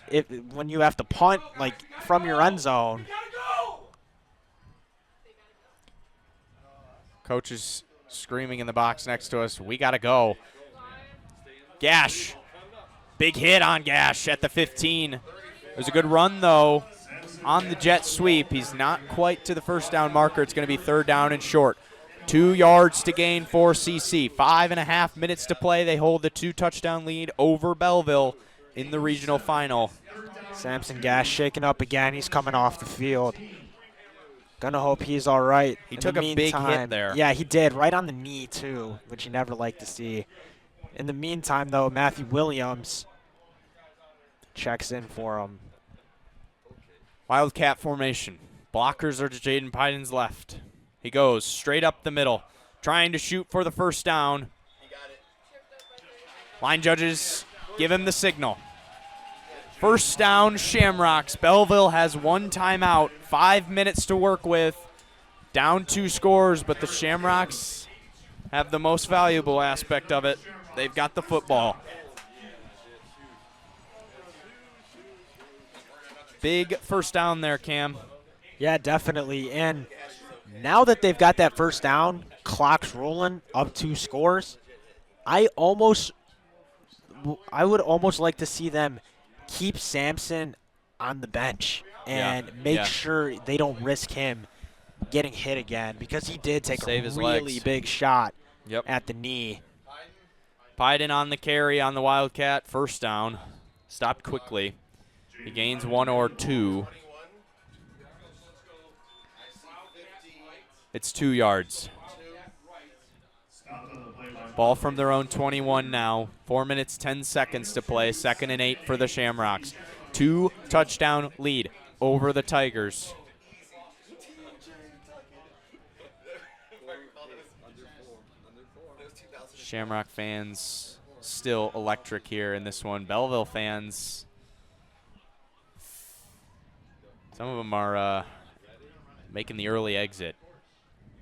when you have to punt, like, from your end zone. Coach is screaming in the box next to us, we got to go. Gash. Big hit on Gash at the 15. It was a good run, though, on the jet sweep. He's not quite to the first down marker. It's going to be 3rd down and short. 2 yards to gain for CC. 5.5 minutes to play. They hold the 2-touchdown lead over Belleville in the regional final. Samson Gash shaking up again. He's coming off the field. Gonna hope he's all right. He took a big hit there. Yeah, he did, right on the knee, too, which you never like to see. In the meantime, though, Matthew Williams checks in for him. Wildcat formation. Blockers are to Jaden Pyden's left. He goes straight up the middle, trying to shoot for the first down. Line judges give him the signal. First down, Shamrocks. Belleville has 1 timeout, 5 minutes to work with. Down 2 scores, but the Shamrocks have the most valuable aspect of it. They've got the football. Big first down there, Cam. Yeah, definitely. And now that they've got that first down, clock's rolling, up 2 scores, I would almost like to see them keep Samson on the bench and make sure they don't risk him getting hit again because he did take a really big shot at the knee. Pyden on the carry on the Wildcat. First down. Stopped quickly. He gains 1 or 2. It's 2 yards. Ball from their own 21 now. 4 minutes, 10 seconds to play. 2nd and 8 for the Shamrocks. 2-touchdown lead over the Tigers. Shamrock fans still electric here in this one. Belleville fans, some of them are making the early exit.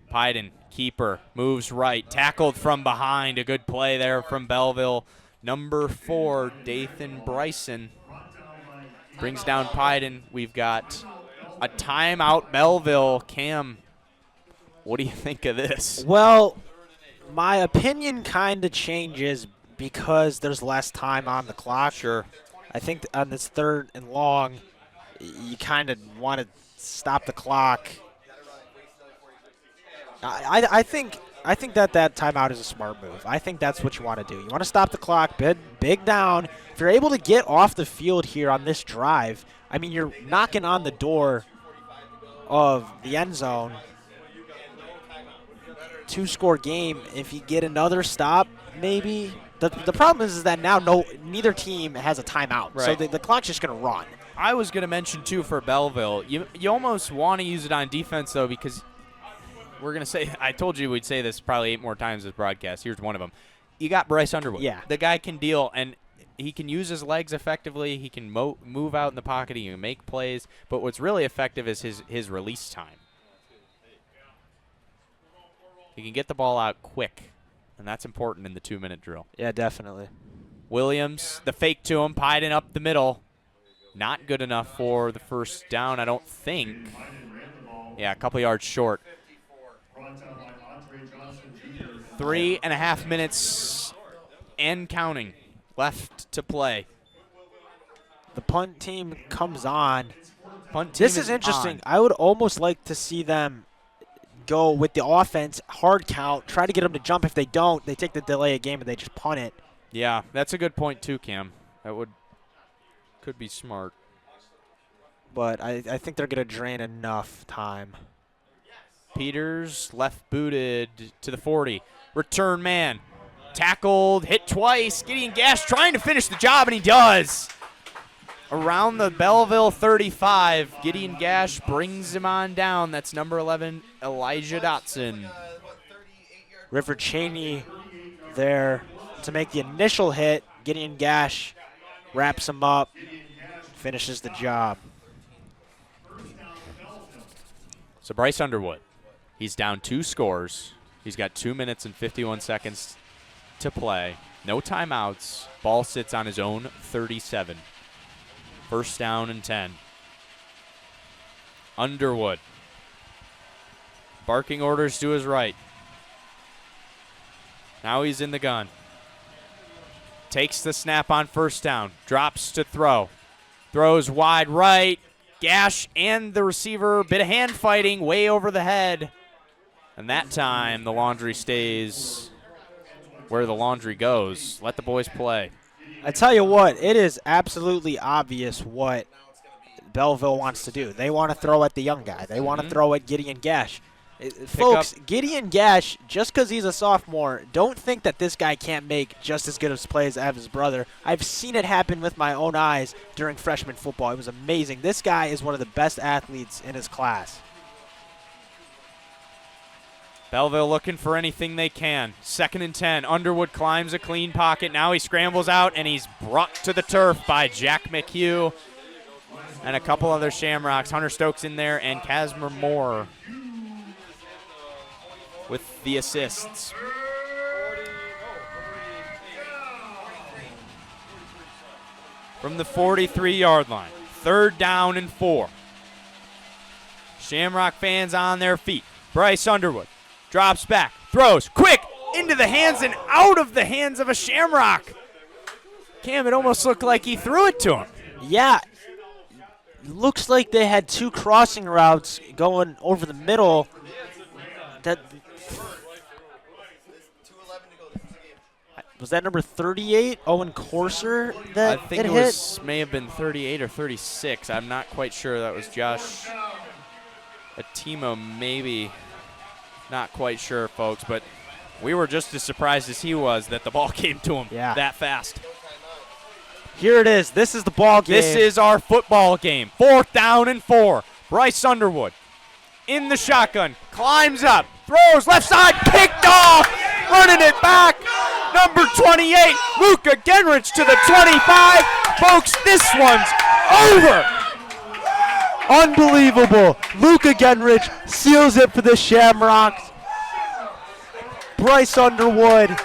Pyden, keeper, moves right, tackled from behind. A good play there from Belleville. Number 4, Dathan Bryson, brings down Pyden. We've got a timeout, Belleville. Cam, what do you think of this? Well, my opinion kind of changes because there's less time on the clock. Sure. I think on this 3rd and long, you kind of want to stop the clock. I think that timeout is a smart move. I think that's what you want to do. You want to stop the clock, big down. If you're able to get off the field here on this drive, I mean, you're knocking on the door of the end zone. 2-score game. If you get another stop, maybe. The problem is that now neither team has a timeout, right. So the clock's just going to run. I was going to mention, too, for Belleville, you almost want to use it on defense, though, because we're going to say, I told you we'd say this probably 8 more times this broadcast. Here's one of them. You got Bryce Underwood. Yeah. The guy can deal, and he can use his legs effectively. He can move out in the pocket. He can make plays. But what's really effective is his release time. He can get the ball out quick, and that's important in the 2-minute drill. Yeah, definitely. Williams, the fake to him, Pyden up the middle. Not good enough for the first down, I don't think. Yeah, a couple yards short. 3.5 minutes and counting left to play. The punt team comes on. Punt team This is interesting. on. I would almost like to see them go with the offense, hard count, try to get them to jump. If they don't, they take the delay of game and they just punt it. Yeah, that's a good point too, Cam. That could be smart. But I think they're going to drain enough time. Peters left booted to the 40. Return man. Tackled, hit twice. Gideon Gash trying to finish the job, and he does. Around the Belleville 35, Gideon Gash brings him on down. That's number 11, Elijah Dotson. River Cheney there to make the initial hit. Gideon Gash wraps him up, finishes the job. So Bryce Underwood, he's down 2 scores. He's got 2 minutes and 51 seconds to play. No timeouts. Ball sits on his own 37. First down and 10. Underwood. Barking orders to his right. Now he's in the gun. Takes the snap on first down. Drops to throw. Throws wide right. Gash and the receiver. Bit of hand fighting way over the head. And that time the laundry stays where the laundry goes. Let the boys play. I tell you what, it is absolutely obvious what Belleville wants to do. They want to throw at the young guy. They want to throw at Gideon Gash. Folks, Gideon Gash, just because he's a sophomore, don't think that this guy can't make just as good of plays as his brother. I've seen it happen with my own eyes during freshman football. It was amazing. This guy is one of the best athletes in his class. Belleville looking for anything they can. 2nd and 10. Underwood climbs a clean pocket. Now he scrambles out, and he's brought to the turf by Jack McHugh and a couple other Shamrocks. Hunter Stokes in there and Casimir Moore with the assists. From the 43-yard line. 3rd down and 4. Shamrock fans on their feet. Bryce Underwood drops back, throws, quick, into the hands and out of the hands of a Shamrock. Cam, it almost looked like he threw it to him. Yeah. Looks like they had 2 crossing routes going over the middle. Was that number 38, Owen Corser, that I think it hit? may have been 38 or 36. I'm not quite sure. That was Josh Atimo, maybe. Not quite sure, folks, but we were just as surprised as he was that the ball came to him that fast. Here it is. This is the ball game. This is our football game. 4th down and 4. Bryce Underwood in the shotgun, climbs up, throws left side, picked off, running it back. Number 28, Luca Genrich to the 25. Folks, this one's over. Unbelievable. Luca Genrich seals it for the Shamrocks. Bryce Underwood.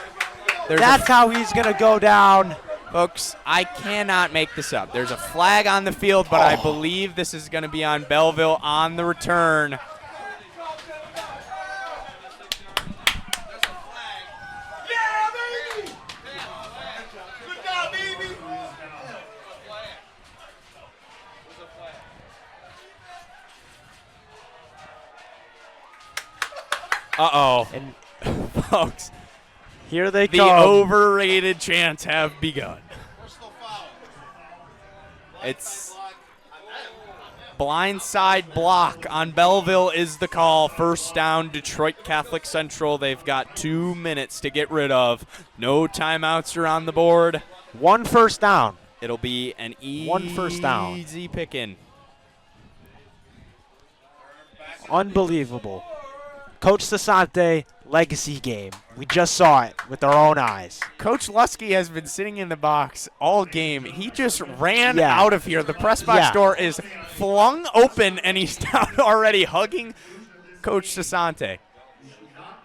That's how he's going to go down. Folks, I cannot make this up. There's a flag on the field, but I believe this is going to be on Belleville on the return. Uh-oh. And folks, here they the come. overrated chants have begun. It's blindside block on Belleville is the call. First down, Detroit Catholic Central. They've got 2 minutes to get rid of. No timeouts are on the board. 1 first down. It'll be an One first down. easy pick-in. Unbelievable. Coach Sassante, legacy game. We just saw it with our own eyes. Coach Lusky has been sitting in the box all game. He just ran out of here. The press box door is flung open, and he's down already hugging Coach Sassante.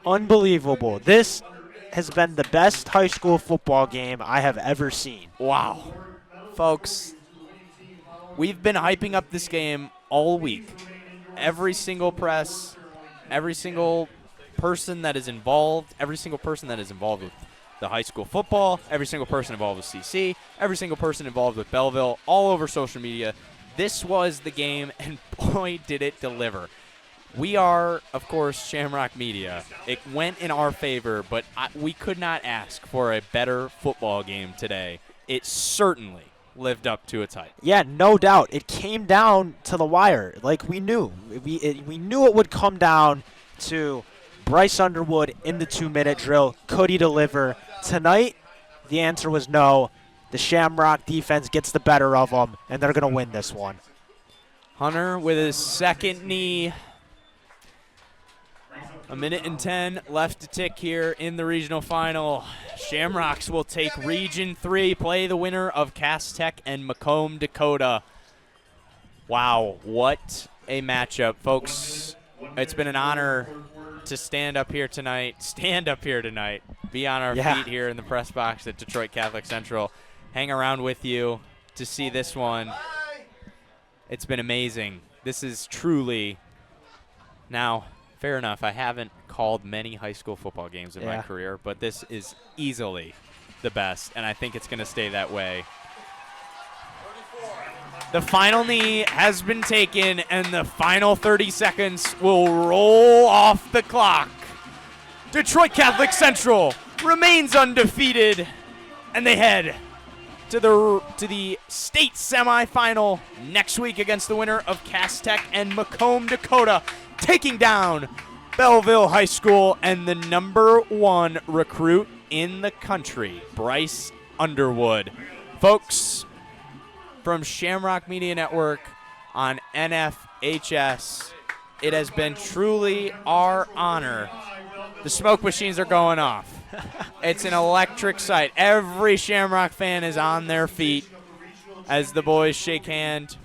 Unbelievable. This has been the best high school football game I have ever seen. Wow. Folks, we've been hyping up this game all week. Every single press, every single person that is involved, every single person that is involved with the high school football, every single person involved with CC, every single person involved with Belleville, all over social media. This was the game, and boy, did it deliver. We are, of course, Shamrock Media. It went in our favor, but we could not ask for a better football game today. It certainly lived up to its hype. Yeah, no doubt. It came down to the wire, like we knew. We knew it would come down to Bryce Underwood in the 2-minute drill. Could he deliver? Tonight, the answer was no. The Shamrock defense gets the better of them, and they're going to win this one. Hunter with his second knee. 1:10 left to tick here in the regional final. Shamrocks will take Region 3, play the winner of Cass Tech and Macomb, Dakota. Wow, what a matchup, folks. It's been an honor to stand up here tonight, be on our feet here in the press box at Detroit Catholic Central, hang around with you to see this one. It's been amazing. This is truly, now, fair enough, I haven't called many high school football games in my career, but this is easily the best, and I think it's going to stay that way. The final knee has been taken, and the final 30 seconds will roll off the clock. Detroit Catholic Central remains undefeated, and they head to the state semifinal next week against the winner of Cass Tech and Macomb, Dakota, taking down Belleville High School and the #1 recruit in the country, Bryce Underwood. Folks, from Shamrock Media Network on NFHS, it has been truly our honor. The smoke machines are going off. It's an electric sight. Every Shamrock fan is on their feet as the boys shake hands.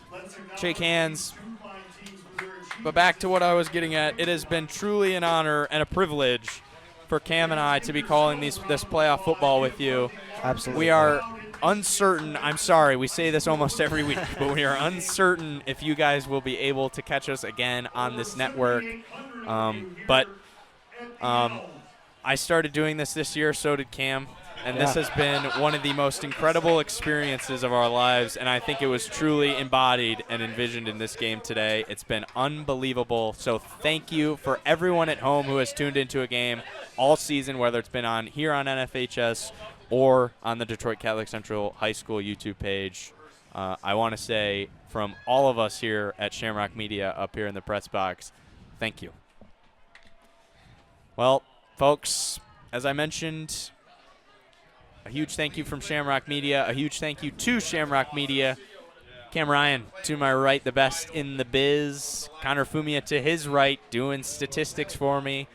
But back to what I was getting at, it has been truly an honor and a privilege for Cam and I to be calling this playoff football with you. Absolutely. We are uncertain. I'm sorry, we say this almost every week, but we are uncertain if you guys will be able to catch us again on this network. I started doing this year, so did Cam, and this has been one of the most incredible experiences of our lives, and I think it was truly embodied and envisioned in this game today. It's been unbelievable, so thank you for everyone at home who has tuned into a game all season, whether it's been on here on NFHS or on the Detroit Catholic Central High School YouTube page. I want to say from all of us here at Shamrock Media up here in the press box, thank you. Well, folks, as I mentioned, a huge thank you from Shamrock Media. A huge thank you to Shamrock Media. Cam Ryan to my right, the best in the biz. Connor Fumia to his right, doing statistics for me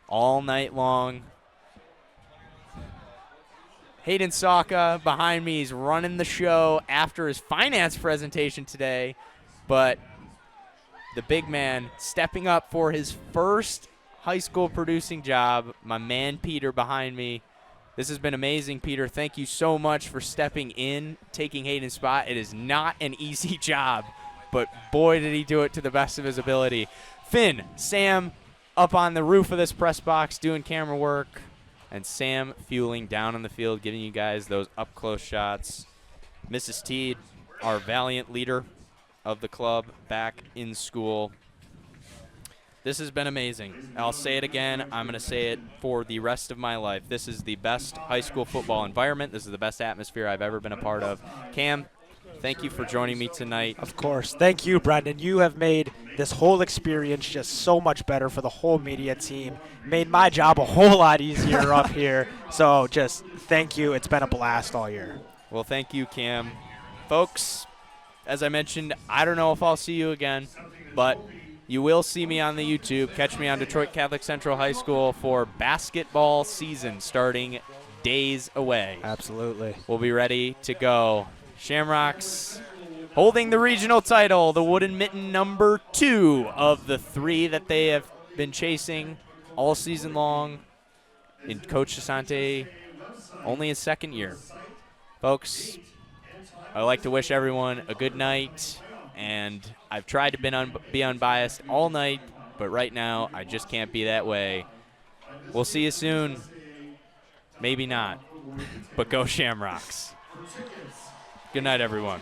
all night long. Hayden Saka behind me. He's running the show after his finance presentation today. But the big man stepping up for his first high school producing job, my man Peter behind me. This has been amazing, Peter. Thank you so much for stepping in, taking Hayden's spot. It is not an easy job, but boy, did he do it to the best of his ability. Finn, Sam up on the roof of this press box doing camera work, and Sam fueling down on the field, giving you guys those up-close shots. Mrs. Teed, our valiant leader of the club, back in school. This has been amazing. I'll say it again. I'm going to say it for the rest of my life. This is the best high school football environment. This is the best atmosphere I've ever been a part of. Cam, thank you for joining me tonight. Of course. Thank you, Brendan. You have made this whole experience just so much better for the whole media team. Made my job a whole lot easier up here. So just thank you. It's been a blast all year. Well, thank you, Cam. Folks, as I mentioned, I don't know if I'll see you again, but you will see me on the YouTube. Catch me on Detroit Catholic Central High School for basketball season starting days away. Absolutely. We'll be ready to go. Shamrocks holding the regional title, the wooden mitten #2 of the 3 that they have been chasing all season long. In Coach Asante, only his second year. Folks, I'd like to wish everyone a good night. And I've tried to be unbiased all night, but right now I just can't be that way. We'll see you soon. Maybe not, but go Shamrocks. Good night, everyone.